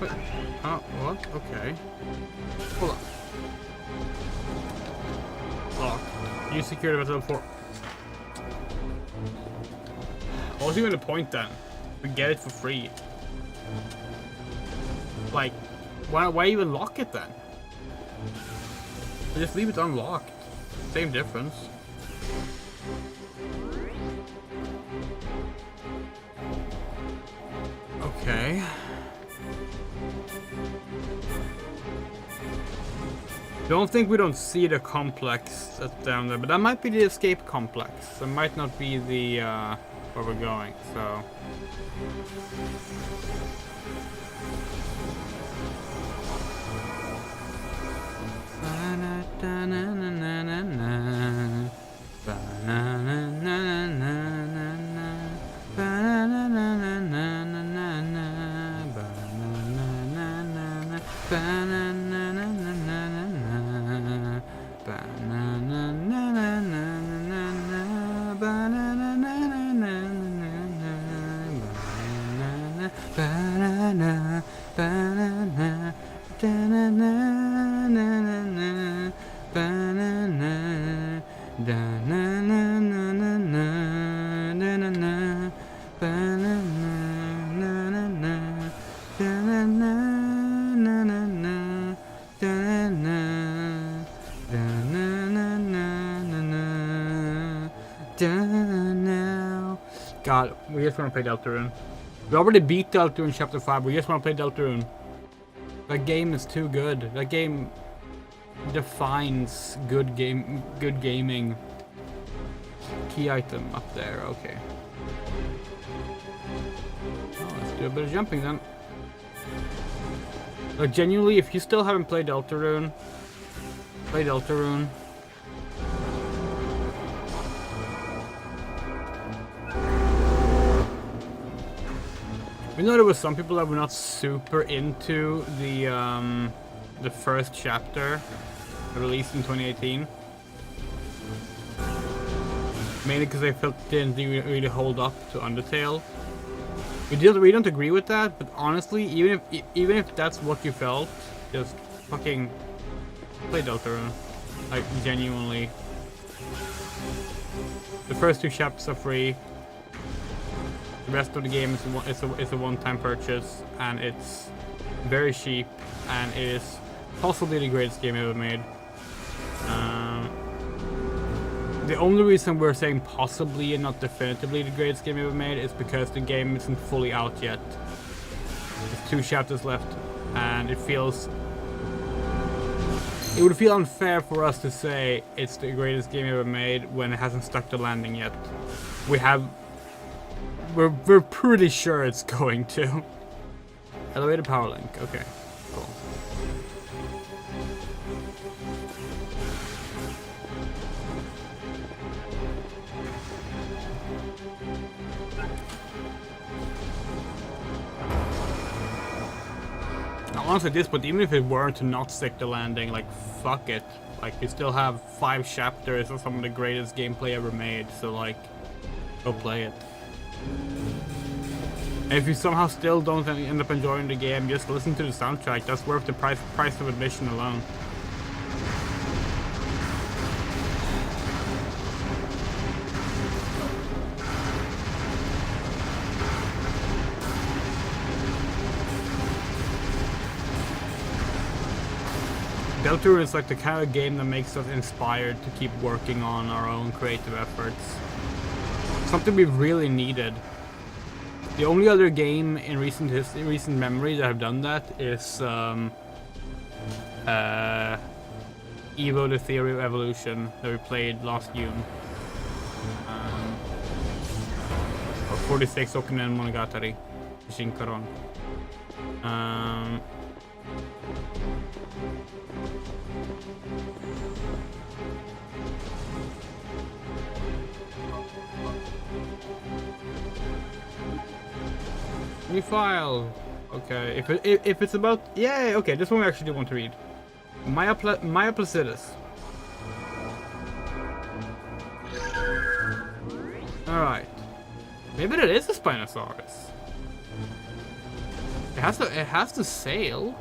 Wait. Oh, what? Okay. Hold on. Lock. Use security method 4. What was even the point then? We get it for free. Like, why even lock it then? Just leave it unlocked. Same difference. Okay. Don't think we don't see the complex that's down there, but that might be the escape complex. That might not be the where we're going. So. God, we just want to play Deltarune. We already beat Deltarune Chapter 5, we just want to play Deltarune. That game is too good. That game defines good gaming. Key item up there, okay. Oh, let's do a bit of jumping then. Like, genuinely, if you still haven't played Deltarune, play Deltarune. We know there were some people that were not super into the first chapter released in 2018. Mainly because they felt it didn't really hold up to Undertale. We don't agree with that, but honestly, even if that's what you felt, just fucking play Deltarune. Like, genuinely. The first 2 chapters are free. The rest of the game is a one-time purchase, and it's very cheap, and it is possibly the greatest game ever made. The only reason we're saying possibly and not definitively the greatest game ever made is because the game isn't fully out yet. There's 2 chapters left, and it would feel unfair for us to say it's the greatest game ever made when it hasn't stuck the landing yet. We're pretty sure it's going to. Elevated power link. Okay, cool. Honestly, at this point, even if it were to not stick the landing, like, fuck it. Like, you still have 5 chapters of some of the greatest gameplay ever made, so, like, go play it. And if you somehow still don't end up enjoying the game, just listen to the soundtrack. That's worth the price of admission alone. Deltarune is like the kind of game that makes us inspired to keep working on our own creative efforts. Something we've really needed. The only other game in recent memory that have done that is Evo: The Theory of Evolution that we played last June. Or 46 Okunen Monogatari Shinkaron. New file. Okay, if it's about, yeah, okay, this one we actually do want to read. Maya Placidus. All right, maybe that is a Spinosaurus. It has to sail.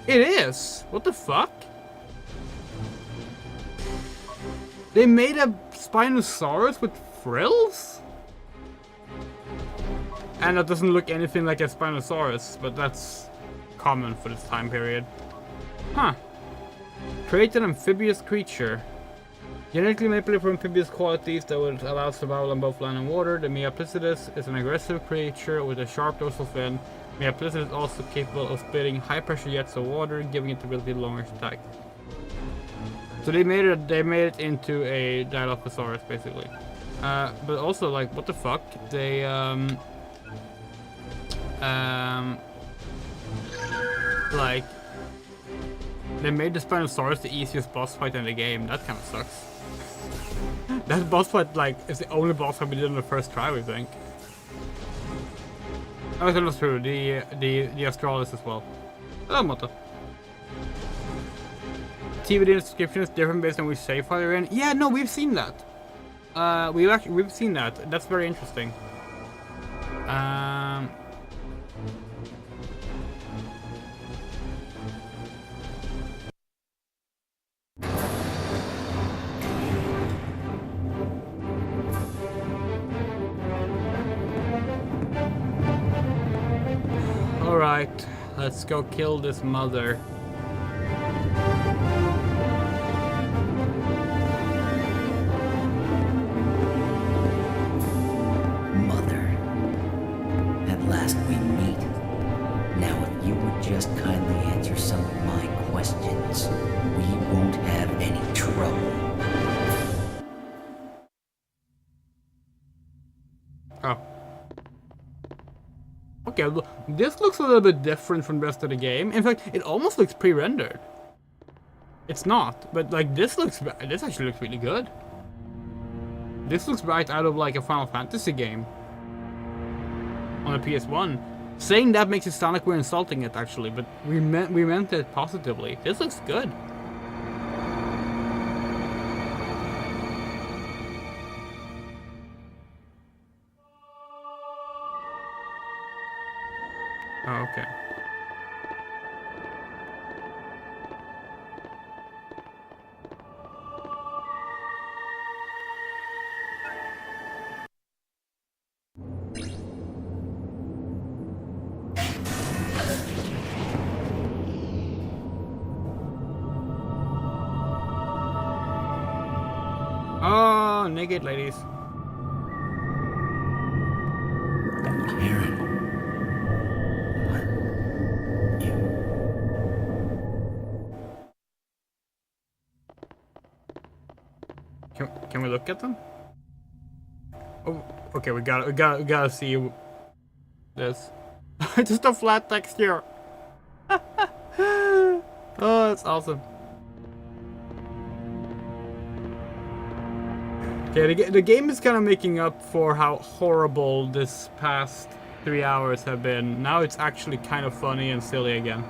It is. What the fuck? They made a Spinosaurus with frills? And that doesn't look anything like a Spinosaurus, but that's common for this time period. Huh. Create an amphibious creature. Genetically manipulated for amphibious qualities that would allow survival on both land and water. The Meaplicidus is an aggressive creature with a sharp dorsal fin. Meaplicidus is also capable of spitting high-pressure jets of water, giving it the ability to longer attack. So they made it into a Dilophosaurus, basically. But also, like, what the fuck? They like, they made the Spinosaurus the easiest boss fight in the game. That kind of sucks. That boss fight, like, is the only boss fight we did on the first try, we think. Oh, that's true. The Australis as well. Hello, Motto. TV description is different based on which save file you're in. Yeah, no, we've seen that. We've seen that. That's very interesting. All right, let's go kill this mother. Just kindly answer some of my questions. We won't have any trouble. Oh. Okay, this looks a little bit different from the rest of the game. In fact, it almost looks pre-rendered. It's not, but like this actually looks really good. This looks right out of like a Final Fantasy game on a PS1. Saying that makes it sound like we're insulting it, actually, but we meant it positively. This looks good. Oh, okay. Oh, naked ladies. Karen. What? You... Can we look at them? Oh, okay, we gotta see this. Just a flat texture. Oh, that's awesome. Okay, the game is kind of making up for how horrible this past 3 hours have been. Now it's actually kind of funny and silly again.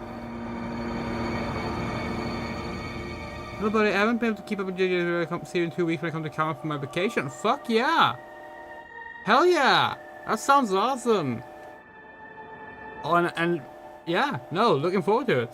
No, but I haven't been able to keep up with JJ in 2 weeks when I come to Capcom for my vacation. Fuck yeah! Hell yeah! That sounds awesome! Oh, and yeah, no, looking forward to it.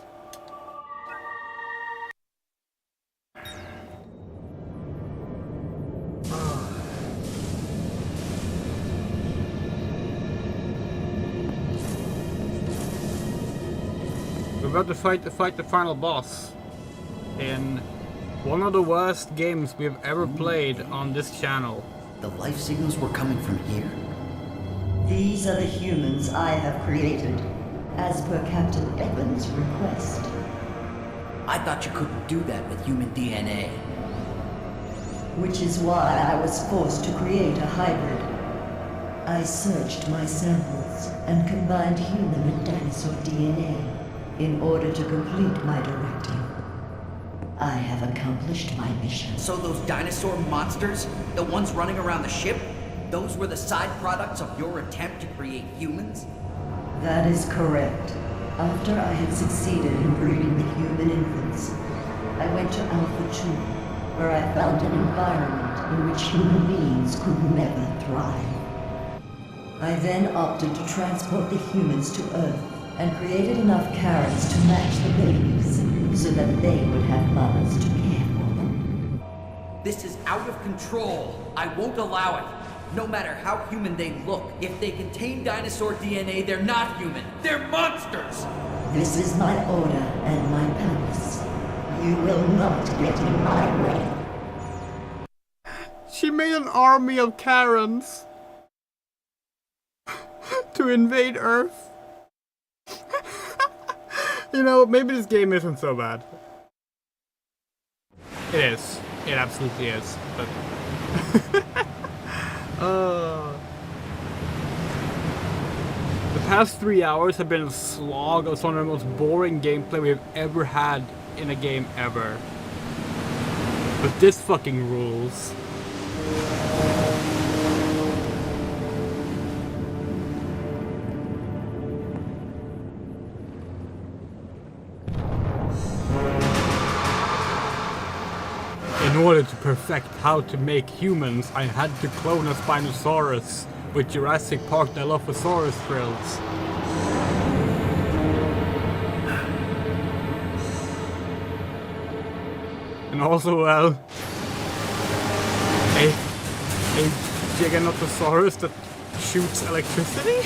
We're about to fight the final boss in one of the worst games we've ever played on this channel. The life signals were coming from here? These are the humans I have created, as per Captain Evans' request. I thought you couldn't do that with human DNA. Which is why I was forced to create a hybrid. I searched my samples and combined human and dinosaur DNA in order to complete my directive. I have accomplished my mission. So those dinosaur monsters, the ones running around the ship, those were the side products of your attempt to create humans? That is correct. After I had succeeded in breeding the human infants, I went to Alpha 2, where I found an environment in which human beings could never thrive. I then opted to transport the humans to Earth and created enough Karens to match the babies so that they would have mothers to care for them. This is out of control. I won't allow it. No matter how human they look, if they contain dinosaur DNA, they're not human. They're monsters! This is my order and my purpose. You will not get in my way. She made an army of Karens to invade Earth. You know, maybe this game isn't so bad. It is. It absolutely is. But the past 3 hours have been a slog of some of the most boring gameplay we've ever had in a game ever. But this fucking rules. In order to perfect how to make humans, I had to clone a Spinosaurus with Jurassic Park Dilophosaurus frills. And also, well, a Giganotosaurus that shoots electricity?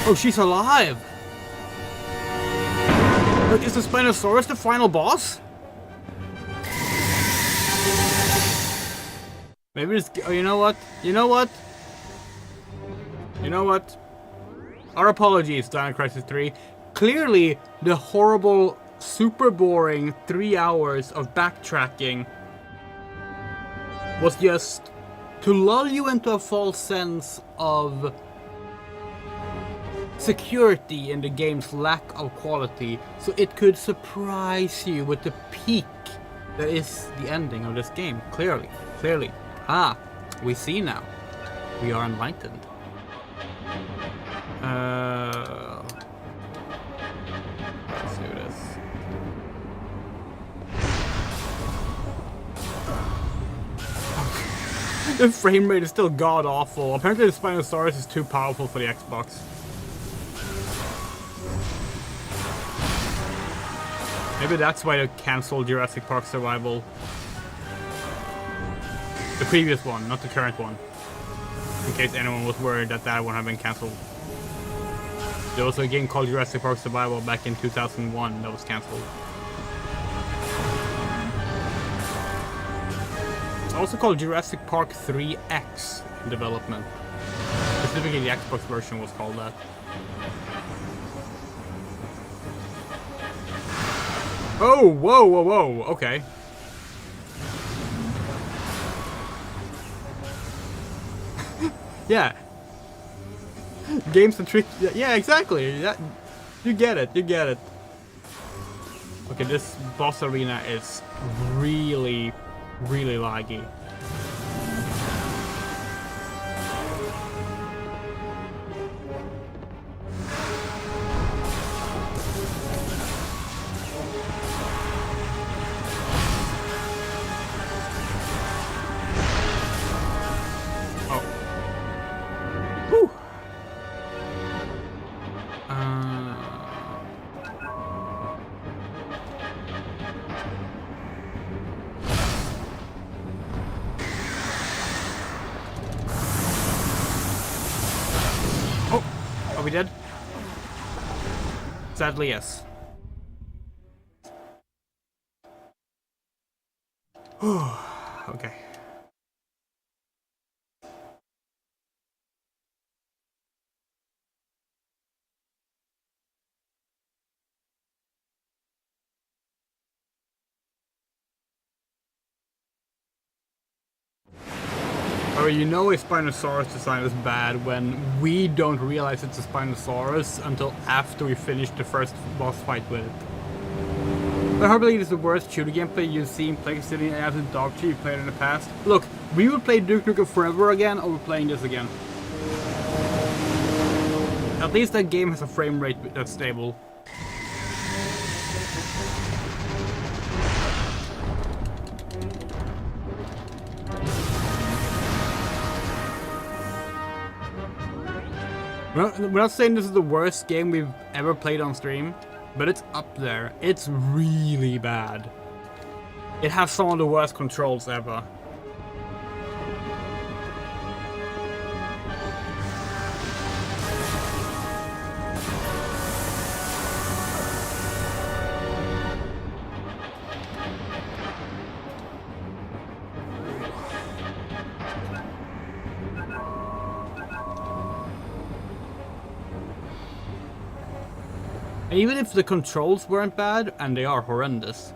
Oh, she's alive! Look, is the Spinosaurus the final boss? Maybe it's... Oh, you know what? You know what? You know what? Our apologies, Dino Crisis 3. Clearly, the horrible, super boring 3 hours of backtracking was just to lull you into a false sense of security in the game's lack of quality, so it could surprise you with the peak that is the ending of this game. Clearly. We see now. We are enlightened. Let's do this. The frame rate is still god awful. Apparently the Spinosaurus is too powerful for the Xbox. Maybe that's why they cancelled Jurassic Park Survival. The previous one, not the current one. In case anyone was worried that that one had been cancelled. There was a game called Jurassic Park Survival back in 2001 that was cancelled. It's also called Jurassic Park 3X in development. Specifically the Xbox version was called that. Oh, whoa, okay. Yeah. Games and trick. Yeah, exactly. That, you get it. Okay, this boss arena is really laggy. Are we dead? Sadly, yes. Okay. Or you know a Spinosaurus design is bad when we don't realize it's a Spinosaurus until after we finish the first boss fight with it. But I believe it's the worst shooter gameplay you've seen play sitting as a dog shit you played in the past. Look, we will play Duke Nukem Forever again, or we're playing this again. At least that game has a frame rate that's stable. We're not saying this is the worst game we've ever played on stream, but it's up there. It's really bad. It has some of the worst controls ever. And even if the controls weren't bad, and they are horrendous,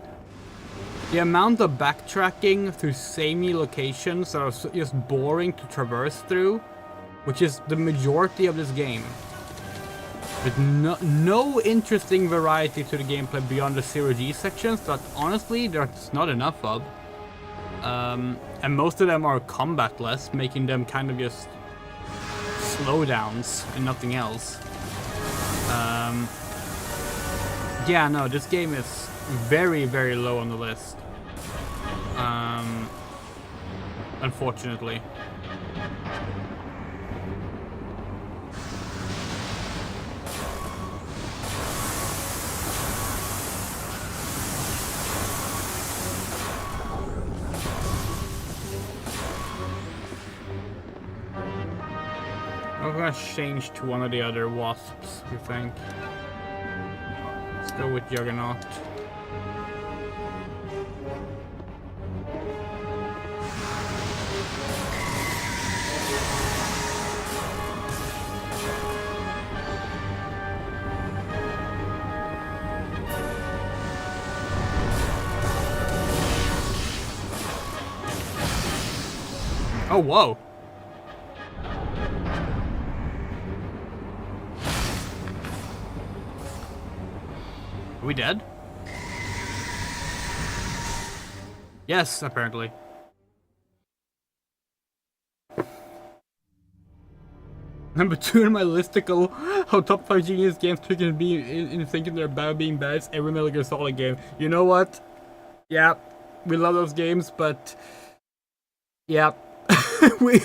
the amount of backtracking through samey locations that are just boring to traverse through, which is the majority of this game, with no interesting variety to the gameplay beyond the 0G sections that honestly there's not enough of. And most of them are combatless, making them kind of just slowdowns and nothing else. Yeah, no, this game is very, very low on the list. Unfortunately. I'm gonna change to one of the other wasps, we think. Let's go with Juggernaut. Oh, whoa. Are we dead? Yes, apparently. Number 2 on my listicle, how top 5 genius games can be in thinking they're about being bad is every Metal Gear Solid game. You know what? Yeah, we love those games, but... yeah. we...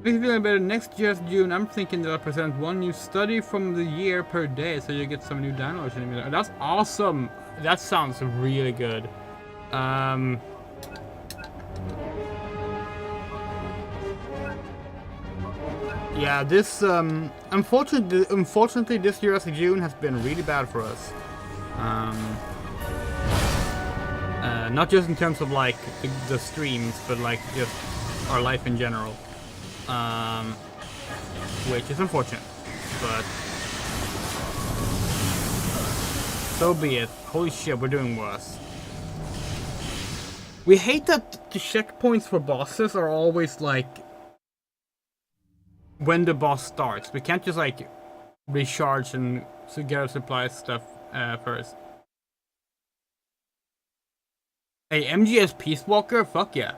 Feeling better next Jurassic June. I'm thinking that I'll present one new study from the year per day, so you get some new downloads in a minute. That's awesome. That sounds really good. Yeah, this unfortunately this Jurassic June has been really bad for us. Not just in terms of like the streams, but like just our life in general. Which is unfortunate, but so be it. Holy shit, we're doing worse. We hate that the checkpoints for bosses are always like when the boss starts. We can't just like recharge and get our supply stuff first. Hey, MGS Peace Walker? Fuck yeah.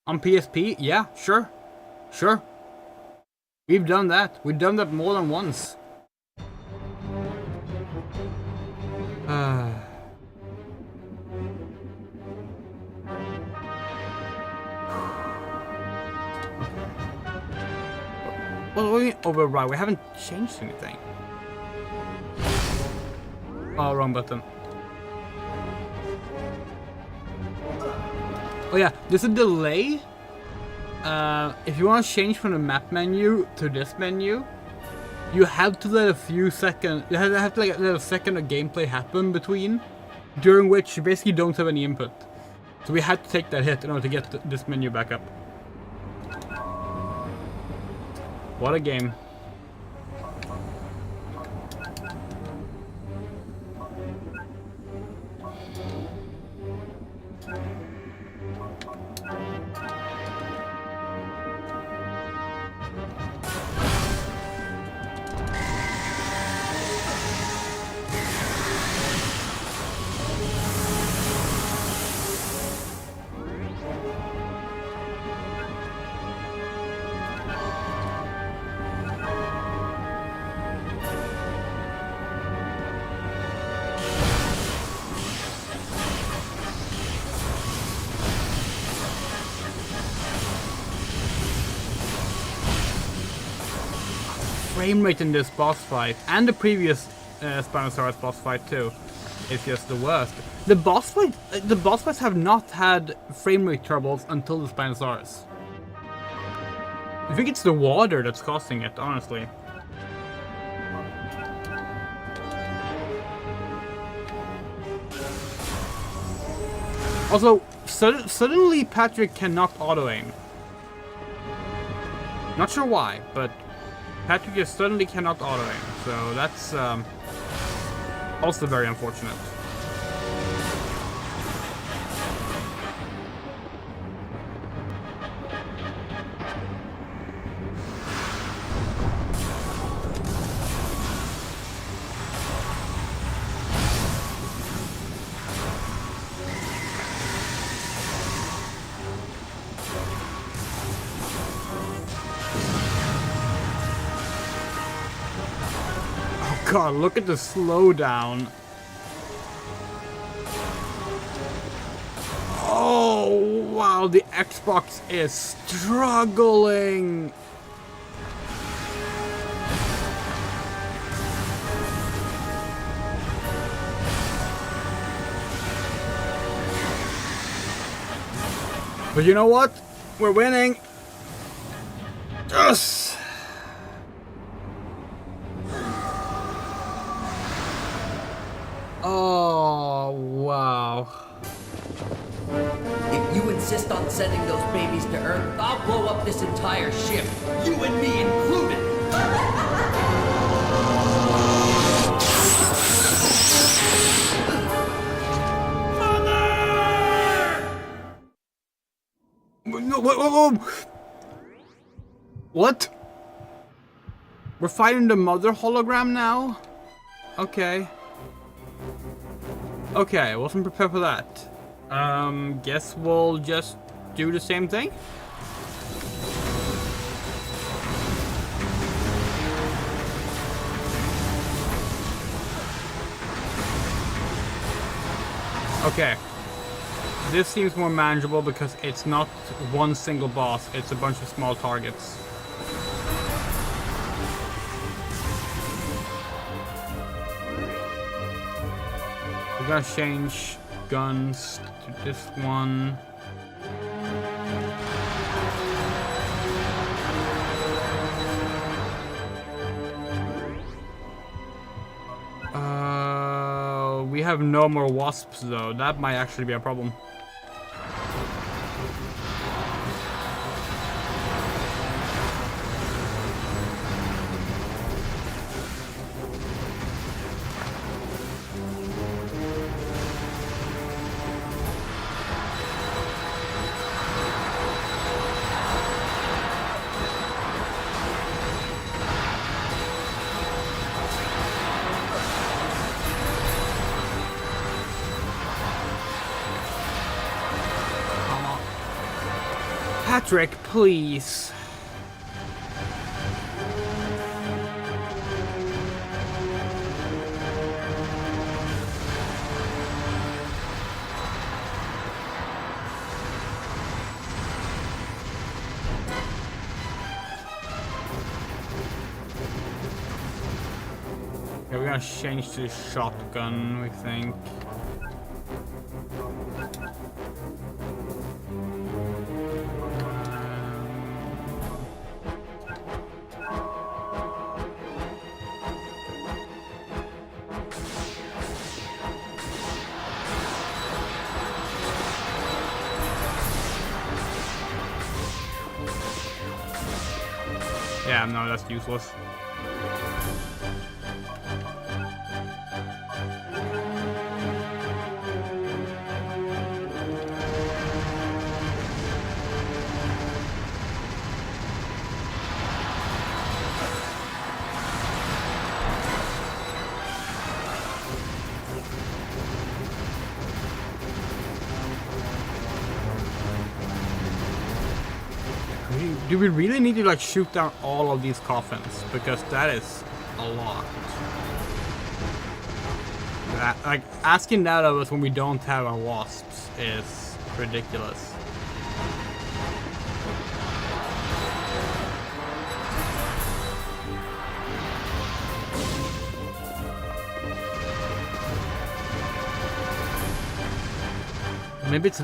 On PSP? Yeah, sure. Sure. We've done that. We've done that more than once. Well, we override. We haven't changed anything. Oh, wrong button. Oh yeah, there's a delay. If you want to change from the map menu to this menu, you have to let a few seconds. You have to like let a second of gameplay happen between, during which you basically don't have any input. So we had to take that hit in order to get this menu back up. What a game. Frame rate in this boss fight and the previous Spinosaurus boss fight too is just the worst. The boss fights have not had frame rate troubles until the Spinosaurus. I think it's the water that's causing it, honestly. Also, suddenly Patrick cannot auto-aim. Not sure why, but Patrick just suddenly cannot auto-aim. So that's also very unfortunate. God, look at the slowdown. Oh, wow, the Xbox is struggling. But you know what? We're winning. Yes! Oh, wow. If you insist on sending those babies to Earth, I'll blow up this entire ship. You and me included. No, whoa. What? We're fighting the mother hologram now? Okay. Okay, wasn't prepared for that. Guess we'll just do the same thing? Okay. This seems more manageable because it's not one single boss, it's a bunch of small targets. We're gonna change guns to this one. We have no more wasps though. That might actually be a problem. Patrick, please. Okay, we're gonna change to shotgun, we think. Yeah, no, that's useless. Do we really need to like shoot down all of these coffins? Because that is a lot. Like asking that of us when we don't have our wasps is ridiculous. Maybe it's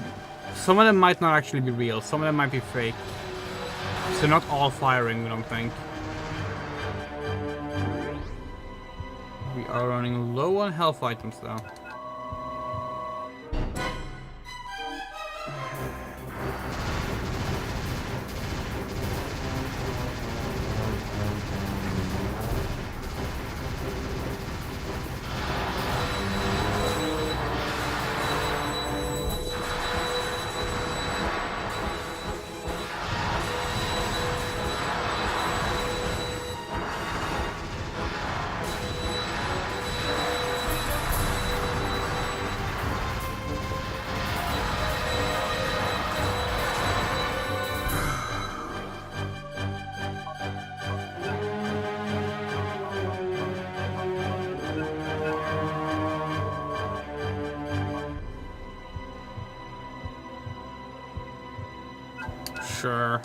some of them might not actually be real. Some of them might be fake. So not all firing, I don't think. We are running low on health items though. Sure.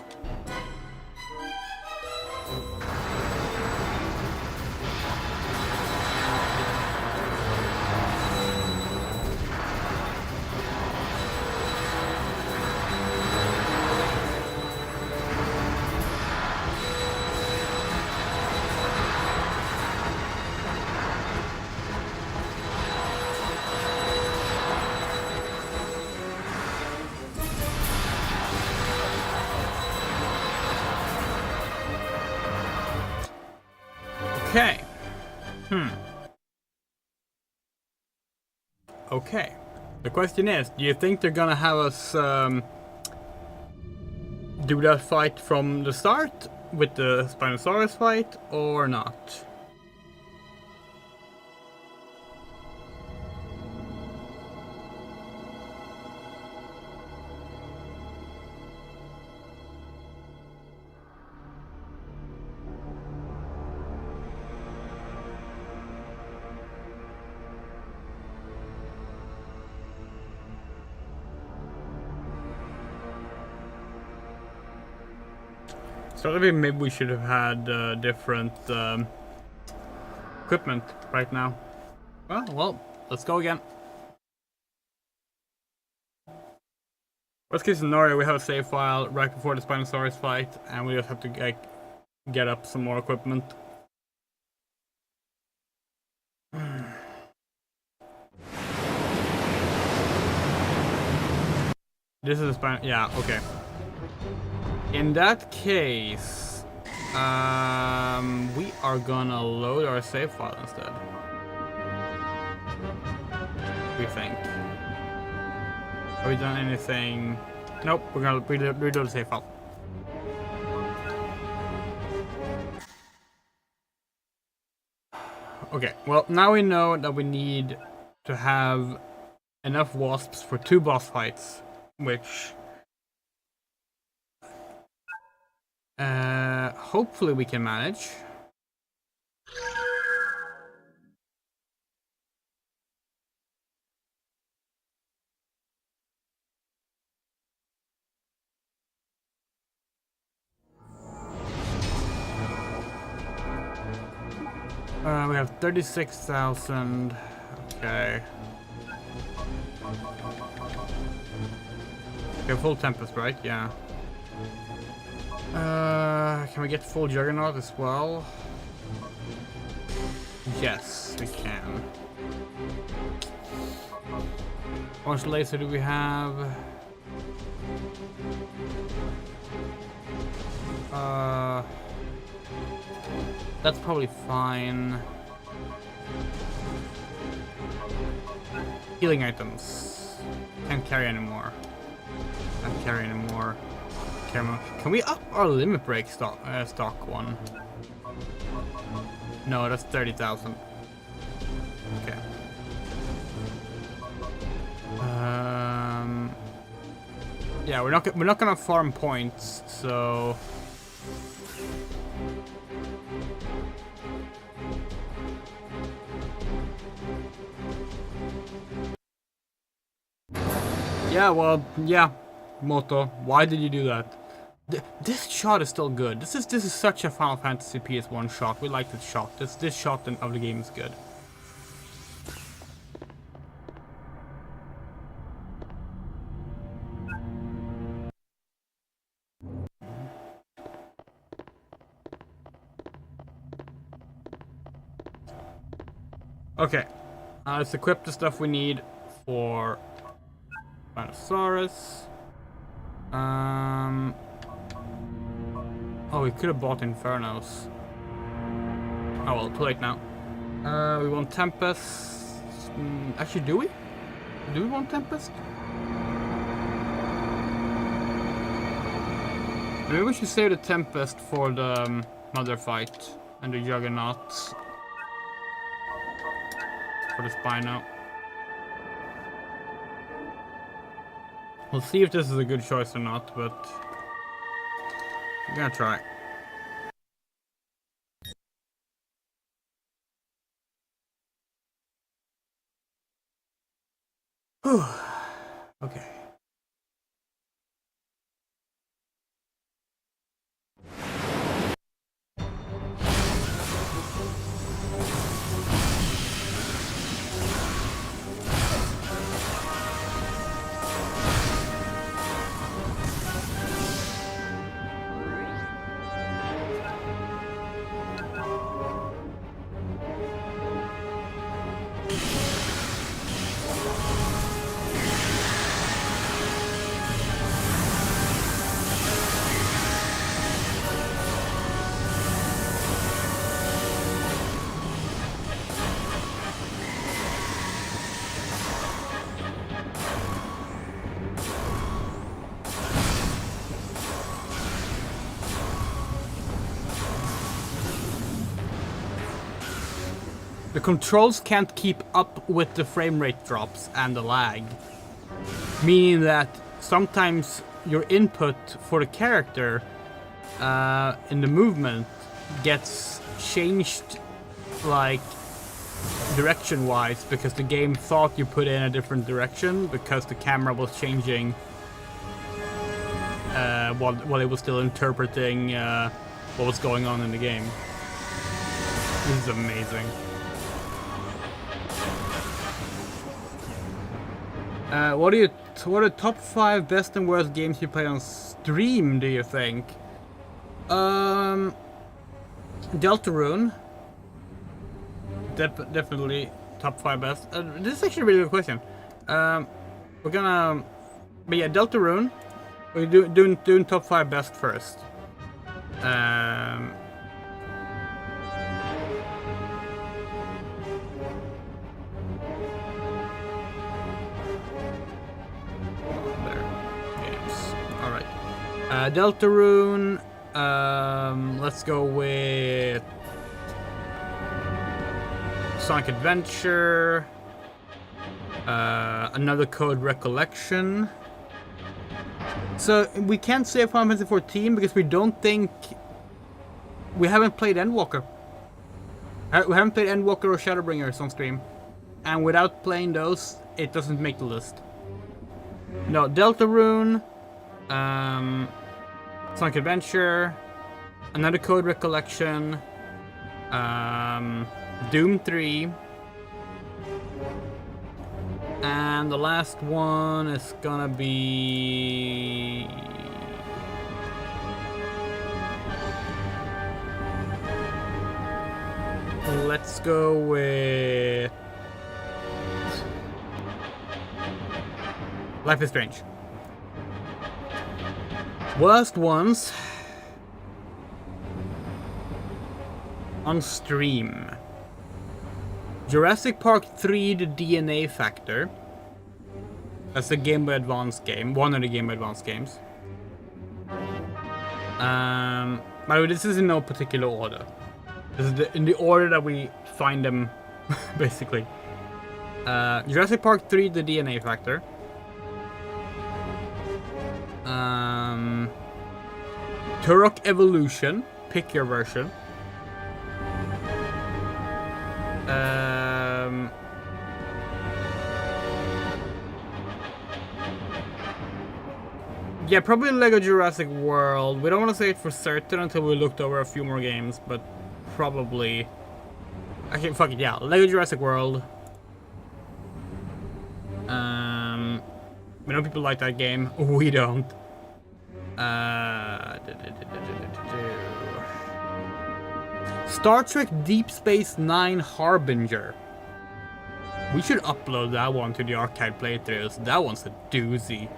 Okay. Okay. The question is, do you think they're gonna have us do that fight from the start with the Spinosaurus fight or not? So maybe we should have had different equipment right now. Well, let's go again. Worst case scenario, we have a save file right before the Spinosaurus fight, and we just have to get up some more equipment. This is a Spino. Yeah, okay. In that case, we are gonna load our save file instead. We think. Have we done anything? Nope, we're gonna redo the save file. Okay, well, now we know that we need to have enough wasps for 2 boss fights, which hopefully we can manage. We have 36,000. Okay. Okay, full Tempest, right? Yeah. Can we get full Juggernaut as well? Yes, we can. How much laser do we have? That's probably fine. Healing items. Can't carry anymore. Can't carry anymore. Can we up our limit break stock one? No, that's 30,000. Okay. Yeah, we're not gonna farm points, so. Yeah, well, yeah, Moto, why did you do that? This shot is still good. This is such a Final Fantasy PS1 shot. We like this shot. This shot of the game is good. Okay, let's equip the stuff we need for Spinosaurus. Oh, we could have bought Infernos. Oh well, too late now. We want Tempest. Actually, do we? Do we want Tempest? Maybe we should save the Tempest for the Mother fight and the Juggernauts for the Spino. We'll see if this is a good choice or not, but I'm gonna try. Whew. Okay. the controls can't keep up with the frame rate drops and the lag. Meaning that sometimes your input for the character in the movement gets changed, like direction-wise, because the game thought you put in a different direction because the camera was changing while it was still interpreting what was going on in the game. This is amazing. What are the top 5 best and worst games you play on stream, do you think? Deltarune. Definitely top 5 best. This is actually a really good question. We're gonna... But yeah, Deltarune. We're doing top 5 best first. Deltarune, let's go with Sonic Adventure, Another Code Recollection. So we can't say Final Fantasy 14 because we don't think... We haven't played Endwalker. We haven't played Endwalker or Shadowbringers on stream. And without playing those, it doesn't make the list. No, Deltarune, Sonic Adventure, Another Code Recollection, Doom 3, and the last one is gonna be... Let's go with... Life is Strange. Worst ones on stream. Jurassic Park 3, the DNA Factor. That's the Game Boy Advance game. One of the Game Boy Advance games. By the way, this is in no particular order. This is in the order that we find them, basically. Jurassic Park 3, the DNA Factor. Turok Evolution, pick your version. Yeah, probably Lego Jurassic World. We don't want to say it for certain until we looked over a few more games, but probably... Okay, fuck it, yeah. Lego Jurassic World. We know people like that game. We don't. Star Trek Deep Space Nine Harbinger. We should upload that one to the archive playthroughs. That one's a doozy.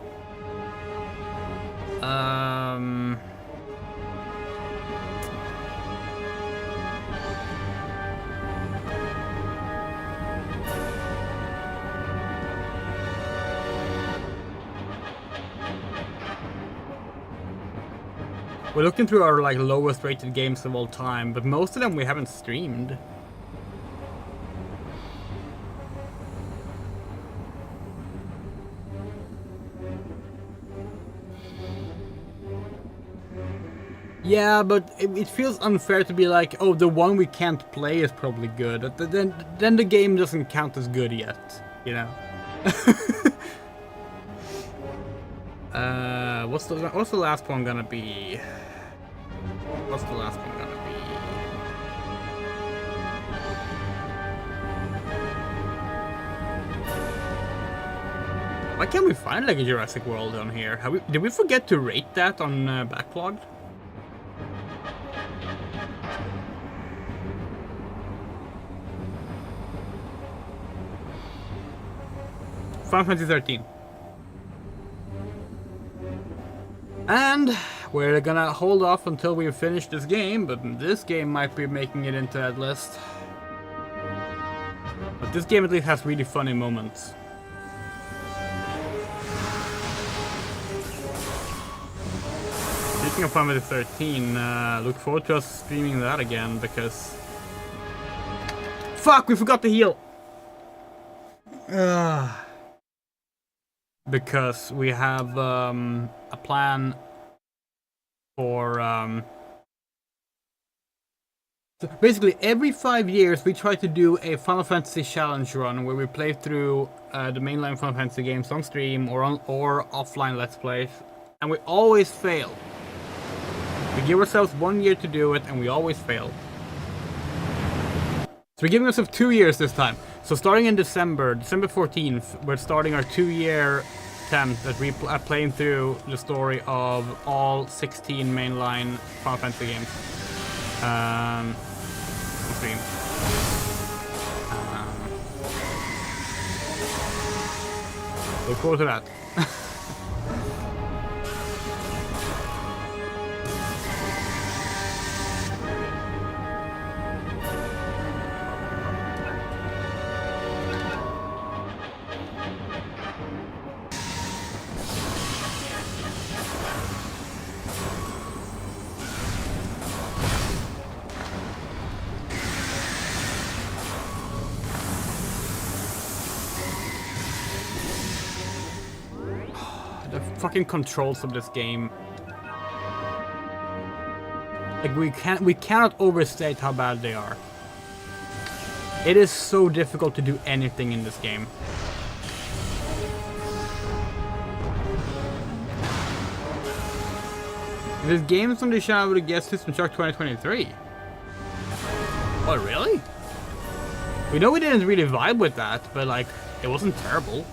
We're looking through our like lowest rated games of all time, but most of them we haven't streamed. Yeah, but it feels unfair to be like, oh, the one we can't play is probably good. Then the game doesn't count as good yet, you know. What's the last one gonna be? What's the last one gonna be? Why can't we find like a Jurassic World on here? Did we forget to rate that on Backlogged? Final Fantasy 13. And we're gonna hold off until we finish this game, but this game might be making it into that list. But this game at least has really funny moments. Speaking of Final Fantasy 13, look forward to us streaming that again, because fuck, we forgot to heal. Because we have a plan for so basically every 5 years we try to do a Final Fantasy challenge run where we play through the mainline Final Fantasy games on stream or offline Let's Plays, and we always fail. We give ourselves 1 year to do it, and we always fail. So we're giving ourselves 2 years this time. So starting in December 14th, we're starting our 2-year attempt at playing through the story of all 16 mainline Final Fantasy games. On stream. Look forward to that. The fucking controls of this game. Like we cannot overstate how bad they are. It is so difficult to do anything in this game. If this game is on the channel, I would have guessed System Shock 2023. Oh, really? We know we didn't really vibe with that, but like, it wasn't terrible.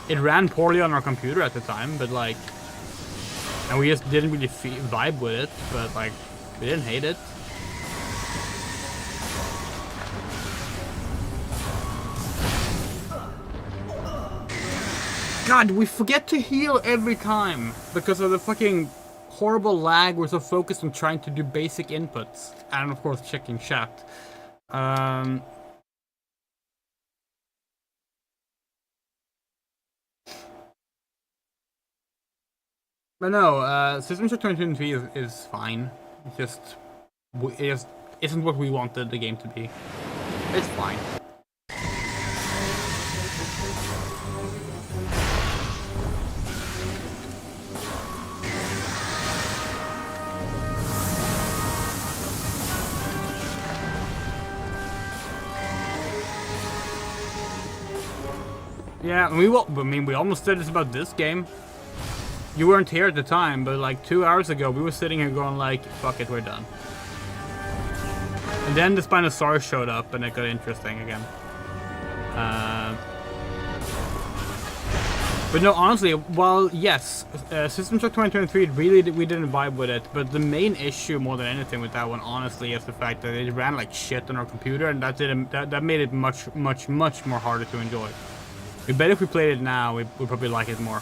It ran poorly on our computer at the time, but like, and we just didn't really vibe with it, but like, we didn't hate it. God, we forget to heal every time because of the fucking horrible lag. We're so focused on trying to do basic inputs, and of course checking chat. But no, System Shock 2023 is fine. It just isn't what we wanted the game to be. It's fine. Yeah, we almost said this about this game. You weren't here at the time, but like 2 hours ago, we were sitting here going like, fuck it, we're done. And then the Dinosaur showed up, and it got interesting again. But no, honestly, while yes, System Shock 2023 we didn't vibe with it, but the main issue more than anything with that one, honestly, is the fact that it ran like shit on our computer, and that made it much more harder to enjoy. We bet if we played it now, we'd probably like it more.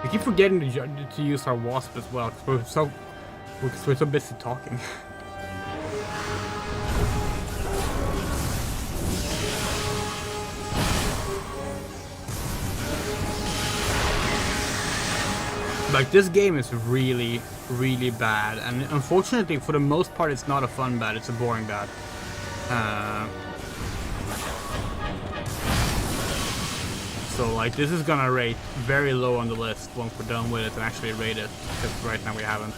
We keep forgetting to use our wasp as well, because we're so busy talking. Like, this game is really bad, and unfortunately for the most part it's not a fun bad, it's a boring bad. So like, this is gonna rate very low on the list once we're done with it and actually rate it, because right now we haven't.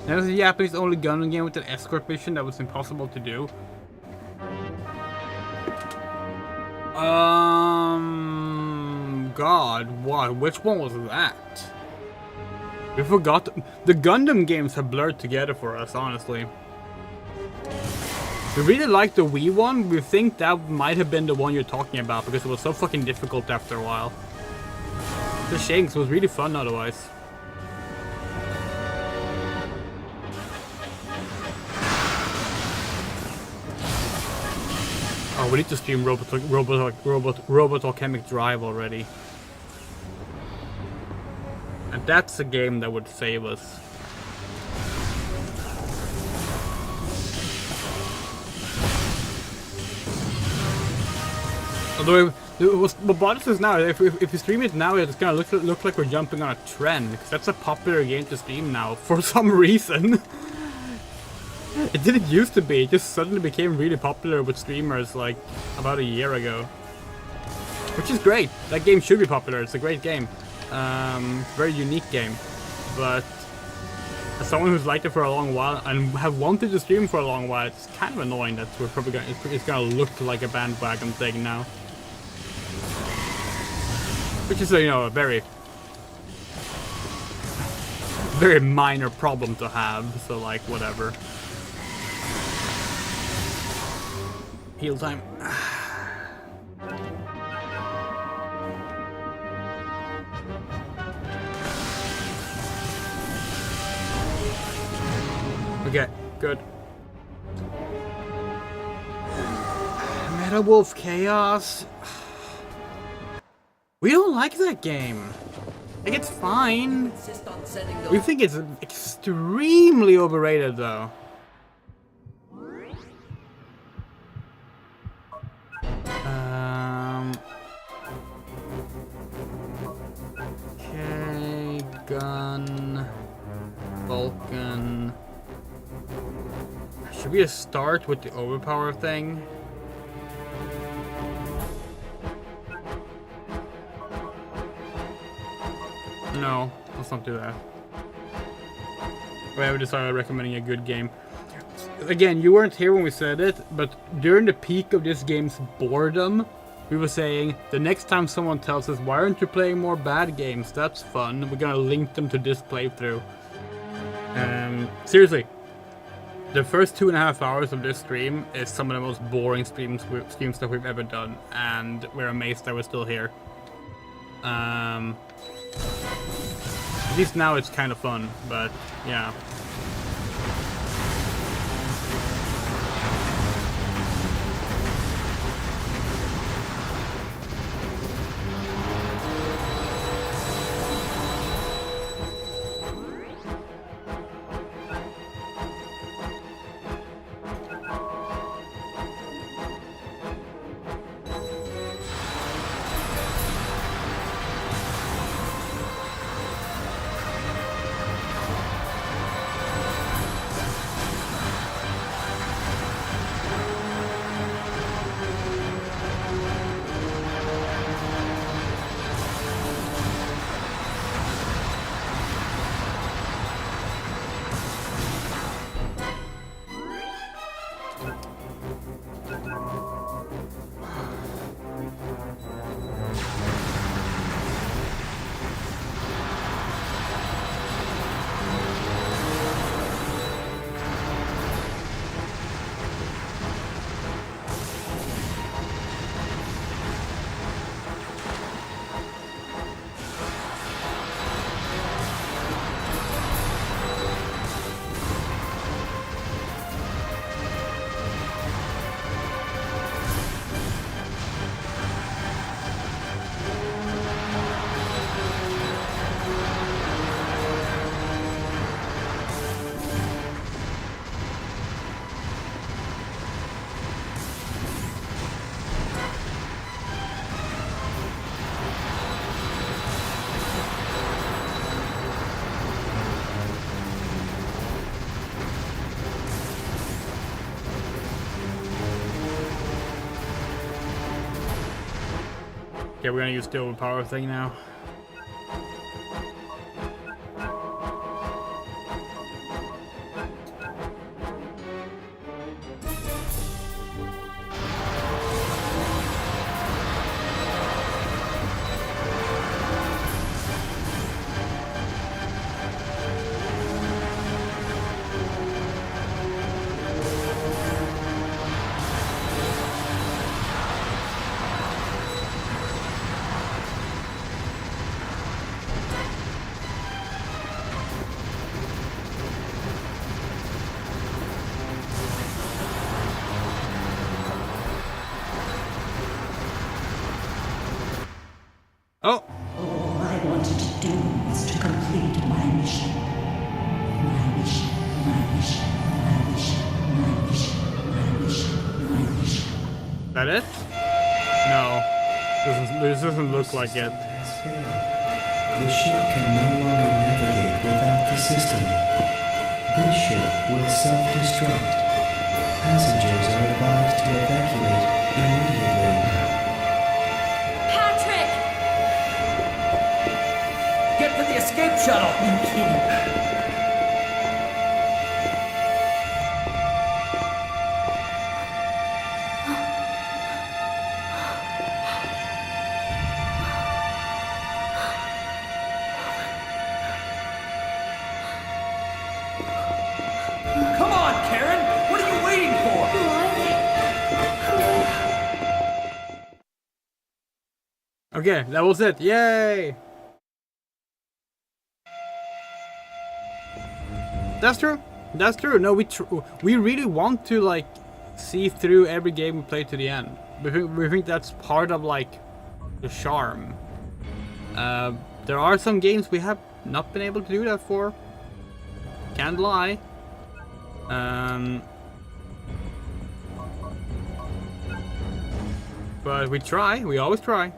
That was a Japanese only gun game with an escort mission that was impossible to do. God, what? Which one was that? We forgot. The Gundam games have blurred together for us, honestly. We really like the Wii one. We think that might have been the one you're talking about because it was so fucking difficult after a while. It's a shame because it was really fun otherwise. Oh, we need to stream Robot Alchemic Drive already. And that's a game that would save us. What bothers us now, if we stream it now, it's gonna look like we're jumping on a trend, because that's a popular game to stream now, for some reason. It didn't used to be, it just suddenly became really popular with streamers, like, about a year ago. Which is great, that game should be popular, it's a great game. Very unique game. But, as someone who's liked it for a long while, and have wanted to stream for a long while, it's kind of annoying that we're probably gonna, it's gonna look like a bandwagon thing now. Which is, you know, a very minor problem to have, so like, whatever. Heal time. Okay, good. Meta Wolf Chaos. We don't like that game. Like, it's fine. We think it's extremely overrated, though. Okay, gun, Vulcan. Should we just start with the overpower thing? No, let's not do that. We haven't decided recommending a good game. Again, you weren't here when we said it, but during the peak of this game's boredom, we were saying, the next time someone tells us, why aren't you playing more bad games? That's fun. We're gonna link them to this playthrough. Seriously, the first 2.5 hours of this stream is some of the most boring streams that we've ever done, and we're amazed that we're still here. At least now it's kind of fun, but yeah. Okay, we're gonna use the overpower thing now. Oh! All I wanted to do was to complete my mission. My mission, my mission, my mission, my mission, my mission, my mission. That it? No. There's This doesn't look like it. Has failed. The ship can no longer navigate without the system. This ship will self-destruct. Passengers are advised to evacuate immediately. Patrick! Get to the escape shuttle! You kidding? Come on, Karen! What are you waiting for? Okay, that was it. Yay! That's true. That's true. No, we really want to like see through every game we play to the end. We think that's part of like the charm. There are some games we have not been able to do that for. Can't lie. But we try. We always try.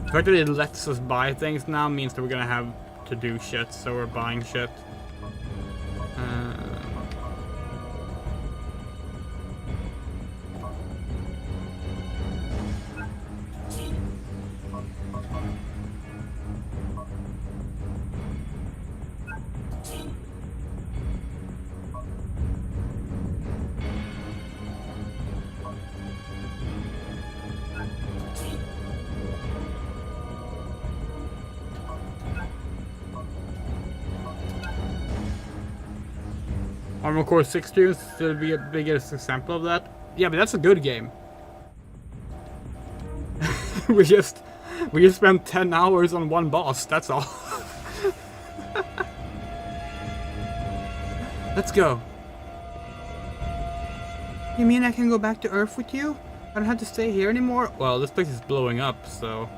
The fact that it lets us buy things now means that we're gonna have to do shit, so we're buying shit. Armored Core 6 June will be a biggest example of that. Yeah, but that's a good game. we just spent 10 hours on one boss, that's all. Let's go. You mean I can go back to Earth with you? I don't have to stay here anymore? Well, this place is blowing up, so...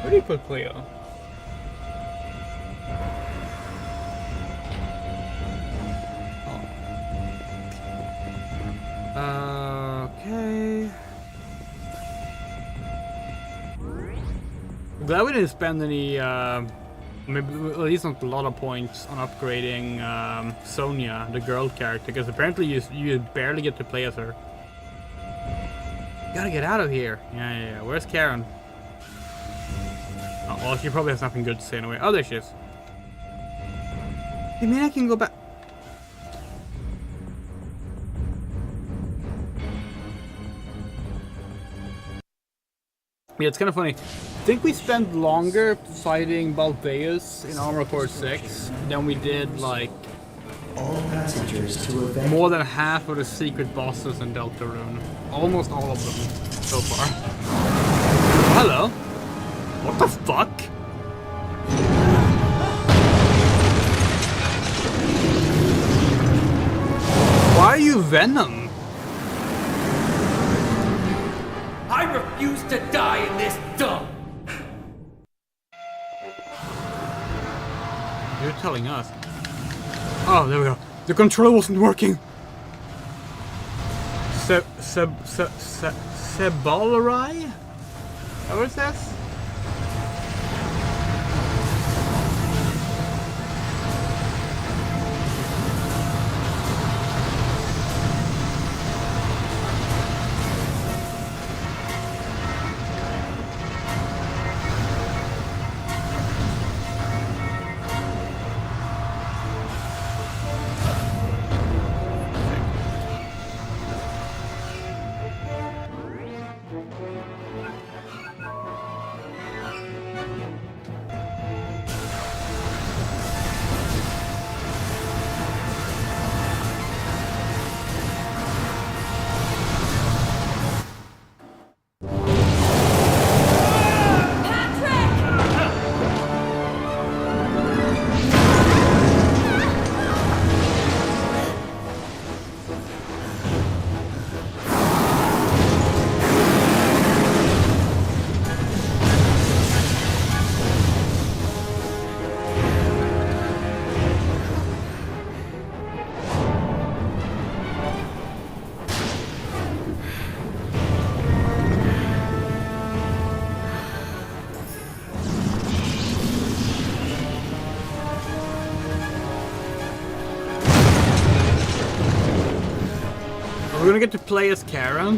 Where do you put Cleo? Okay. Glad we didn't spend any, maybe at least not a lot of points on upgrading Sonia, the girl character, because apparently you barely get to play as her. Gotta get out of here. Yeah. Where's Karen? Oh, well, she probably has nothing good to say anyway. Oh, there she is. You mean I can go back? Yeah, it's kind of funny. I think we spent longer fighting Baldeus in Armored Core 6 than we did, like, All passengers to evacuate. more than half of the secret bosses in Deltarune. Almost all of them so far. Hello? What the fuck? Why are you Venom? I refuse to die in this dump! You're telling us. Oh, there we go. The controller wasn't working. Sebalarai? What was this? We're gonna get to play as Karen.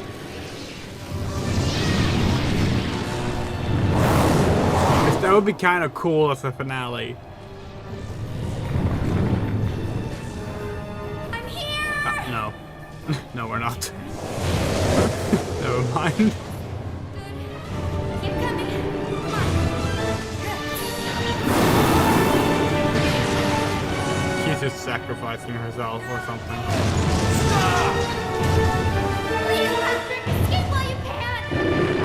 That would be kind of cool as a finale. I'm here! No. No, we're not. Never mind. Keep coming. Come on. She's just sacrificing herself or something. Please, Patrick, escape while you can.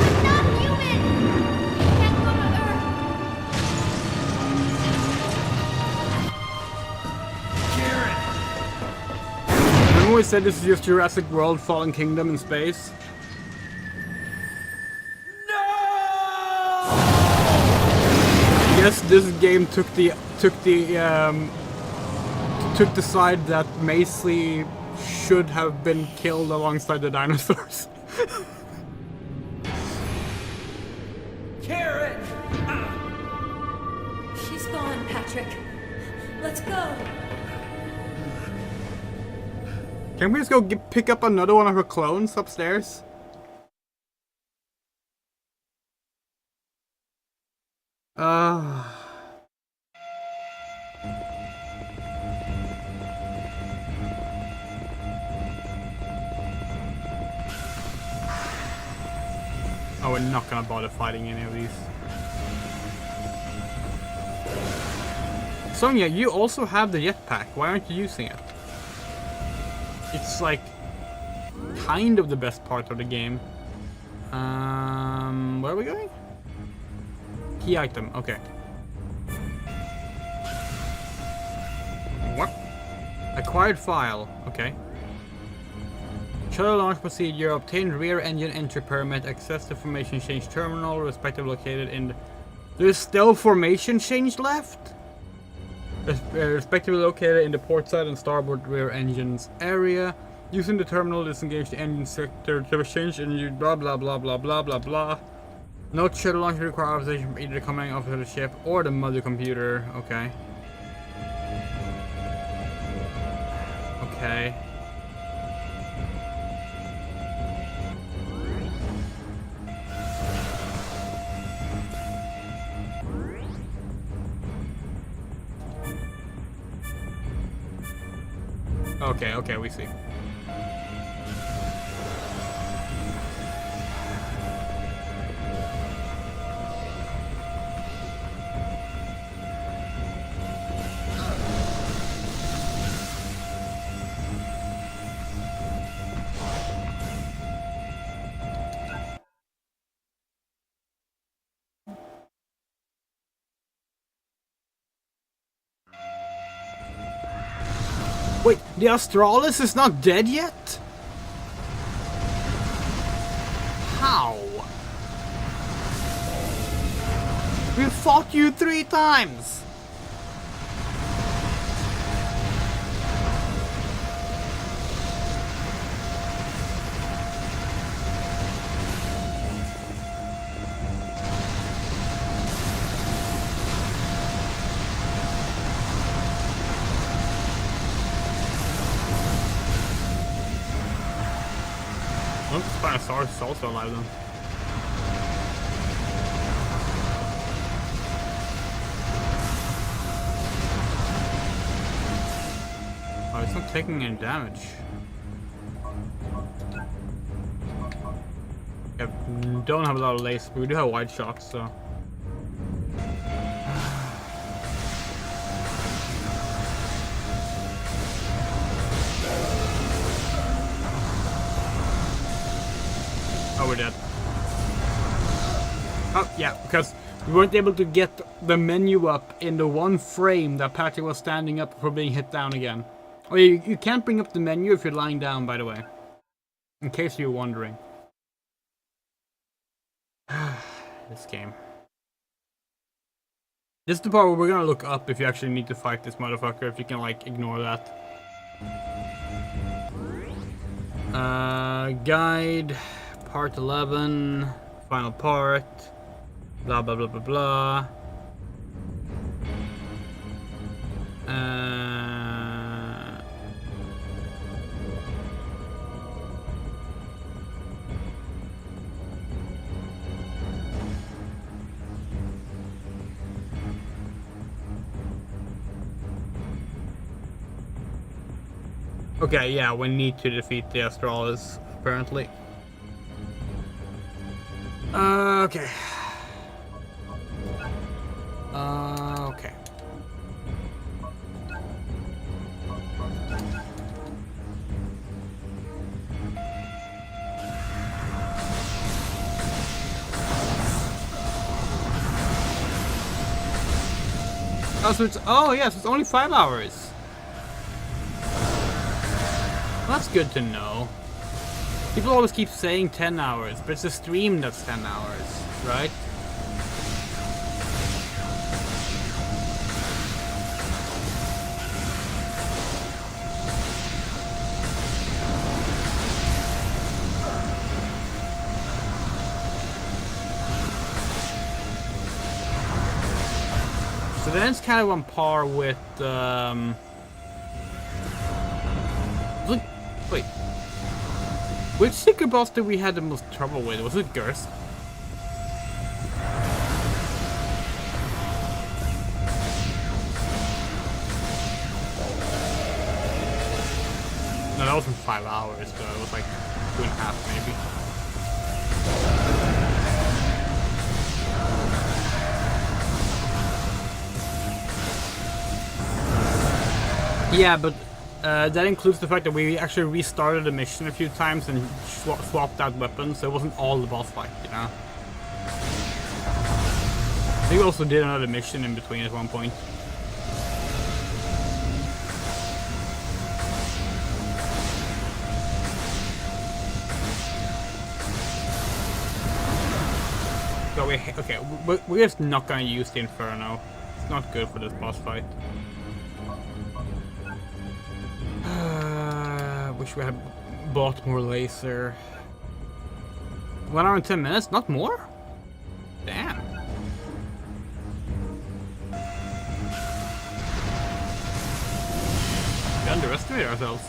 I'm not human. You can't go to Earth. Remember we said this is just Jurassic World Fallen Kingdom in space? Yes, this game took the side that Maisley should have been killed alongside the dinosaurs. Karen! She's gone, Patrick. Let's go. Can we just go pick up another one of her clones upstairs? Oh, we're not gonna bother fighting any of these. Sonia, you also have the jetpack. Why aren't you using it? It's like kind of the best part of the game. Where are we going? Key item, okay. What? Acquired file, okay. Shuttle launch procedure, obtain rear engine entry permit, access to formation change terminal, respectively located in the... There's still formation change left? Respectively located in the port side and starboard rear engines area. Using the terminal, disengage the engine sector to change and blah blah blah blah blah blah blah. Note shuttle launch require authorization from either the commanding officer of the ship or the mother computer. Okay. Okay. Okay, okay, we see. Wait, the Australis is not dead yet? How? We fought you 3 times! Oh, Dinosaur is also alive then. Oh, it's not taking any damage. Yeah, don't have a lot of lace, but we do have wide shocks, so. Oh, we're dead. Oh, yeah, because we weren't able to get the menu up in the one frame that Patrick was standing up before being hit down again. Oh, you can't bring up the menu if you're lying down, by the way. In case you're wondering. This game. This is the part where we're gonna look up if you actually need to fight this motherfucker, if you can, like, ignore that. Guide. Part 11, final part, blah blah blah blah blah. Okay, yeah, we need to defeat the Astralis, apparently. Okay. Okay. Oh, so it's, oh yes, it's only 5 hours. Well, that's good to know. People always keep saying 10 hours, but it's a stream that's 10 hours, right? So then it's kind of on par with, look, wait. Which secret boss did we have the most trouble with? Was it Gerst? No, that wasn't 5 hours, though. It was like 2.5 maybe. Yeah, but that includes the fact that we actually restarted the mission a few times and swapped out weapons, so it wasn't all the boss fight, you know? I think we also did another mission in between at one point. So okay, we're just not gonna use the Inferno. It's not good for this boss fight. Wish we had bought more laser. 1 hour and 10 minutes, not more? Damn. We underestimate ourselves.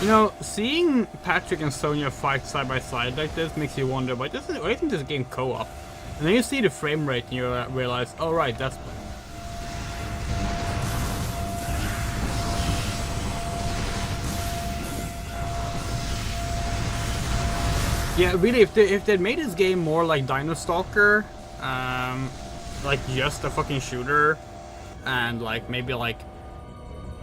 You know, seeing Patrick and Sonya fight side by side like this makes you wonder, why isn't this game co-op? And then you see the frame rate and you realize, oh right, that's... Yeah, really, if they'd made this game more like Dinosaur, like just a fucking shooter, and like maybe like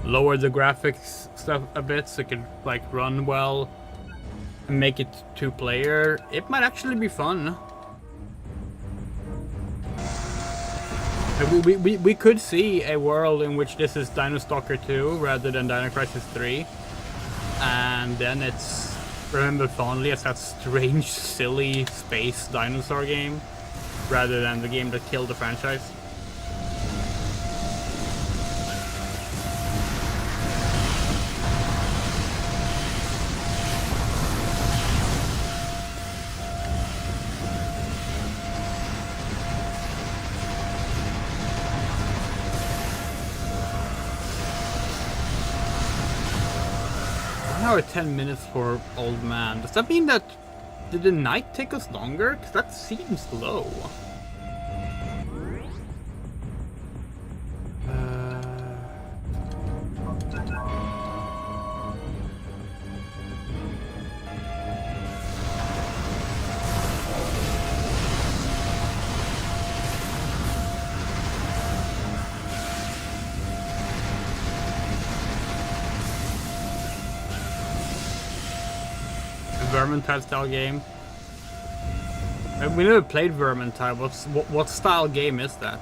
lower the graphics stuff a bit so it could like run well and make it 2-player, it might actually be fun. We could see a world in which this is Dinosaur 2 rather than Dino Crisis 3, and then it's remembered fondly as that strange, silly space dinosaur game rather than the game that killed the franchise. 1 hour 10 minutes for old man. Does that mean that did the night take us longer? Because that seems low. Vermintide style game. We never played Vermintide. What style game is that?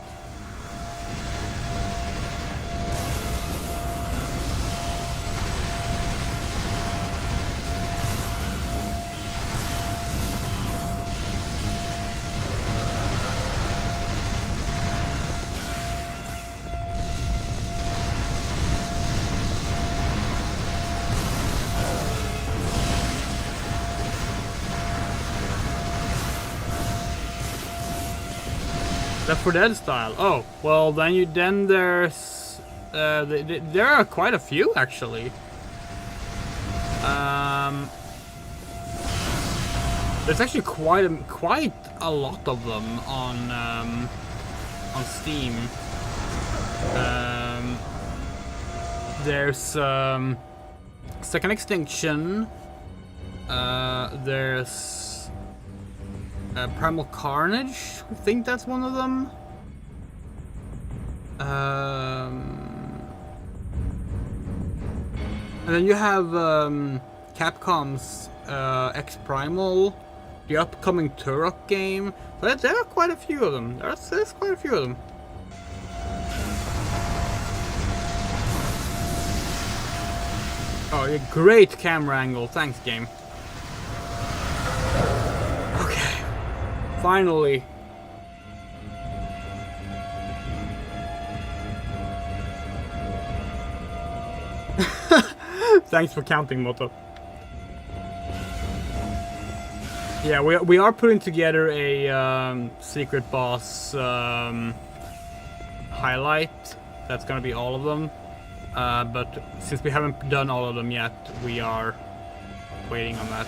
Left 4 Dead style. Oh, well then there's there are quite a few actually. There's actually quite a lot of them on on Steam. There's Second Extinction. There's Primal Carnage. I think that's one of them. And then you have Capcom's X Primal, the upcoming Turok game. But there are quite a few of them. There's quite a few of them. Oh, yeah, great camera angle. Thanks, game. Okay. Finally. Thanks for counting, Moto. Yeah, we are putting together a secret boss highlight. That's gonna be all of them. But since we haven't done all of them yet, we are waiting on that.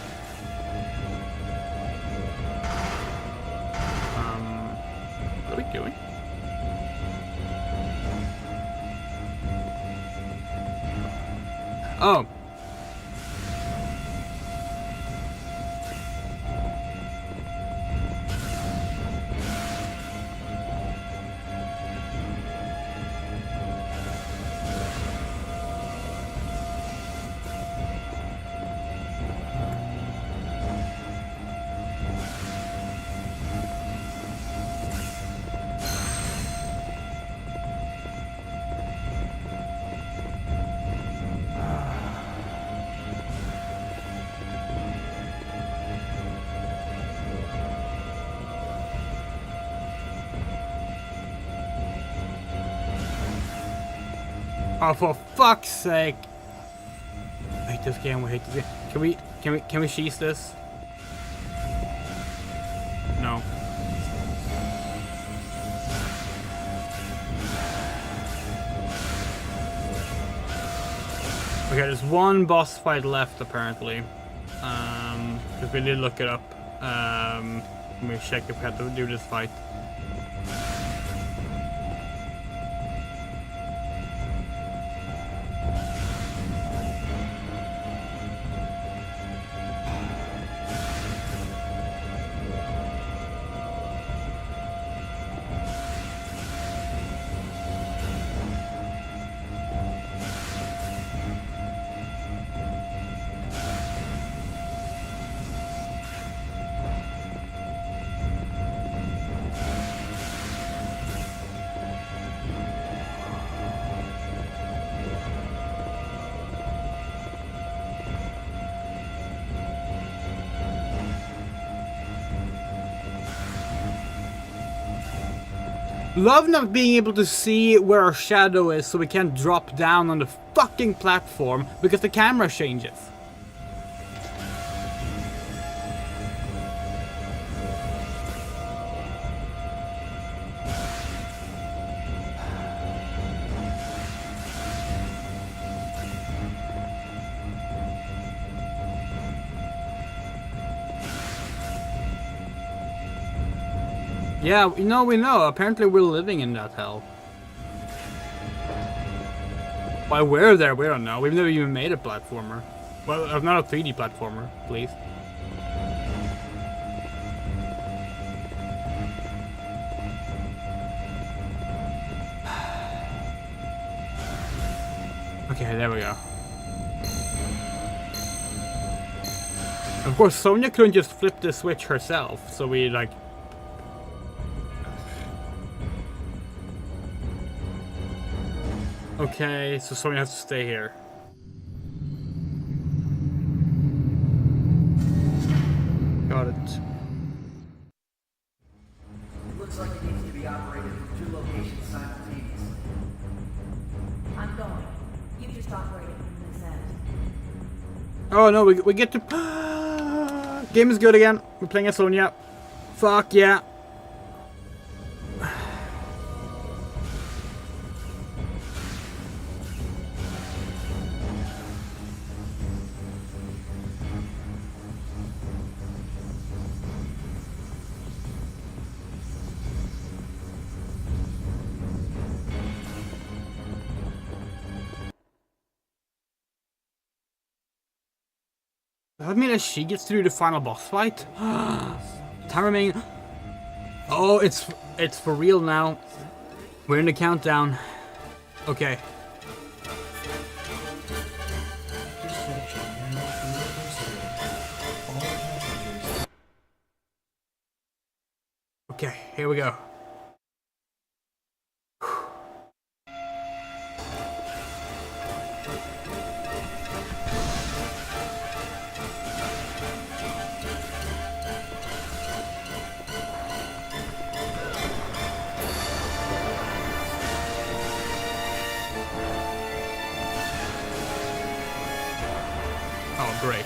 What are we doing? Oh. Oh, for fuck's sake! I hate this game. I hate this game. Can we cheese this? No. Okay, there's one boss fight left apparently. Because we did look it up. Let me check if we have to do this fight. Love not being able to see where our shadow is so we can't drop down on the fucking platform because the camera changes. Yeah, we know. Apparently we're living in that hell. Why we're there, we don't know. We've never even made a platformer. Well, not a 3D platformer, please. Okay, there we go. Of course, Sonya couldn't just flip the switch herself, so we like... Okay, so Sonya has to stay here. Got it. Looks like it needs to be operated from 2 locations simultaneously. I'm going. You just operate it from this end. Oh no, we get to... Game is good again. We're playing as Sonya. Fuck yeah. Does that mean that she gets to do the final boss fight? Time remaining. Oh, it's for real now. We're in the countdown. Okay. Okay, here we go. Oh, great.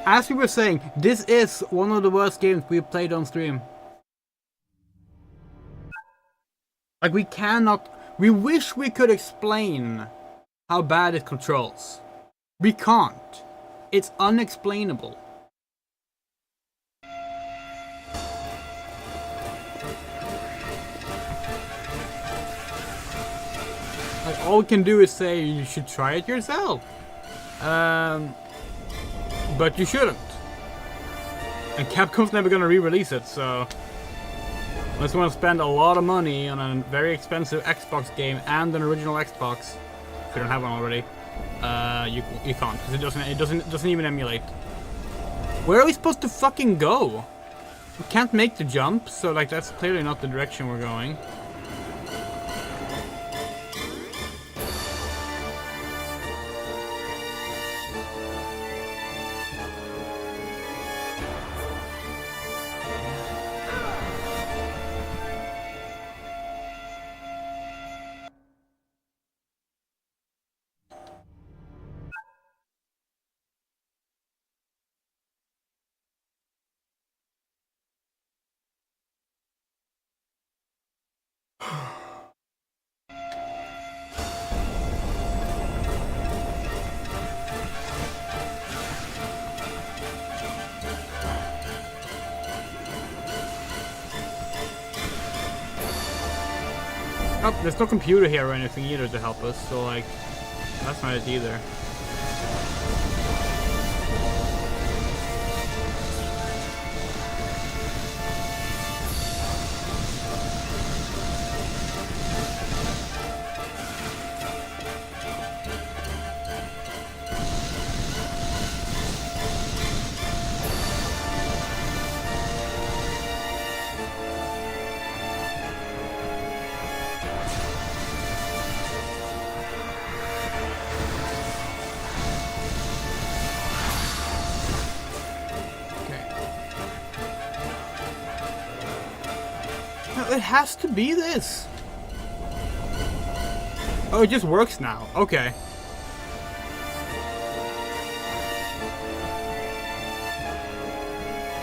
As we were saying, this is one of the worst games we've played on stream. Like, we cannot... We wish we could explain how bad it controls. We can't. It's unexplainable. Like, all we can do is say you should try it yourself. But you shouldn't. And Capcom's never gonna re-release it, so... Unless you want to spend a lot of money on a very expensive Xbox game and an original Xbox, if you don't have one already, you can't, because it doesn't even emulate. Where are we supposed to fucking go? We can't make the jump, so like that's clearly not the direction we're going. Oh, there's no computer here or anything either to help us, so like, that's not it either. It has to be this. Oh, it just works now. Okay.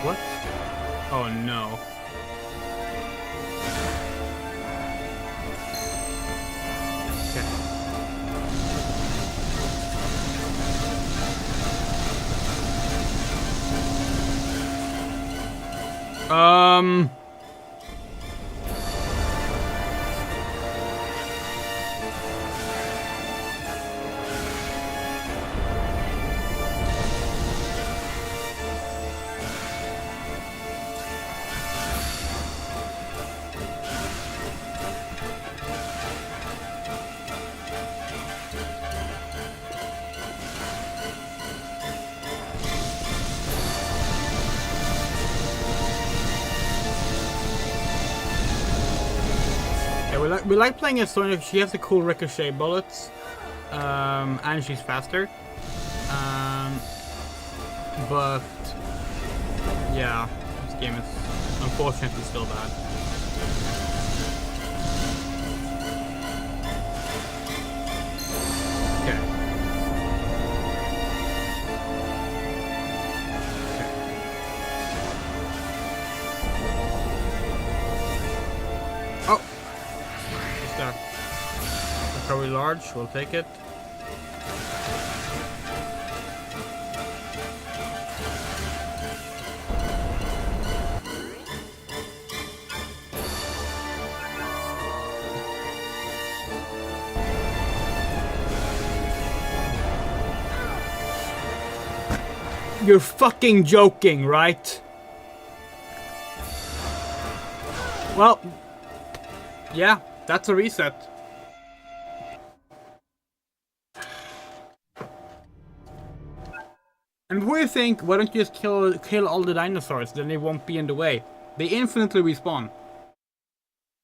What? Oh no. Okay. We like playing as Sonya. She has the cool ricochet bullets, and she's faster. But yeah, this game is unfortunately still bad. Okay. Oh. Probably large, we'll take it. You're fucking joking, right? Well, yeah, that's a reset. And before you think, why don't you just kill all the dinosaurs, then they won't be in the way. They infinitely respawn.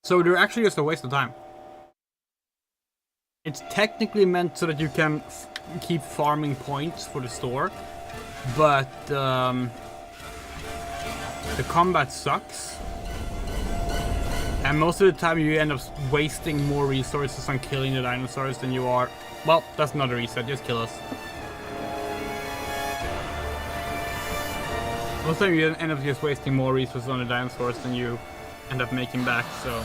So they're actually just a waste of time. It's technically meant so that you can keep farming points for the store, but the combat sucks. And most of the time you end up wasting more resources on killing the dinosaurs than you are... Well, that's not a reset, just kill us. Most of the time you end up just wasting more resources on the dinosaurs than you end up making back, so...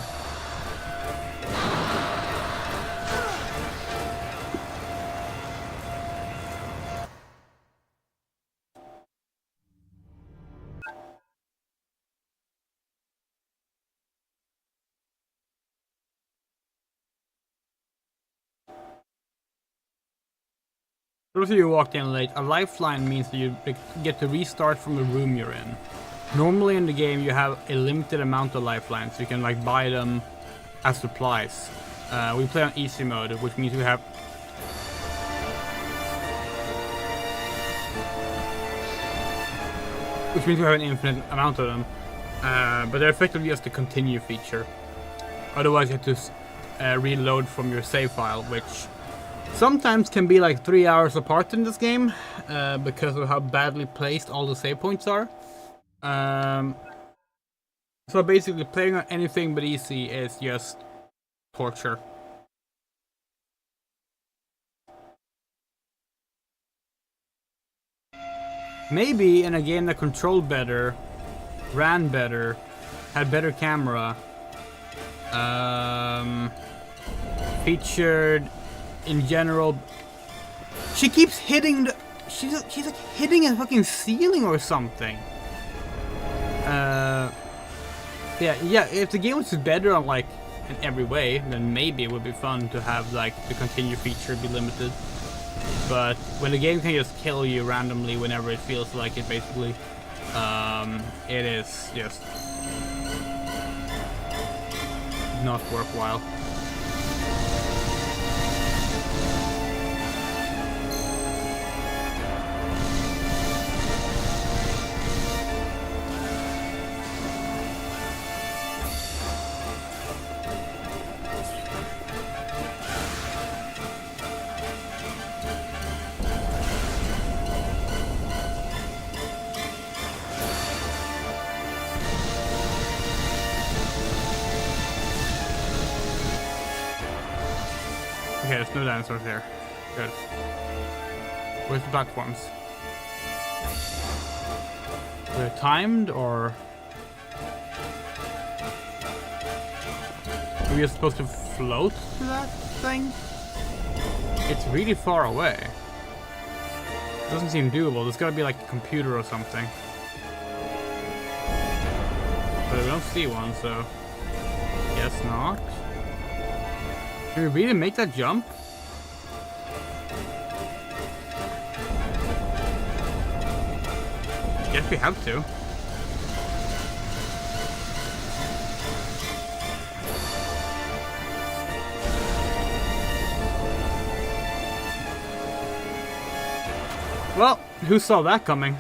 For those of you who walked in late, a lifeline means that you get to restart from the room you're in. Normally in the game you have a limited amount of lifelines, so you can like buy them as supplies. We play on easy mode, which means we have... Which means we have an infinite amount of them. But they're effectively just a continue feature. Otherwise you have to reload from your save file, which sometimes can be like 3 hours apart in this game, because of how badly placed all the save points are. So basically playing on anything but easy is just torture. Maybe in a game that controlled better, ran better, had better camera, featured in general... She keeps hitting the... She's like hitting a fucking ceiling or something. Yeah, if the game was better on like in every way, then maybe it would be fun to have like the continue feature be limited. But when the game can just kill you randomly whenever it feels like it, basically, it is just not worthwhile. Okay, there's no dinosaurs here. Good. Where's the platforms? Are they timed, or... Are we supposed to float to that thing? It's really far away. It doesn't seem doable. There's gotta be like a computer or something. But we don't see one, so... Guess not. Can we really make that jump? Guess we have to. Well, who saw that coming?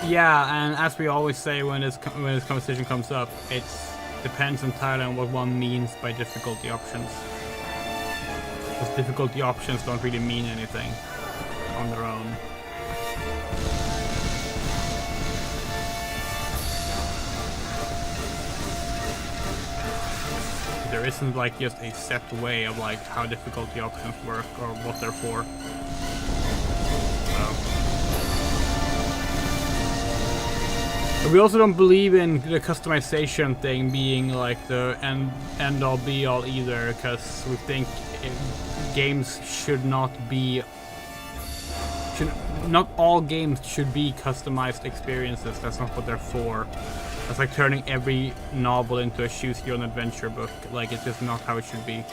Yeah, and as we always say when this conversation comes up, it depends entirely on what one means by difficulty options. Because difficulty options don't really mean anything on their own. There isn't like just a set way of like how difficulty options work or what they're for. But we also don't believe in the customization thing being like the end all be all either, because we think games should not all games should be customized experiences. That's not what they're for. It's like turning every novel into a choose your own adventure book. Like, it's just not how it should be.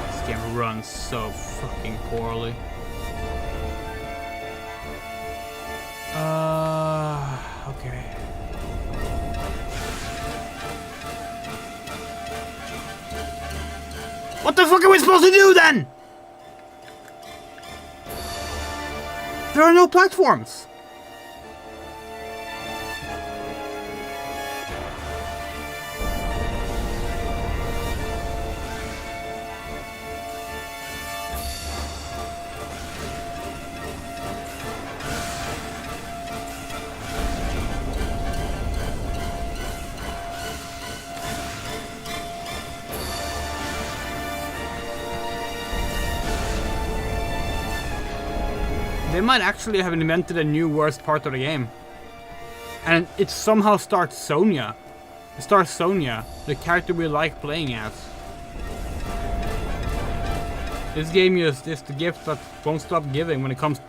This game runs so fucking poorly. Okay. What the fuck are we supposed to do then? There are no platforms! They might actually have invented a new worst part of the game. And it somehow starts Sonya. It starts Sonya, the character we like playing as. This game is the gift that won't stop giving when it comes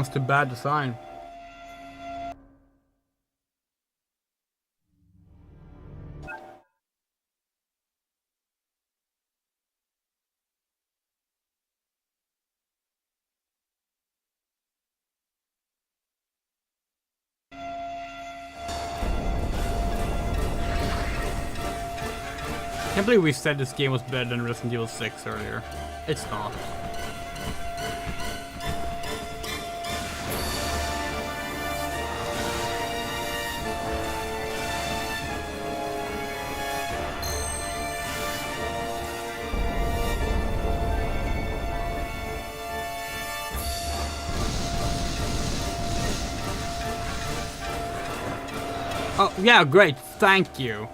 to bad design. I can't believe we said this game was better than Resident Evil 6 earlier. It's not. Oh, yeah, great. Thank you.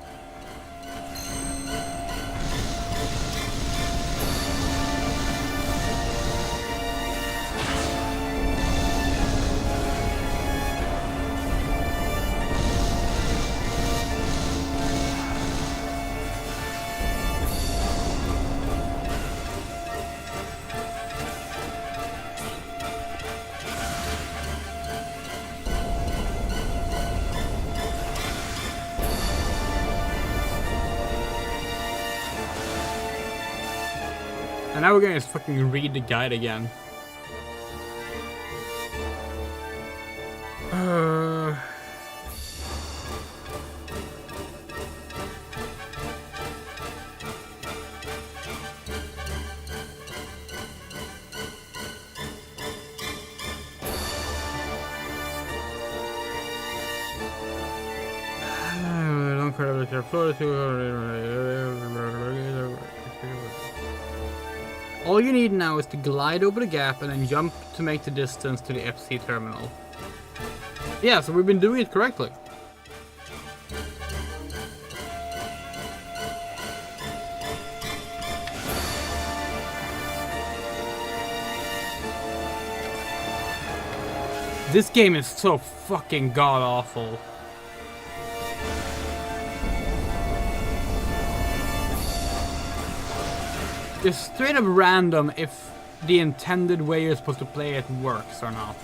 And now we're gonna just fucking read the guide again. All you need now is to glide over the gap and then jump to make the distance to the FC terminal. Yeah, so we've been doing it correctly. This game is so fucking god-awful. It's straight up random if the intended way you're supposed to play it works or not.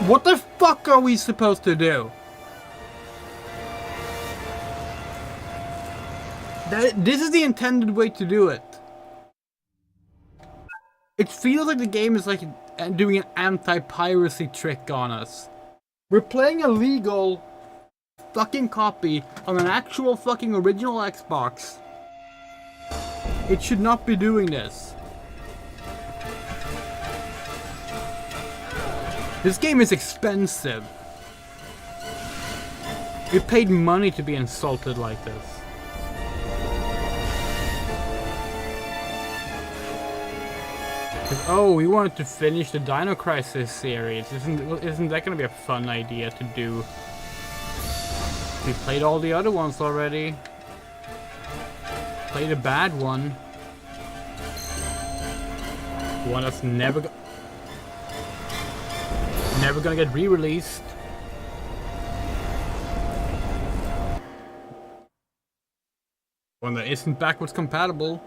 What the fuck are we supposed to do? This is the intended way to do it. It feels like the game is like doing an anti-piracy trick on us. We're playing a legal fucking copy on an actual fucking original Xbox. It should not be doing this. This game is expensive. We paid money to be insulted like this. Oh, we wanted to finish the Dino Crisis series. Isn't that gonna be a fun idea to do? We played all the other ones already. Played a bad one. One that's never gonna get re-released. One that isn't backwards compatible.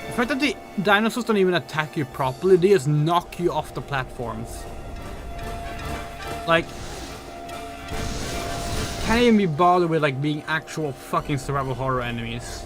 The fact that the dinosaurs don't even attack you properly, they just knock you off the platforms. Like, can't even be bothered with like being actual fucking survival horror enemies.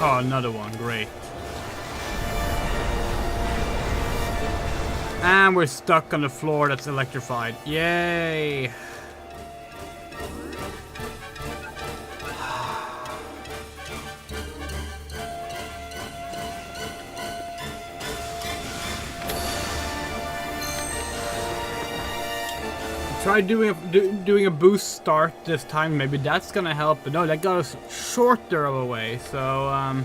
Oh, another one. Great. And we're stuck on the floor that's electrified. Yay! Try doing a boost start this time. Maybe that's gonna help. But no, that got us shorter of a way. So,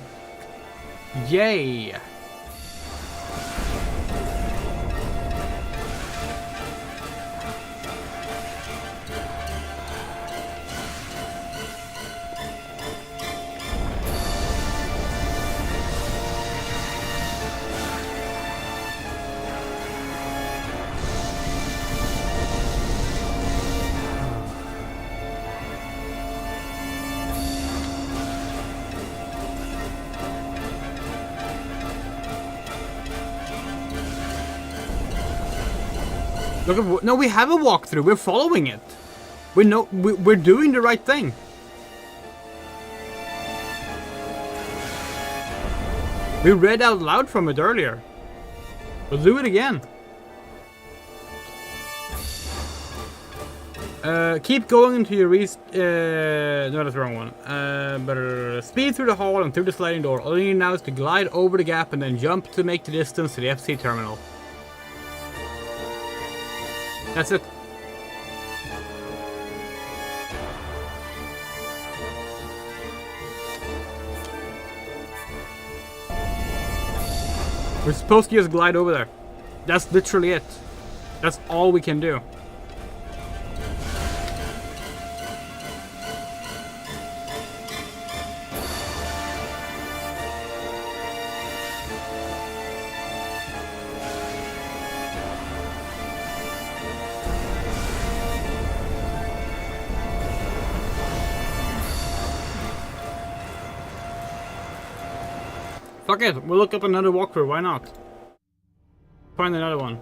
yay! Look at, no, we have a walkthrough. We're following it. We're doing the right thing. We read out loud from it earlier. We'll do it again. Keep going until you reach. No, that's the wrong one. But speed through the hall and through the sliding door. All you need now is to glide over the gap and then jump to make the distance to the FC terminal. That's it. We're supposed to just glide over there. That's literally it. That's all we can do. Fuck it, we'll look up another walkthrough, why not? Find another one.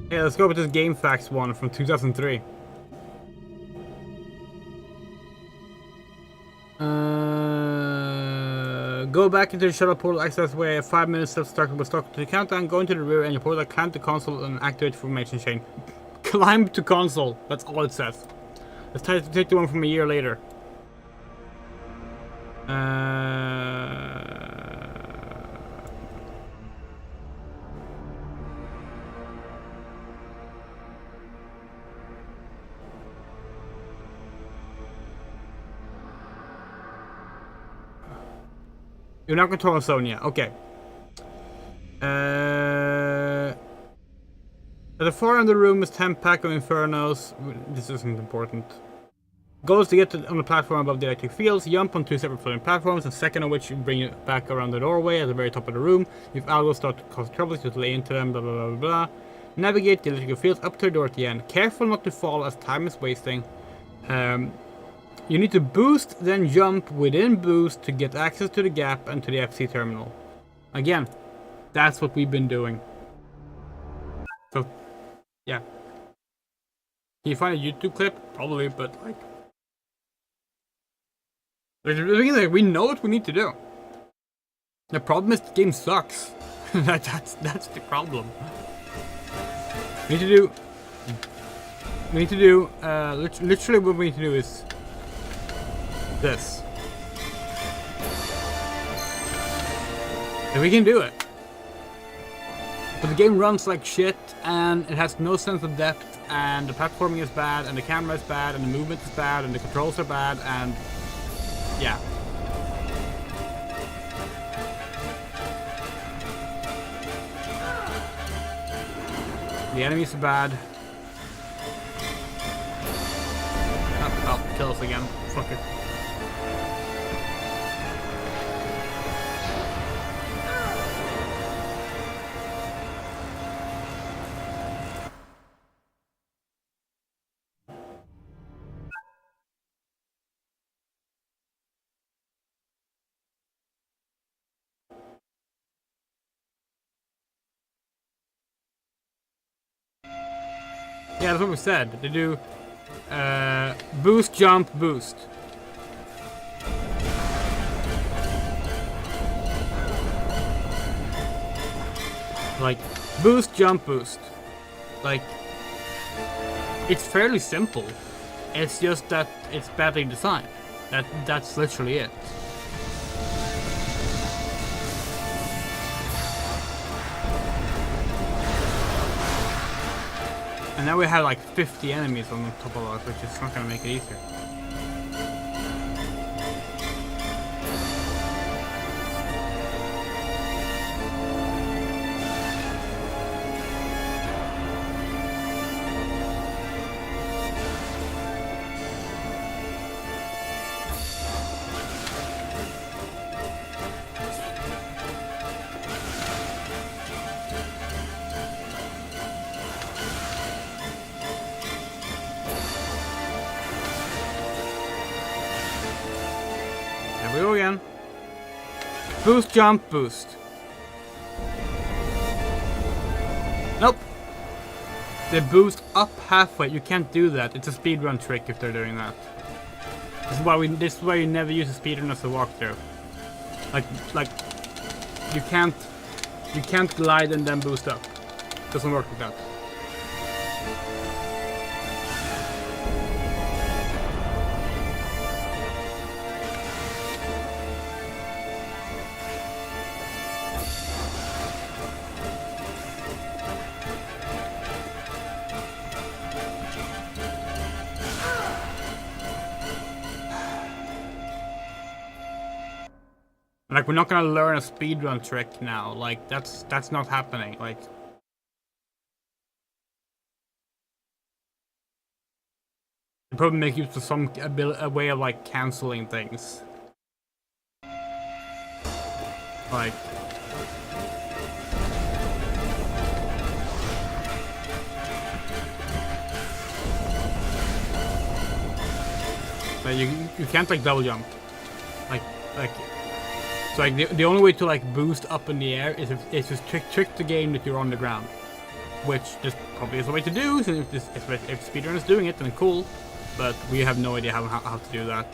Yeah, let's go with this Game Facts one from 2003. Go back into the shuttle portal access where 5 minutes left started with stock to the countdown, go into the rear and your portal, climb to console and activate formation chain. Climb to console, that's all it says. Let's try to take the one from a year later. You're not controlling Sonia, okay. At the far end of the room is 10 pack of Infernos. This isn't important. Goal is to get on the platform above the electric fields, jump on 2 separate floating platforms, the second of which you bring you back around the doorway at the very top of the room. If algos start to cause trouble, you lay into them, blah blah blah blah. Navigate the electrical fields up to the door at the end. Careful not to fall as time is wasting. You need to boost, then jump within boost to get access to the gap and to the FC terminal. Again, that's what we've been doing. So, yeah. Can you find a YouTube clip? Probably, but like... we know what we need to do. The problem is the game sucks. that's the problem. We need to do... literally what we need to do is... this. And we can do it. But the game runs like shit, and it has no sense of depth, and the platforming is bad, and the camera is bad, and the movement is bad, and the controls are bad, and... yeah. The enemies are bad. Oh, kill us again. Fuck it. Yeah, that's what we said. They do boost, jump, boost. Like, boost, jump, boost. Like, it's fairly simple. It's just that it's badly designed. That's literally it. And now we have like 50 enemies on top of us, which is not gonna make it easier. There we go again. Boost, jump, boost. Nope. They boost up halfway. You can't do that. It's a speedrun trick if they're doing that. This is why you never use a speedrun as a walkthrough. Like you can't glide and then boost up. Doesn't work like that. Like, we're not gonna learn a speedrun trick now. Like, that's not happening. Like, they probably make use of some a way of like canceling things. Like, you can't like double jump. Like. So like the only way to like boost up in the air is just trick the game that you're on the ground, which just probably is the way to do. So if speedrun is doing it, then cool, but we have no idea how to do that.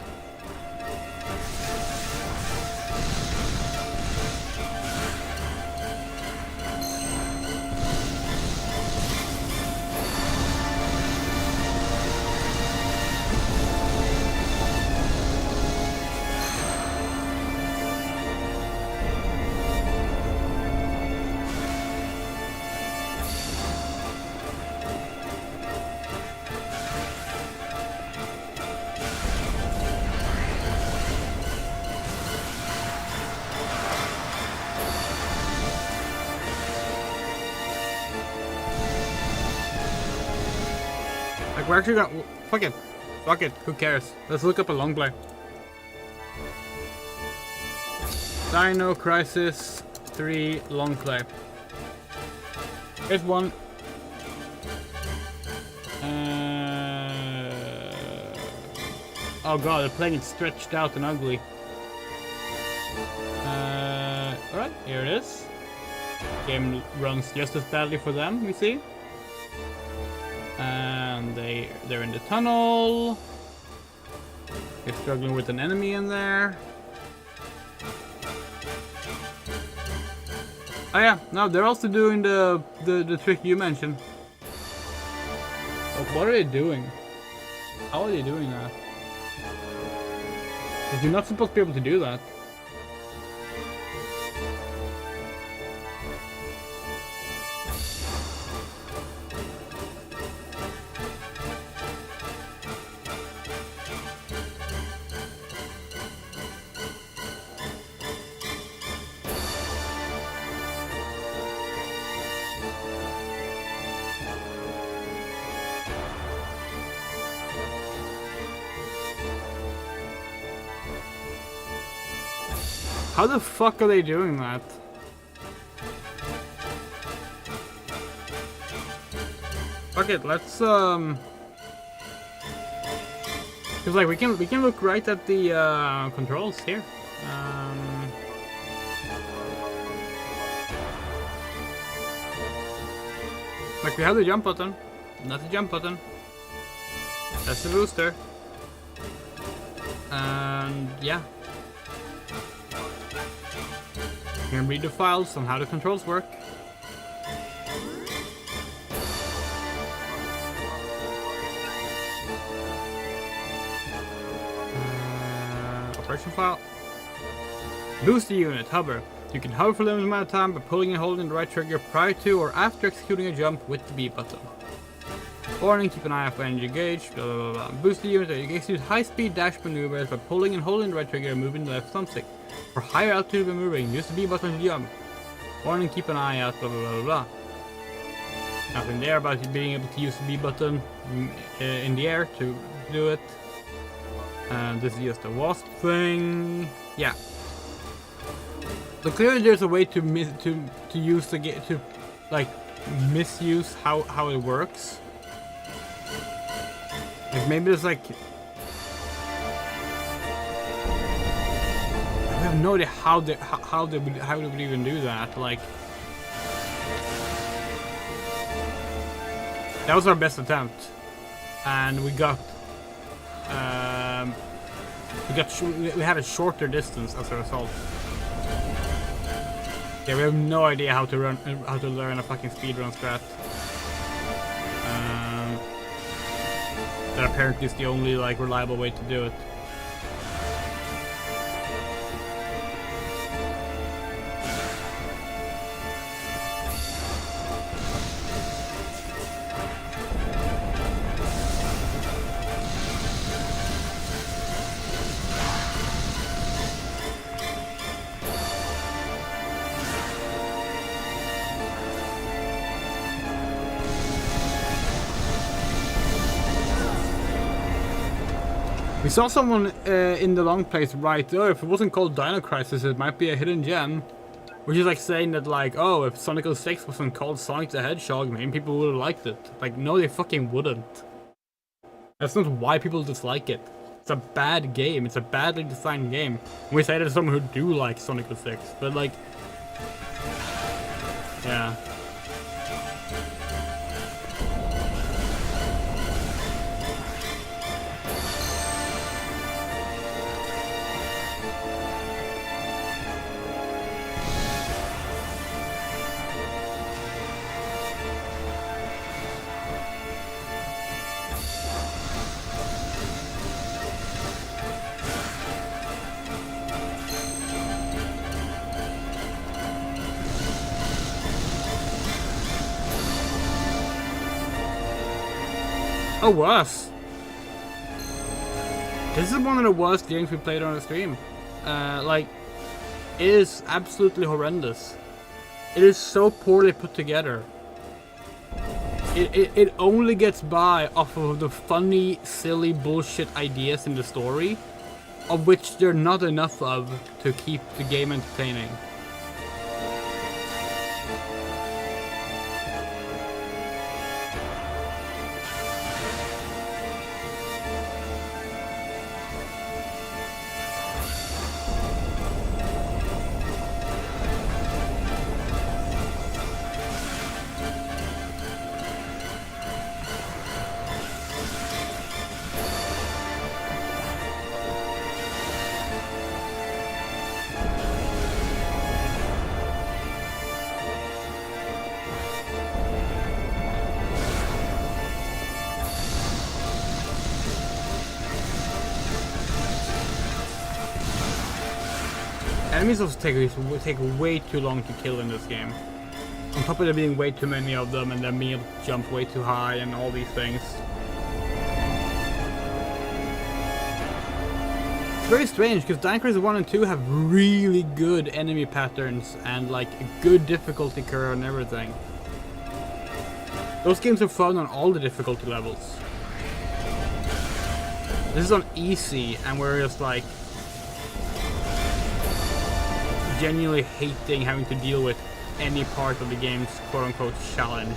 We're actually gonna fuck it. Who cares? Let's look up a long play. Dino Crisis 3 long play. Here's one. Oh god, they're playing it stretched out and ugly. Alright, here it is. Game runs just as badly for them, we see. And they're in the tunnel. They're struggling with an enemy in there. Oh yeah, no, they're also doing the trick you mentioned. Oh, what are they doing? How are they doing that? Because you're not supposed to be able to do that. How the fuck are they doing that? Fuck it, let's cause like we can look right at the controls here. Like we have the jump button, not the jump button. That's the booster. And yeah. You can read the files on how the controls work. Operation file. Booster unit, hover. You can hover for a limited amount of time by pulling and holding the right trigger prior to or after executing a jump with the B button. Warning, keep an eye out for energy gauge, blah blah blah. Booster unit, you can execute high-speed dash maneuvers by pulling and holding the right trigger and moving the left thumbstick. For higher altitude maneuvering, use the B button to jump. Warning, keep an eye out, blah blah blah blah. Nothing there about you being able to use the B button in the air to do it. And this is just a wasp thing. Yeah. So clearly there's a way to use the to like misuse how it works. Like maybe there's like I have no idea how they would even do that. Like that was our best attempt, and we had a shorter distance as a result. Yeah, we have no idea how to learn a fucking speedrun strat. that apparently is the only like reliable way to do it. We saw someone in the long place right there. If it wasn't called Dino Crisis, it might be a hidden gem. Which is like saying that like, oh, if Sonic 06 wasn't called Sonic the Hedgehog, maybe people would have liked it. Like, no, they fucking wouldn't. That's not why people dislike it. It's a bad game. It's a badly designed game. And we say that to someone who do like Sonic 06, but like, yeah. Oh, worse. This is one of the worst games we played on the stream. Like, it is absolutely horrendous. It is so poorly put together. It only gets by off of the funny, silly bullshit ideas in the story, of which there are not enough of to keep the game entertaining. Enemies also take way too long to kill in this game. On top of there being way too many of them and then being able to jump way too high and all these things. It's very strange because Dino Crisis 1 and 2 have really good enemy patterns and like a good difficulty curve and everything. Those games are fun on all the difficulty levels. This is on easy and we're just like genuinely hating having to deal with any part of the game's quote-unquote challenge.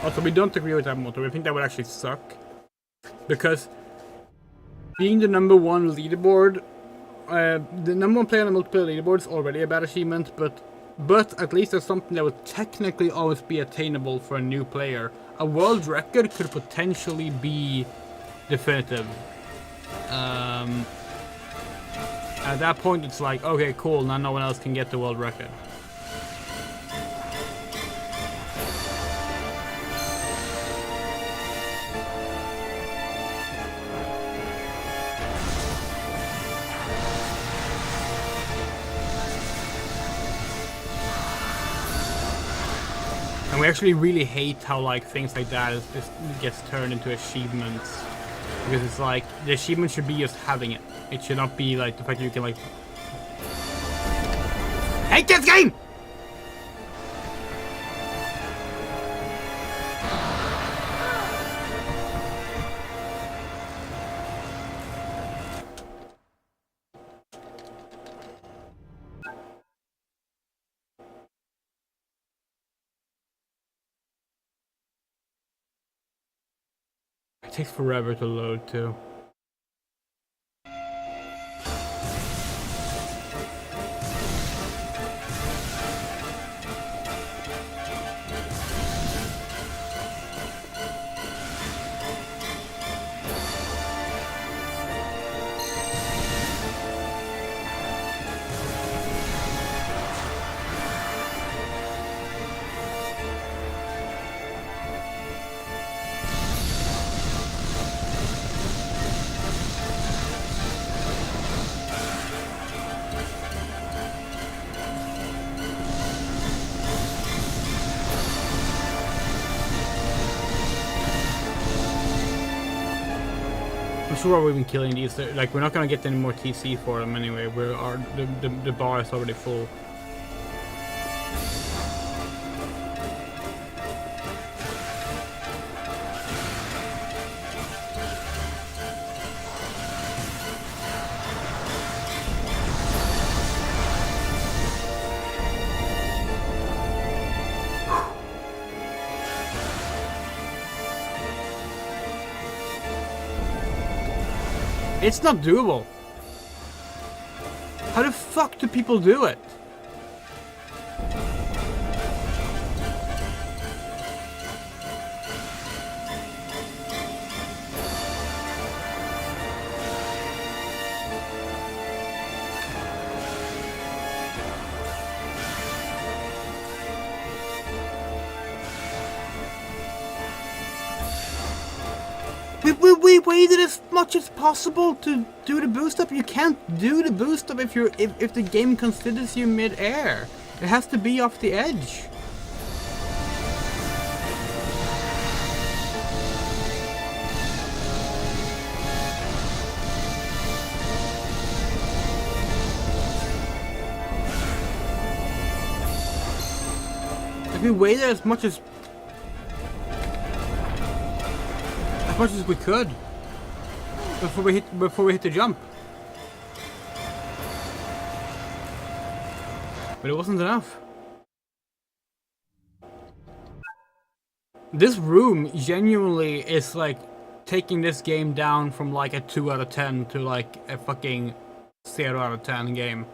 Also, we don't agree with that motto. We think that would actually suck. Because being the #1 leaderboard, the #1 player on the multiplayer leaderboard is already a bad achievement, but at least there's something that would technically always be attainable for a new player. A world record could potentially be definitive. At that point, it's like, okay, cool, now no one else can get the world record. And we actually really hate how like things like that gets turned into achievements. Because it's like, the achievement should be just having it. It should not be like the fact that you can like... Hate this game! takes forever to load too. I'm sure we're even killing these. Like, we're not gonna get any more TC for them anyway. The bar is already full. It's not doable. How the fuck do people do it? We waited as much as possible to do the boost up. You can't do the boost up if the game considers you mid-air. It has to be off the edge. Like, we waited as much as we could before we hit the jump, but it wasn't enough. This room genuinely is like taking this game down from like a 2 out of 10 to like a fucking 0 out of 10 game.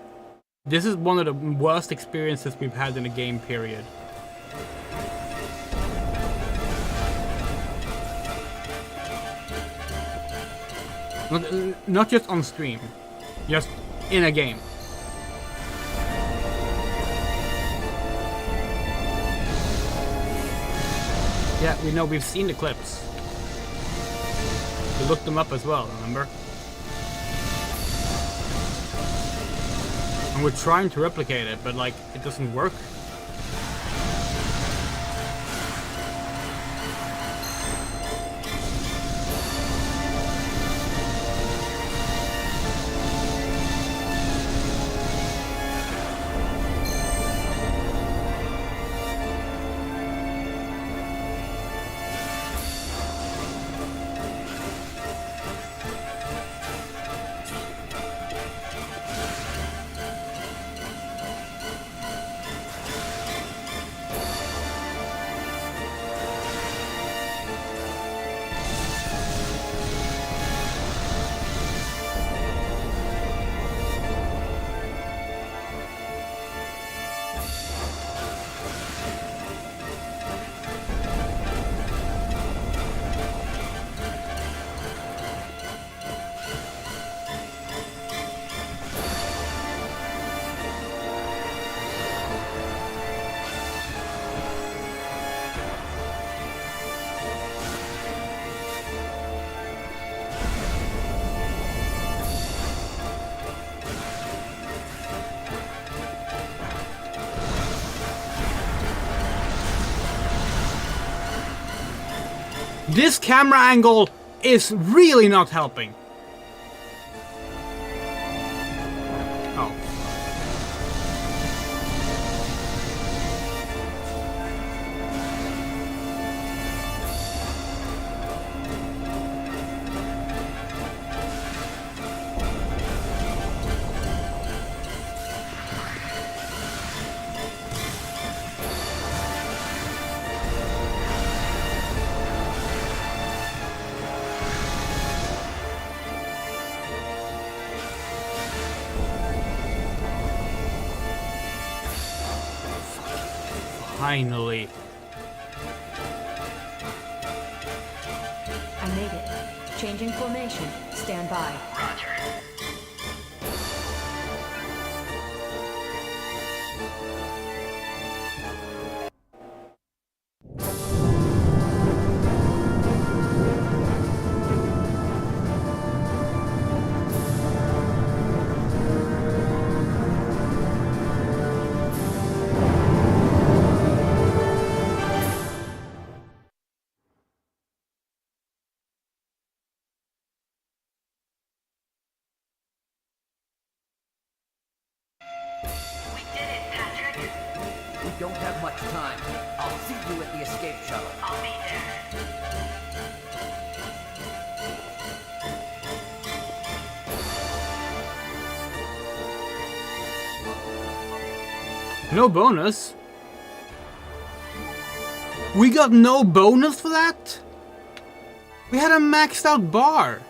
This is one of the worst experiences we've had in a game, period. Not just on stream, just in a game. Yeah, we know, we've seen the clips. We looked them up as well, remember? And we're trying to replicate it, but like, it doesn't work. This camera angle is really not helping. Oh. Finally. I made it. Changing formation. Stand by. Roger. We did it, Patrick. We don't have much time. I'll see you at the escape shuttle. I'll be there. No bonus? We got no bonus for that? We had a maxed out bar.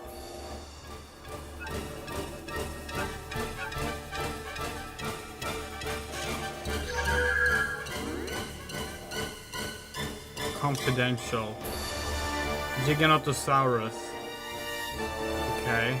Confidential. Giganotosaurus. Okay.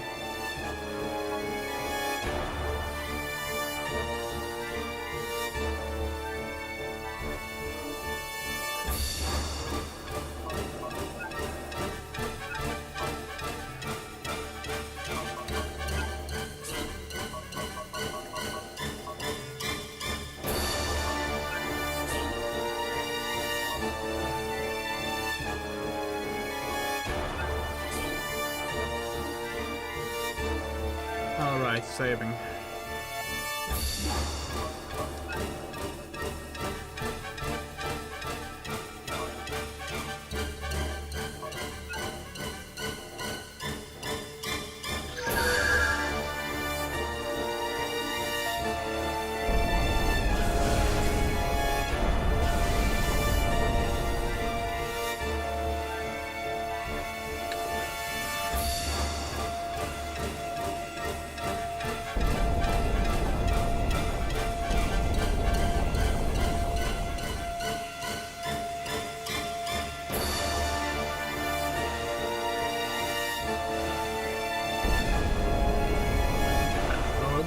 Alright, saving.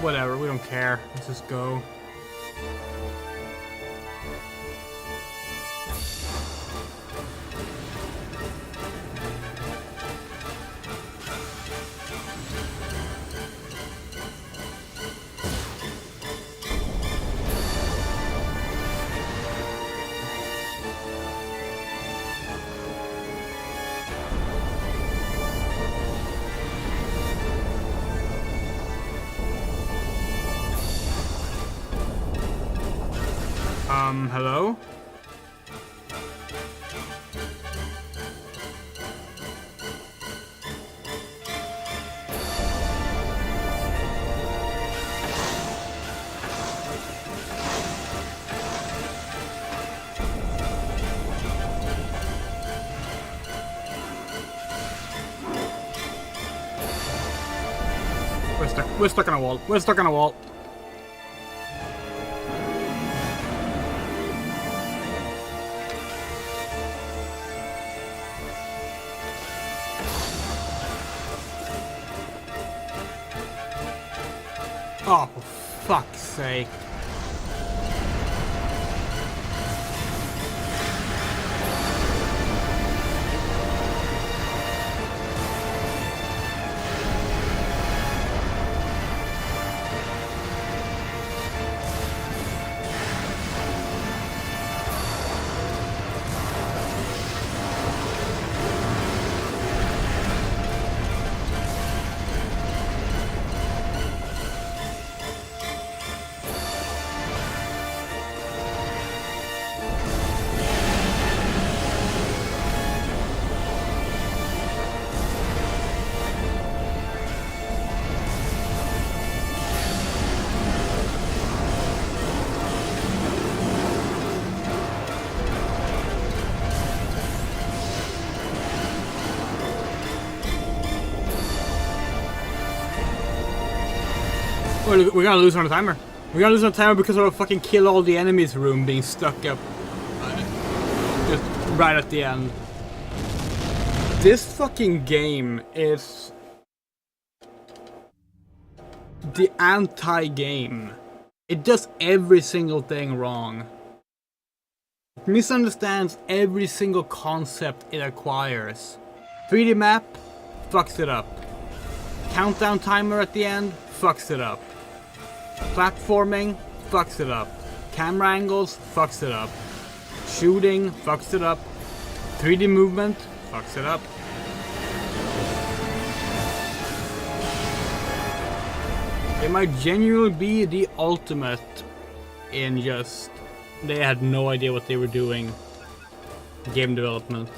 Whatever, we don't care. Let's just go. Hello? We're stuck on a wall. We're stuck on a wall. Oh, for fuck's sake. We're gonna lose on the timer. We're gonna lose on the timer because of a fucking kill all the enemies room being stuck up. right at the end. This fucking game is the anti-game. It does every single thing wrong. It misunderstands every single concept it acquires. 3D map, fucks it up. Countdown timer at the end, fucks it up. Platforming, fucks it up. Camera angles, fucks it up. Shooting, fucks it up. 3D movement, fucks it up. It might genuinely be the ultimate in just... They had no idea what they were doing. Game development.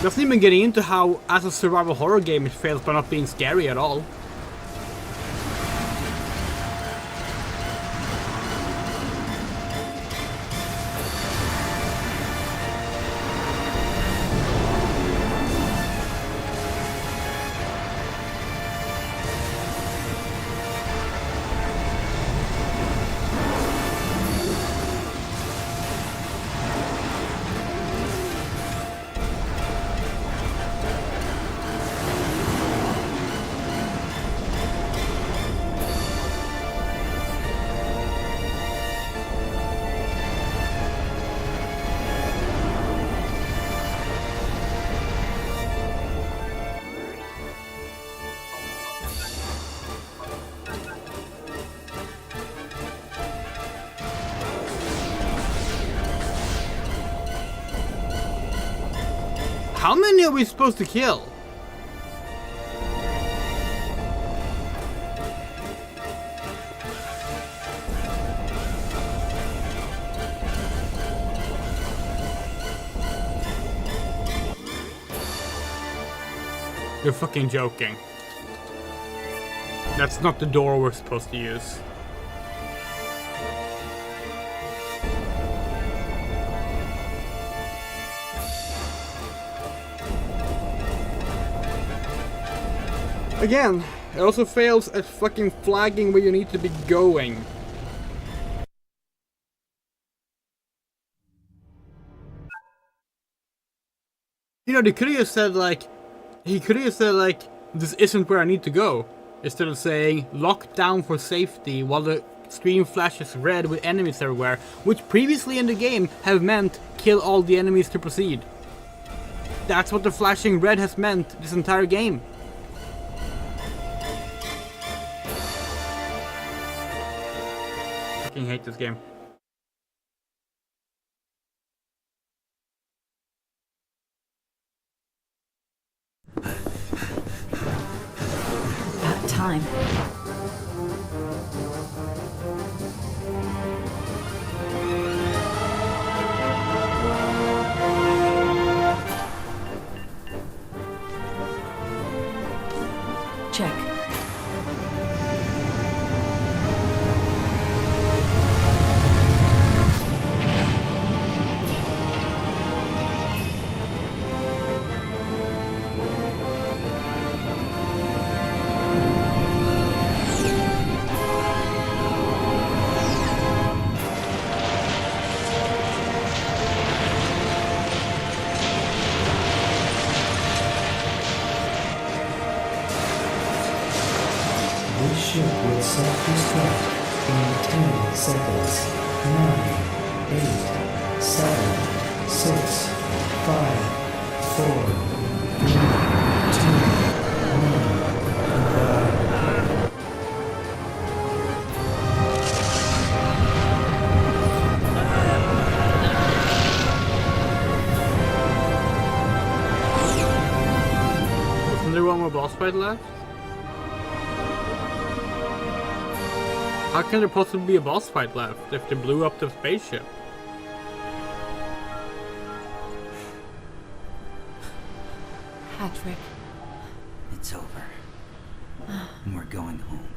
Doesn't even get into how, as a survival horror game, it fails by not being scary at all. How many are we supposed to kill? You're fucking joking. That's not the door we're supposed to use. Again, it also fails at fucking flagging where you need to be going. You know, they could have said like, this isn't where I need to go. Instead of saying, lock down for safety while the screen flashes red with enemies everywhere, which previously in the game have meant kill all the enemies to proceed. That's what the flashing red has meant this entire game. I fucking hate this game. About time. Check. This ship will self-destruct in 10 seconds. 9, 8, 7, 6, 5, 4, 3, 2, 1, goodbye. Isn't there one more boss fight left? How can there possibly be a boss fight left if they blew up the spaceship? Patrick. It's over. We're going home.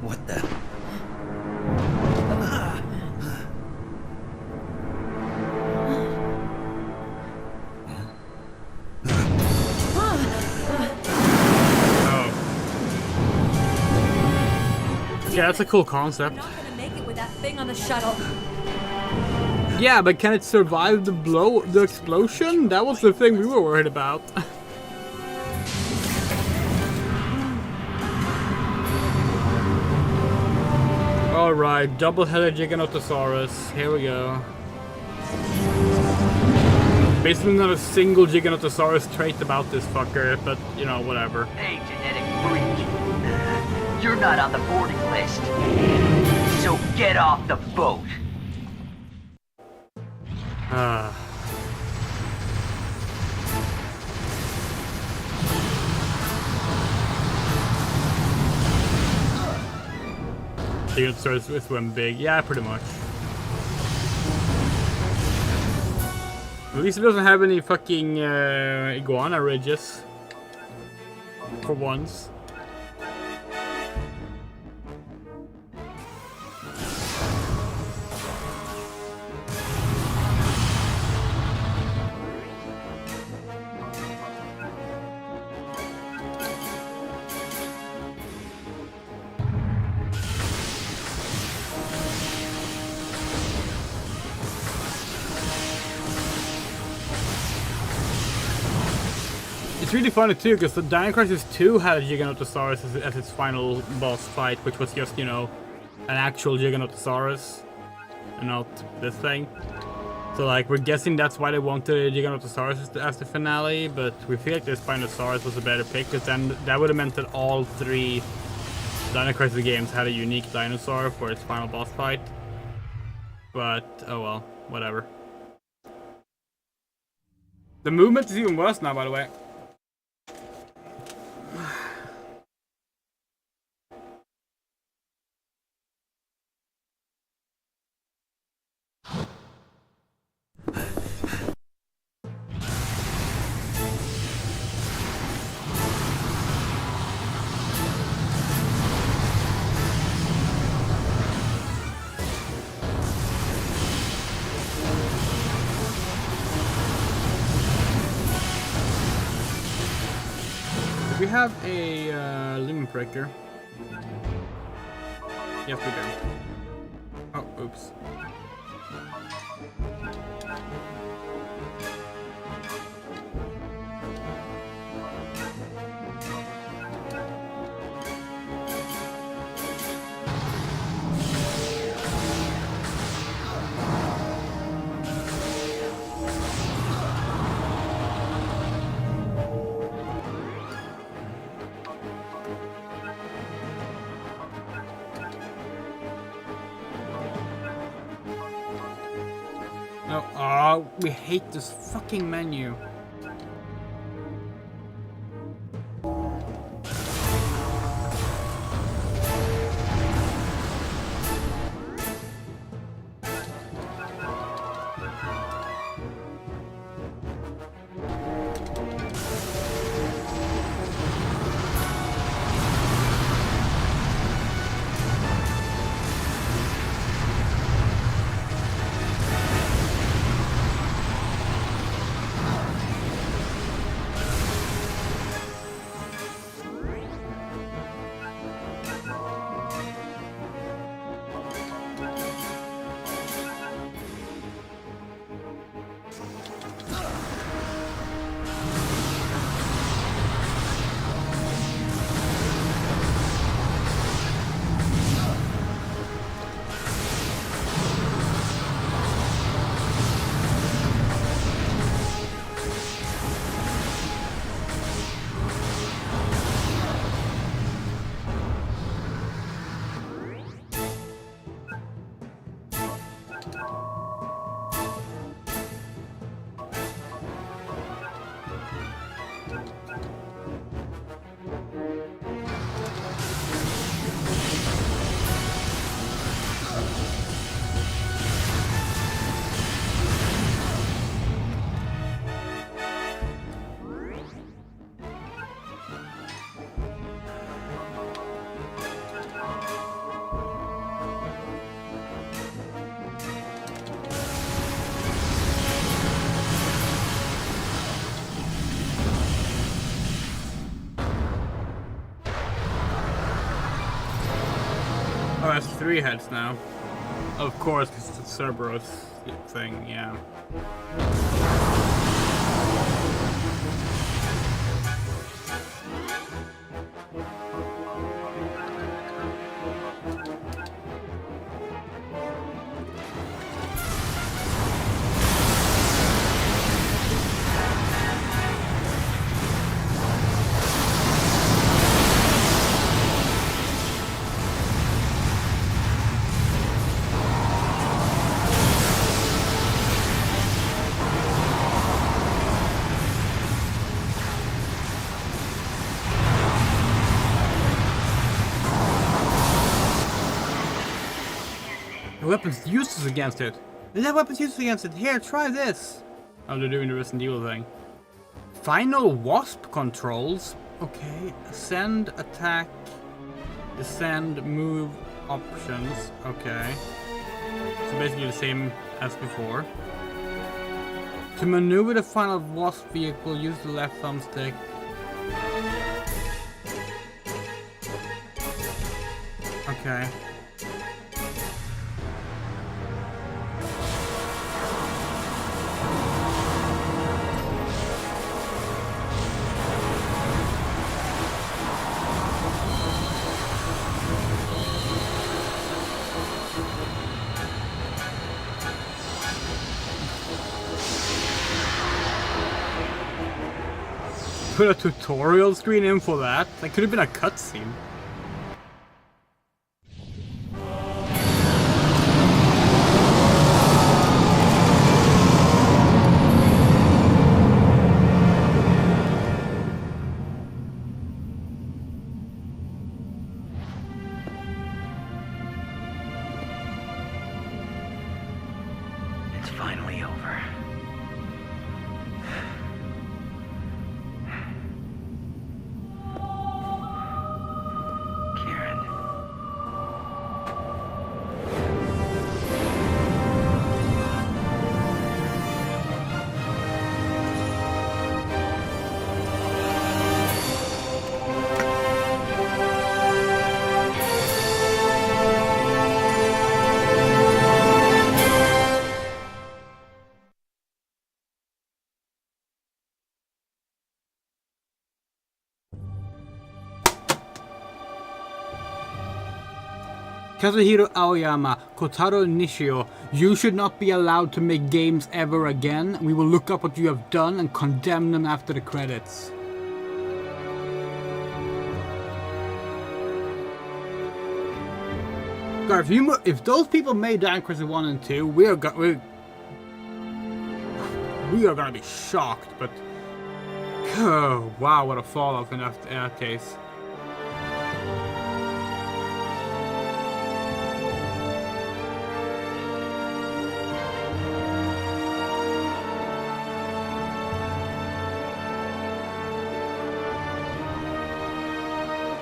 What the? Yeah, that's a cool concept. We're not gonna make it with that thing on the shuttle. Yeah, but can it survive the explosion? That was the thing we were worried about. Alright, double-headed Giganotosaurus. Here we go. Basically not a single Giganotosaurus trait about this fucker, but, you know, whatever. Hey, genetic freak. You're not on the boarding list. So get off the boat. Ah. Giganotosaurus swim big. Yeah, pretty much. At least it doesn't have any fucking iguana ridges. For once. It's really funny too, because the Dino Crisis 2 had a Giganotosaurus as its final boss fight, which was just, you know, an actual Giganotosaurus, and not this thing. So, like, we're guessing that's why they wanted Giganotosaurus as the finale, but we feel like this Spinosaurus was a better pick, because then that would have meant that all 3 Dino Crisis games had a unique dinosaur for its final boss fight. But, oh well, whatever. The movement is even worse now, by the way. We have a limit breaker. Yes, we do. Oh, oops. No, oh, we hate this fucking menu. has 3 heads now. Of course, because it's a Cerberus thing, yeah. Weapons useless against it. They have weapons useless against it. Here, try this. Oh, they're doing the Resident Evil thing. Final Wasp controls. Okay. Ascend, attack, descend, move options. Okay. So basically the same as before. To maneuver the Final Wasp vehicle, use the left thumbstick. Okay. Put a tutorial screen in for that? That could have been a cutscene. It's finally over. Karen. Kazuhiro Aoyama, Kotaro Nishio, you should not be allowed to make games ever again. We will look up what you have done and condemn them after the credits. God, if those people made Dino Crisis 1 and 2, we are gonna be shocked, but oh, wow, what a fall off in that case.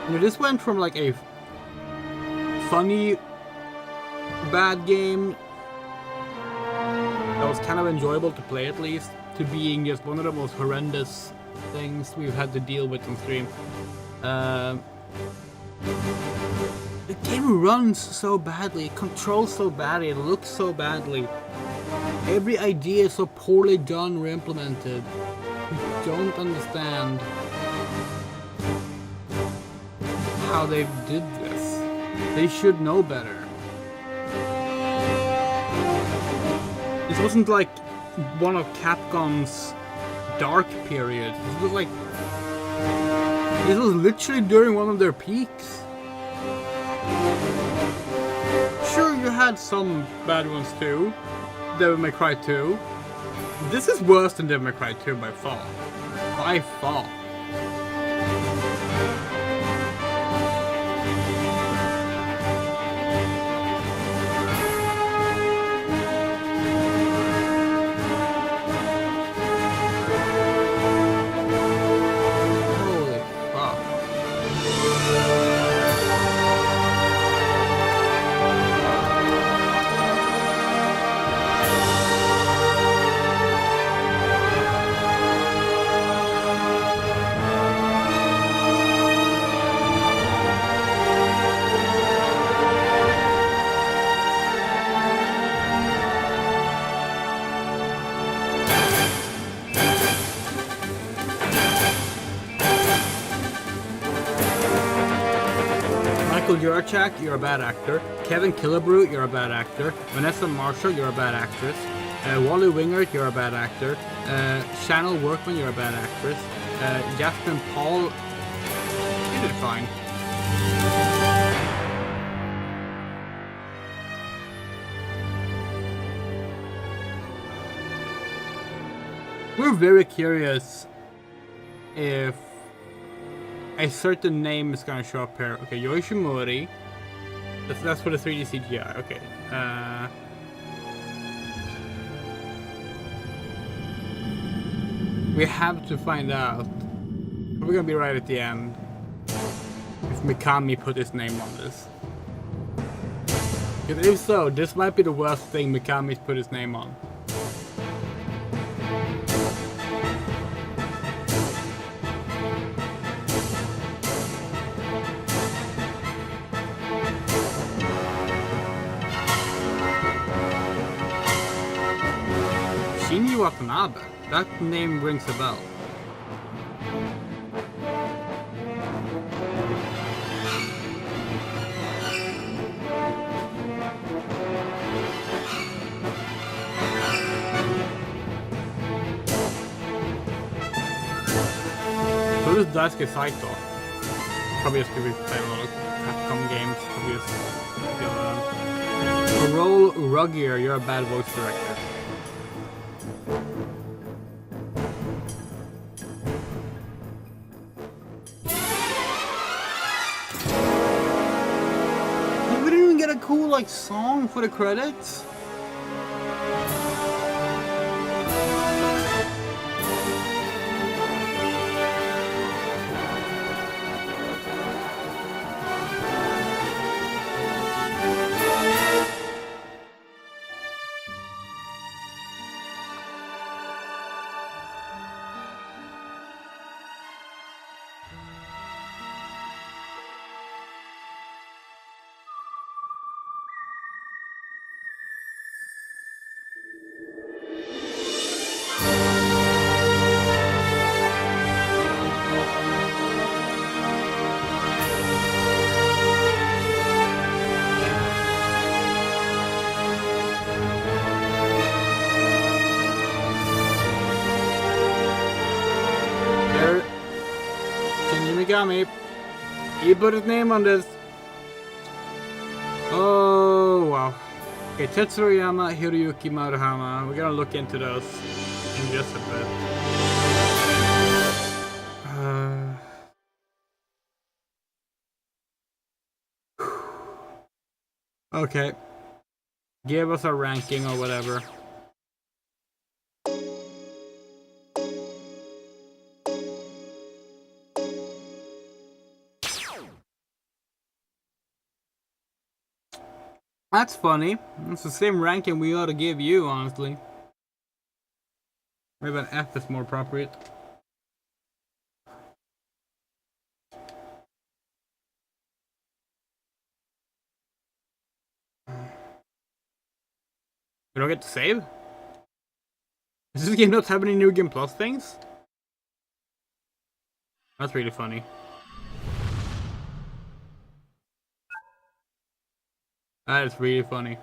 You know, this went from like a funny bad game that was kind of enjoyable to play at least, to being just one of the most horrendous things we've had to deal with on stream. The game runs so badly, it controls so badly, it looks so badly. Every idea is so poorly done or implemented. We don't understand how they did this. They should know better. This wasn't like one of Capcom's dark periods. This was literally during one of their peaks. Sure, you had some bad ones too. Devil May Cry 2. This is worse than Devil May Cry 2 by far. By far. Michael Jurachak, you're a bad actor. Kevin Killebrew, you're a bad actor. Vanessa Marshall, you're a bad actress. Wally Wingert, you're a bad actor. Channel Workman, you're a bad actress. Jasmine Paul, you did fine. We're very curious if a certain name is gonna show up here. Okay, Yoshimori. That's for the 3D CGI. Okay. We have to find out. We're gonna be right at the end. If Mikami put his name on this. Because if so, this might be the worst thing Mikami's put his name on. Shinji Watanabe. That name rings a bell. So this Daisuke Saito. Probably just because we play a lot of Capcom games. Probably just Roll Ruggier, you're a bad voice director. We didn't even get a cool like song for the credits. Mikami. He put his name on this. Oh, wow. Okay, Tetsurayama, Hiroyuki Maruhama. We're gonna look into those in just a bit. Okay. Give us a ranking or whatever. That's funny. It's the same ranking we ought to give you, honestly. Maybe an F is more appropriate. We don't get to save? Does this game not have any New Game Plus things? That's really funny. That is really funny.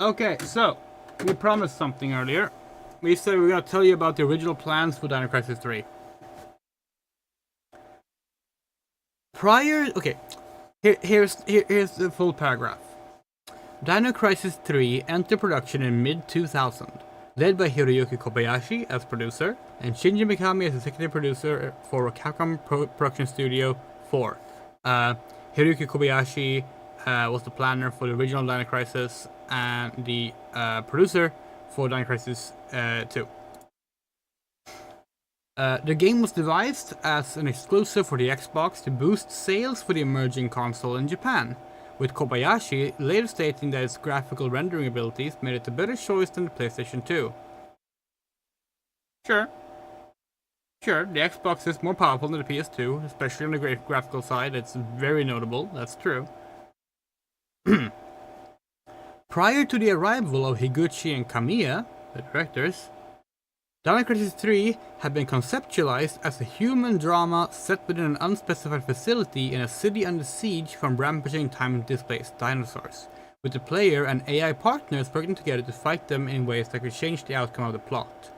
Okay, so we promised something earlier. We said we were gonna tell you about the original plans for Dino Crisis 3. Okay, here's the full paragraph. Dino Crisis 3 entered production in mid-2000, led by Hiroyuki Kobayashi as producer and Shinji Mikami as executive producer for Capcom Production Studio 4. Hiroyuki Kobayashi was the planner for the original Dino Crisis and the producer for Dino Crisis 2. The game was devised as an exclusive for the Xbox to boost sales for the emerging console in Japan, with Kobayashi later stating that its graphical rendering abilities made it a better choice than the PlayStation 2. Sure, the Xbox is more powerful than the PS2, especially on the graphical side. It's very notable, that's true. Prior to the arrival of Higuchi and Kamiya, the directors, Dino Crisis 3 had been conceptualized as a human drama set within an unspecified facility in a city under siege from rampaging time-displaced dinosaurs, with the player and AI partners working together to fight them in ways that could change the outcome of the plot.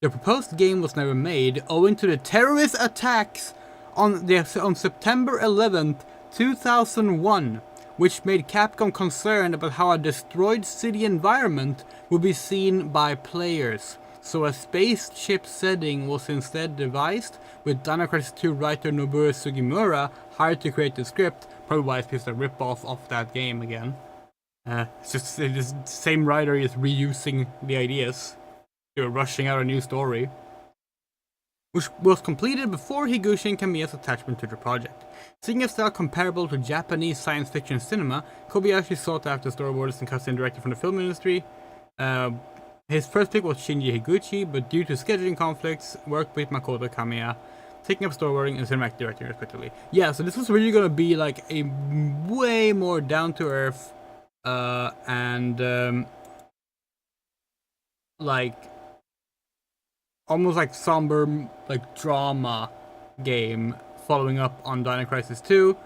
The proposed game was never made owing to the terrorist attacks on September 11th, 2001, which made Capcom concerned about how a destroyed city environment would be seen by players. So a spaceship setting was instead devised, with Dino Crisis 2 writer Nobuo Sugimura hired to create the script, probably why it's just a rip-off of that game again. It's just the same writer is reusing the ideas. They were rushing out a new story, which was completed before Higuchi and Kamiya's attachment to the project. Seeing a style comparable to Japanese science fiction cinema, Kobayashi sought after storyboarders and casting director from the film industry. His first pick was Shinji Higuchi, but due to scheduling conflicts, worked with Makoto Kamiya, taking up storyboarding and cinematic directing respectively. Yeah, so this was really gonna be like a way more down-to-earth and like almost like somber, like drama game following up on Dino Crisis 2,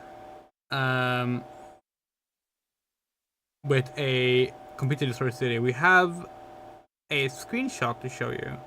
with a completely destroyed city. We have a screenshot to show you.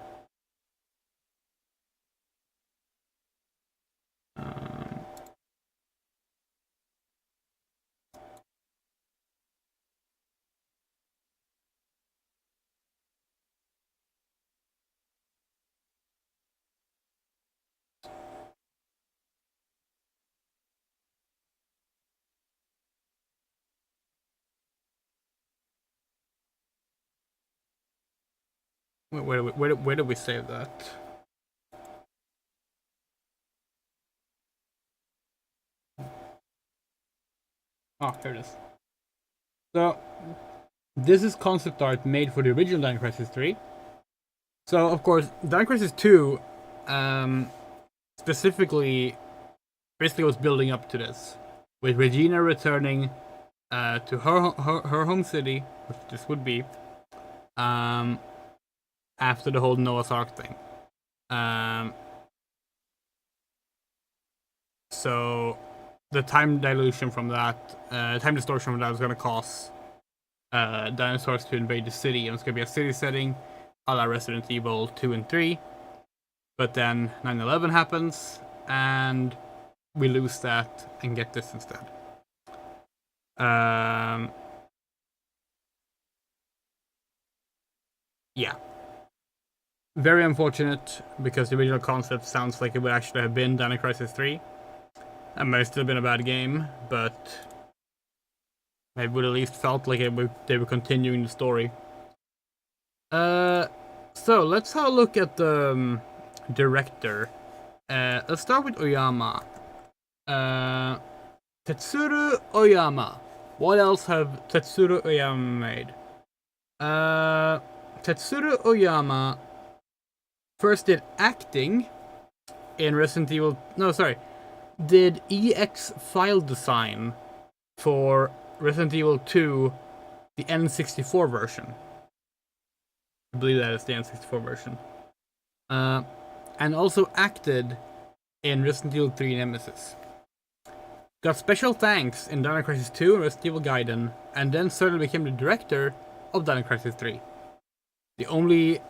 Where did we save that? Oh, here it is. So, this is concept art made for the original Dino Crisis 3. So, of course, Dino Crisis 2 specifically basically was building up to this, with Regina returning to her home city, which this would be, after the whole Noah's Ark thing. So the time dilution from that, time distortion from that is going to cause dinosaurs to invade the city, and it's going to be a city setting a la Resident Evil 2 and 3. But then 9/11 happens, and we lose that and get this instead. Yeah. Very unfortunate, because the original concept sounds like it would actually have been Dino Crisis 3. It might have still been a bad game, but it would at least felt like they were continuing the story. So let's have a look at the director. Let's start with Oyama. Tetsuro Oyama. What else have Tetsuro Oyama made? Tetsuro Oyama first did acting in Resident Evil... No, sorry. Did EX file design for Resident Evil 2, the N64 version. I believe that is the N64 version. And also acted in Resident Evil 3 Nemesis. Got special thanks in Dino Crisis 2 and Resident Evil Gaiden, and then suddenly became the director of Dino Crisis 3. The only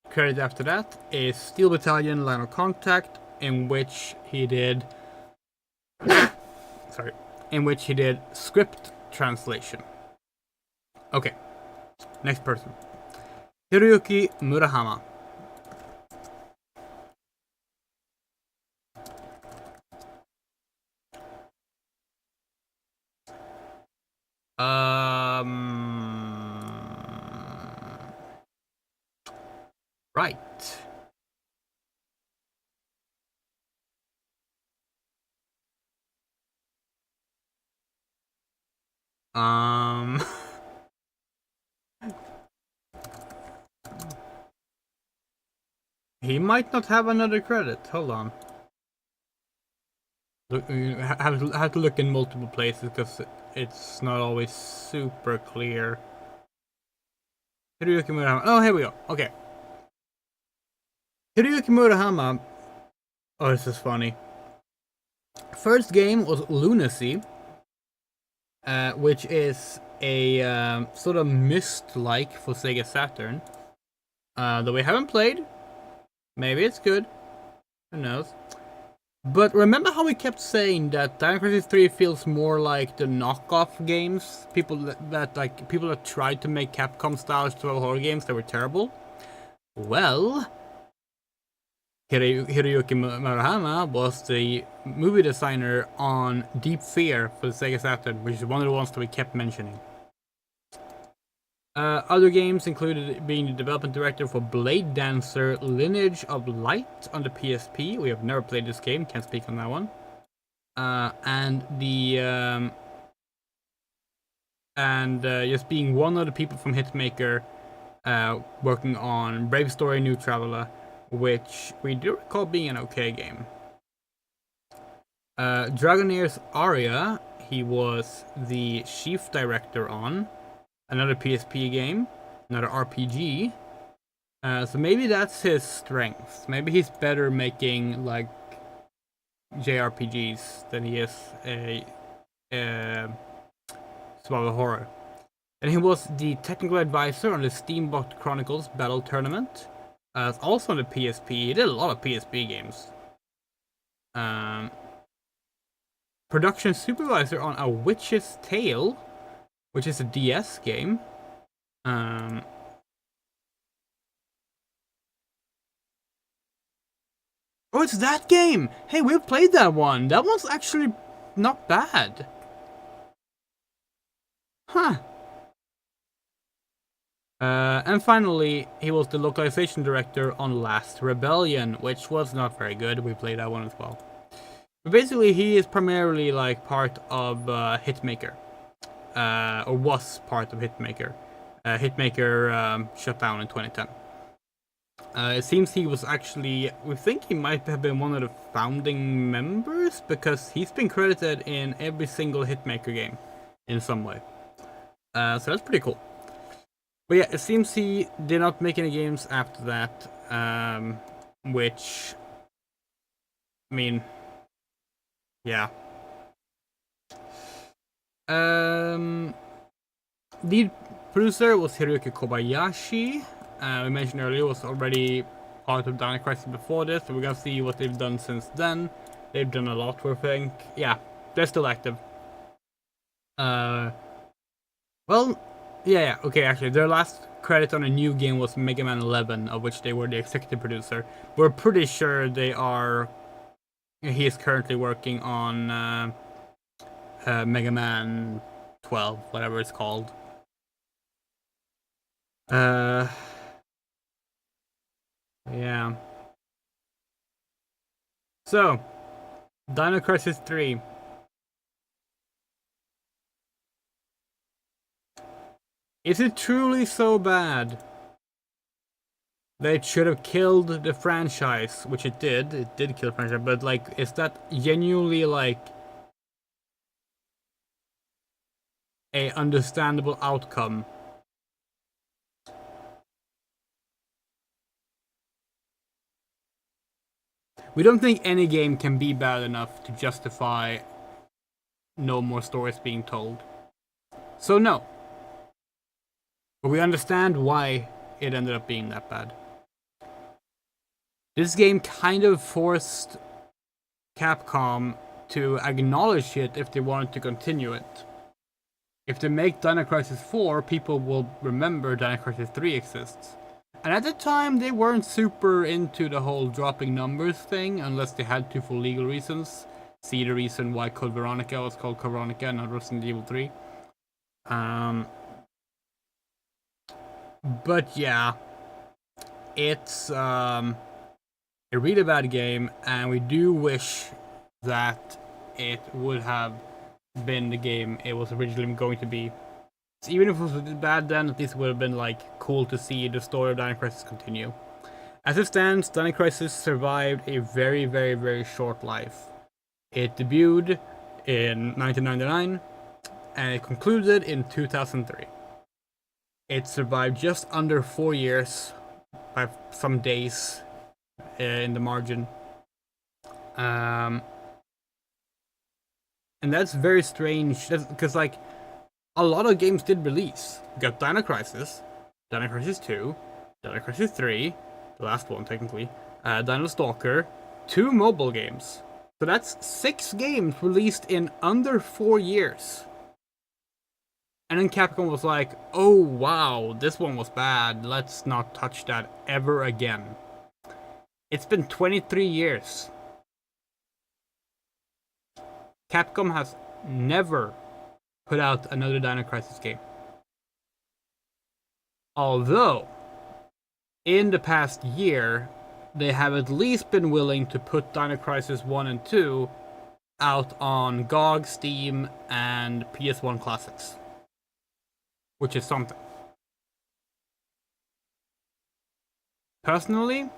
credit after that is Steel Battalion Line of Contact, in which he did script translation. Okay, next person. Hiroyuki Murahama. Right. He might not have another credit. Hold on. Look, you have to look in multiple places because it's not always super clear. Hiroyuki Murahama. Oh, here we go. Okay. Hiroyuki Murahama. Oh, this is funny. First game was Lunacy, which is a sort of Myst-like for Sega Saturn. That we haven't played. Maybe it's good. Who knows? But remember how we kept saying that Dino Crisis 3 feels more like the knockoff games? People that tried to make Capcom style survival horror games that were terrible? Well, Hiroyuki Murahama was the movie designer on Deep Fear for the Sega Saturn, which is one of the ones that we kept mentioning. Other games included being the development director for Blade Dancer Lineage of Light on the PSP. We have never played this game, can't speak on that one. Just being one of the people from Hitmaker working on Brave Story New Traveler, which we do recall being an okay game. Dragonair's Aria, he was the chief director on. Another PSP game, another RPG. So maybe that's his strength. Maybe he's better making like JRPGs than he is a survival horror. And he was the technical advisor on the Steambot Chronicles Battle Tournament. Also on the PSP. He did a lot of PSP games. Production supervisor on A Witch's Tale, which is a DS game. Oh, it's that game! Hey, we've played that one! That one's actually not bad. Huh. And finally, he was the localization director on Last Rebellion, which was not very good. We played that one as well. But basically, he is primarily like part of Hitmaker. Or was part of Hitmaker. Hitmaker shut down in 2010. It seems he was actually, we think he might have been one of the founding members, because he's been credited in every single Hitmaker game in some way. So that's pretty cool. But yeah, it seems he did not make any games after that, which, I mean, yeah. Lead producer was Hiroyuki Kobayashi. We mentioned earlier was already part of Dino Crisis before this, so we're gonna see what they've done since then. They've done a lot, we think. Yeah, they're still active. Well, yeah, okay, actually, their last credit on a new game was Mega Man 11, of which they were the executive producer. We're pretty sure he is currently working on Mega Man 12, whatever it's called. Yeah. So, Dino Crisis 3. Is it truly so bad that it should have killed the franchise? Which it did. It did kill the franchise, but like, is that genuinely like a understandable outcome? We don't think any game can be bad enough to justify no more stories being told. So no. But we understand why it ended up being that bad. This game kind of forced Capcom to acknowledge it if they wanted to continue it. If they make Dino Crisis 4, people will remember Dino Crisis 3 exists. And at the time, they weren't super into the whole dropping numbers thing, unless they had to for legal reasons. See the reason why Code Veronica was called Code Veronica and not Resident Evil 3. But yeah, it's a really bad game, and we do wish that it would have been the game it was originally going to be. So even if it was bad then, at least it would have been like cool to see the story of Dino Crisis continue. As it stands, Dino Crisis survived a very, very, very short life. It debuted in 1999, and it concluded in 2003. It survived just under 4 years by some days, in the margin. And that's very strange, because like a lot of games did release. We got Dino Crisis 2, Dino Crisis 3, the last one technically, Dino Stalker, 2 mobile games. So that's 6 games released in under 4 years. And then Capcom was like, oh wow, this one was bad, let's not touch that ever again. It's been 23 years. Capcom has never put out another Dino Crisis game. Although, in the past year, they have at least been willing to put Dino Crisis 1 and 2 out on GOG, Steam, and PS1 Classics. Which is something. Personally,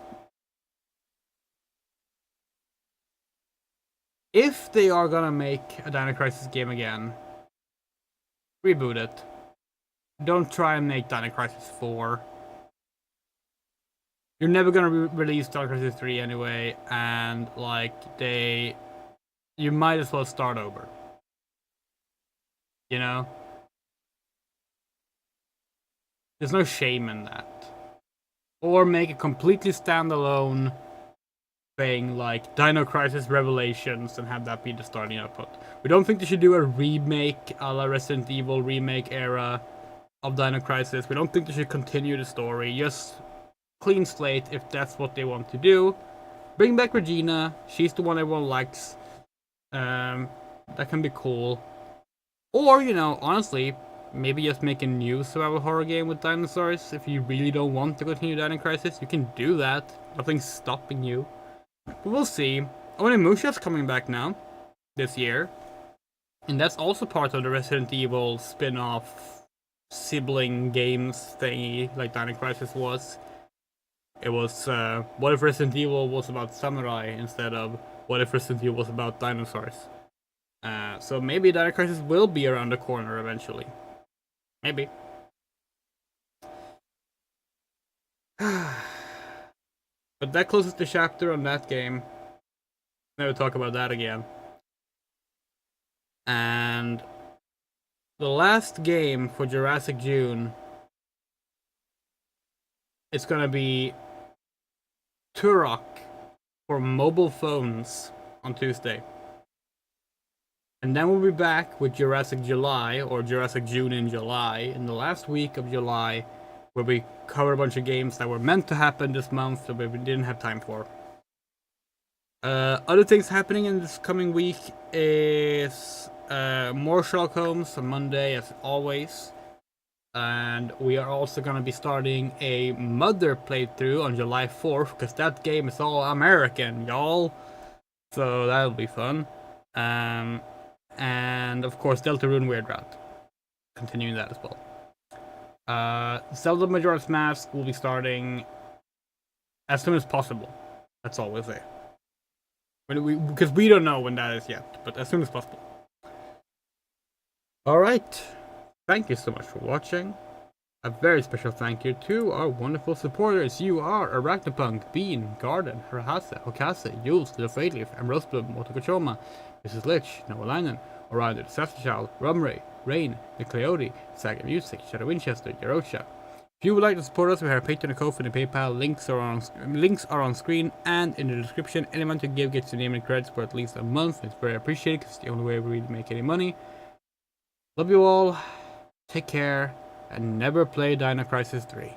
if they are gonna make a Dino Crisis game again, reboot it. Don't try and make Dino Crisis 4. You're never gonna release Dino Crisis 3 anyway, and like you might as well start over. You know? There's no shame in that. Or make a completely standalone thing like Dino Crisis Revelations and have that be the starting output. We don't think they should do a remake a la Resident Evil remake era of Dino Crisis. We don't think they should continue the story. Just clean slate if that's what they want to do. Bring back Regina. She's the one everyone likes. That can be cool. Or, you know, honestly, maybe just make a new survival horror game with dinosaurs. If you really don't want to continue Dino Crisis, you can do that. Nothing's stopping you. But we'll see. Onimusha's coming back now, this year. And that's also part of the Resident Evil spin-off sibling games thingy, like Dino Crisis was. It was, what if Resident Evil was about samurai instead of what if Resident Evil was about dinosaurs? So maybe Dino Crisis will be around the corner eventually. Maybe. But that closes the chapter on that game. Never talk about that again. And the last game for Jurassic June, it's gonna be Turok for mobile phones on Tuesday. And then we'll be back with Jurassic July, or Jurassic June in July, in the last week of July, where we cover a bunch of games that were meant to happen this month that we didn't have time for. Other things happening in this coming week is more Sherlock Holmes on Monday, as always. And we are also going to be starting a Mother playthrough on July 4th, because that game is all American, y'all. So that'll be fun. And of course, Deltarune Weird Route. Continuing that as well. Zelda Majora's Mask will be starting as soon as possible. That's all we'll say. Because we don't know when that is yet, but as soon as possible. Alright. Thank you so much for watching. A very special thank you to our wonderful supporters. You are Arachnopunk, Bean, Garden, Harahase, Hokase, Jules, Little Fadeleaf, Amroseblum, Motokochoma, Mrs. Lich, Noalainen, Orion the Disaster Child, Rumray, Rain, The Coyote, Saga Music, Shadow Winchester, Yarosha. If you would like to support us, we have a Patreon, a Ko-fi, and a PayPal. Links are on screen and in the description. Anyone to give gets your name and credits for at least a month. It's very appreciated because it's the only way we really make any money. Love you all. Take care. And never play Dino Crisis 3.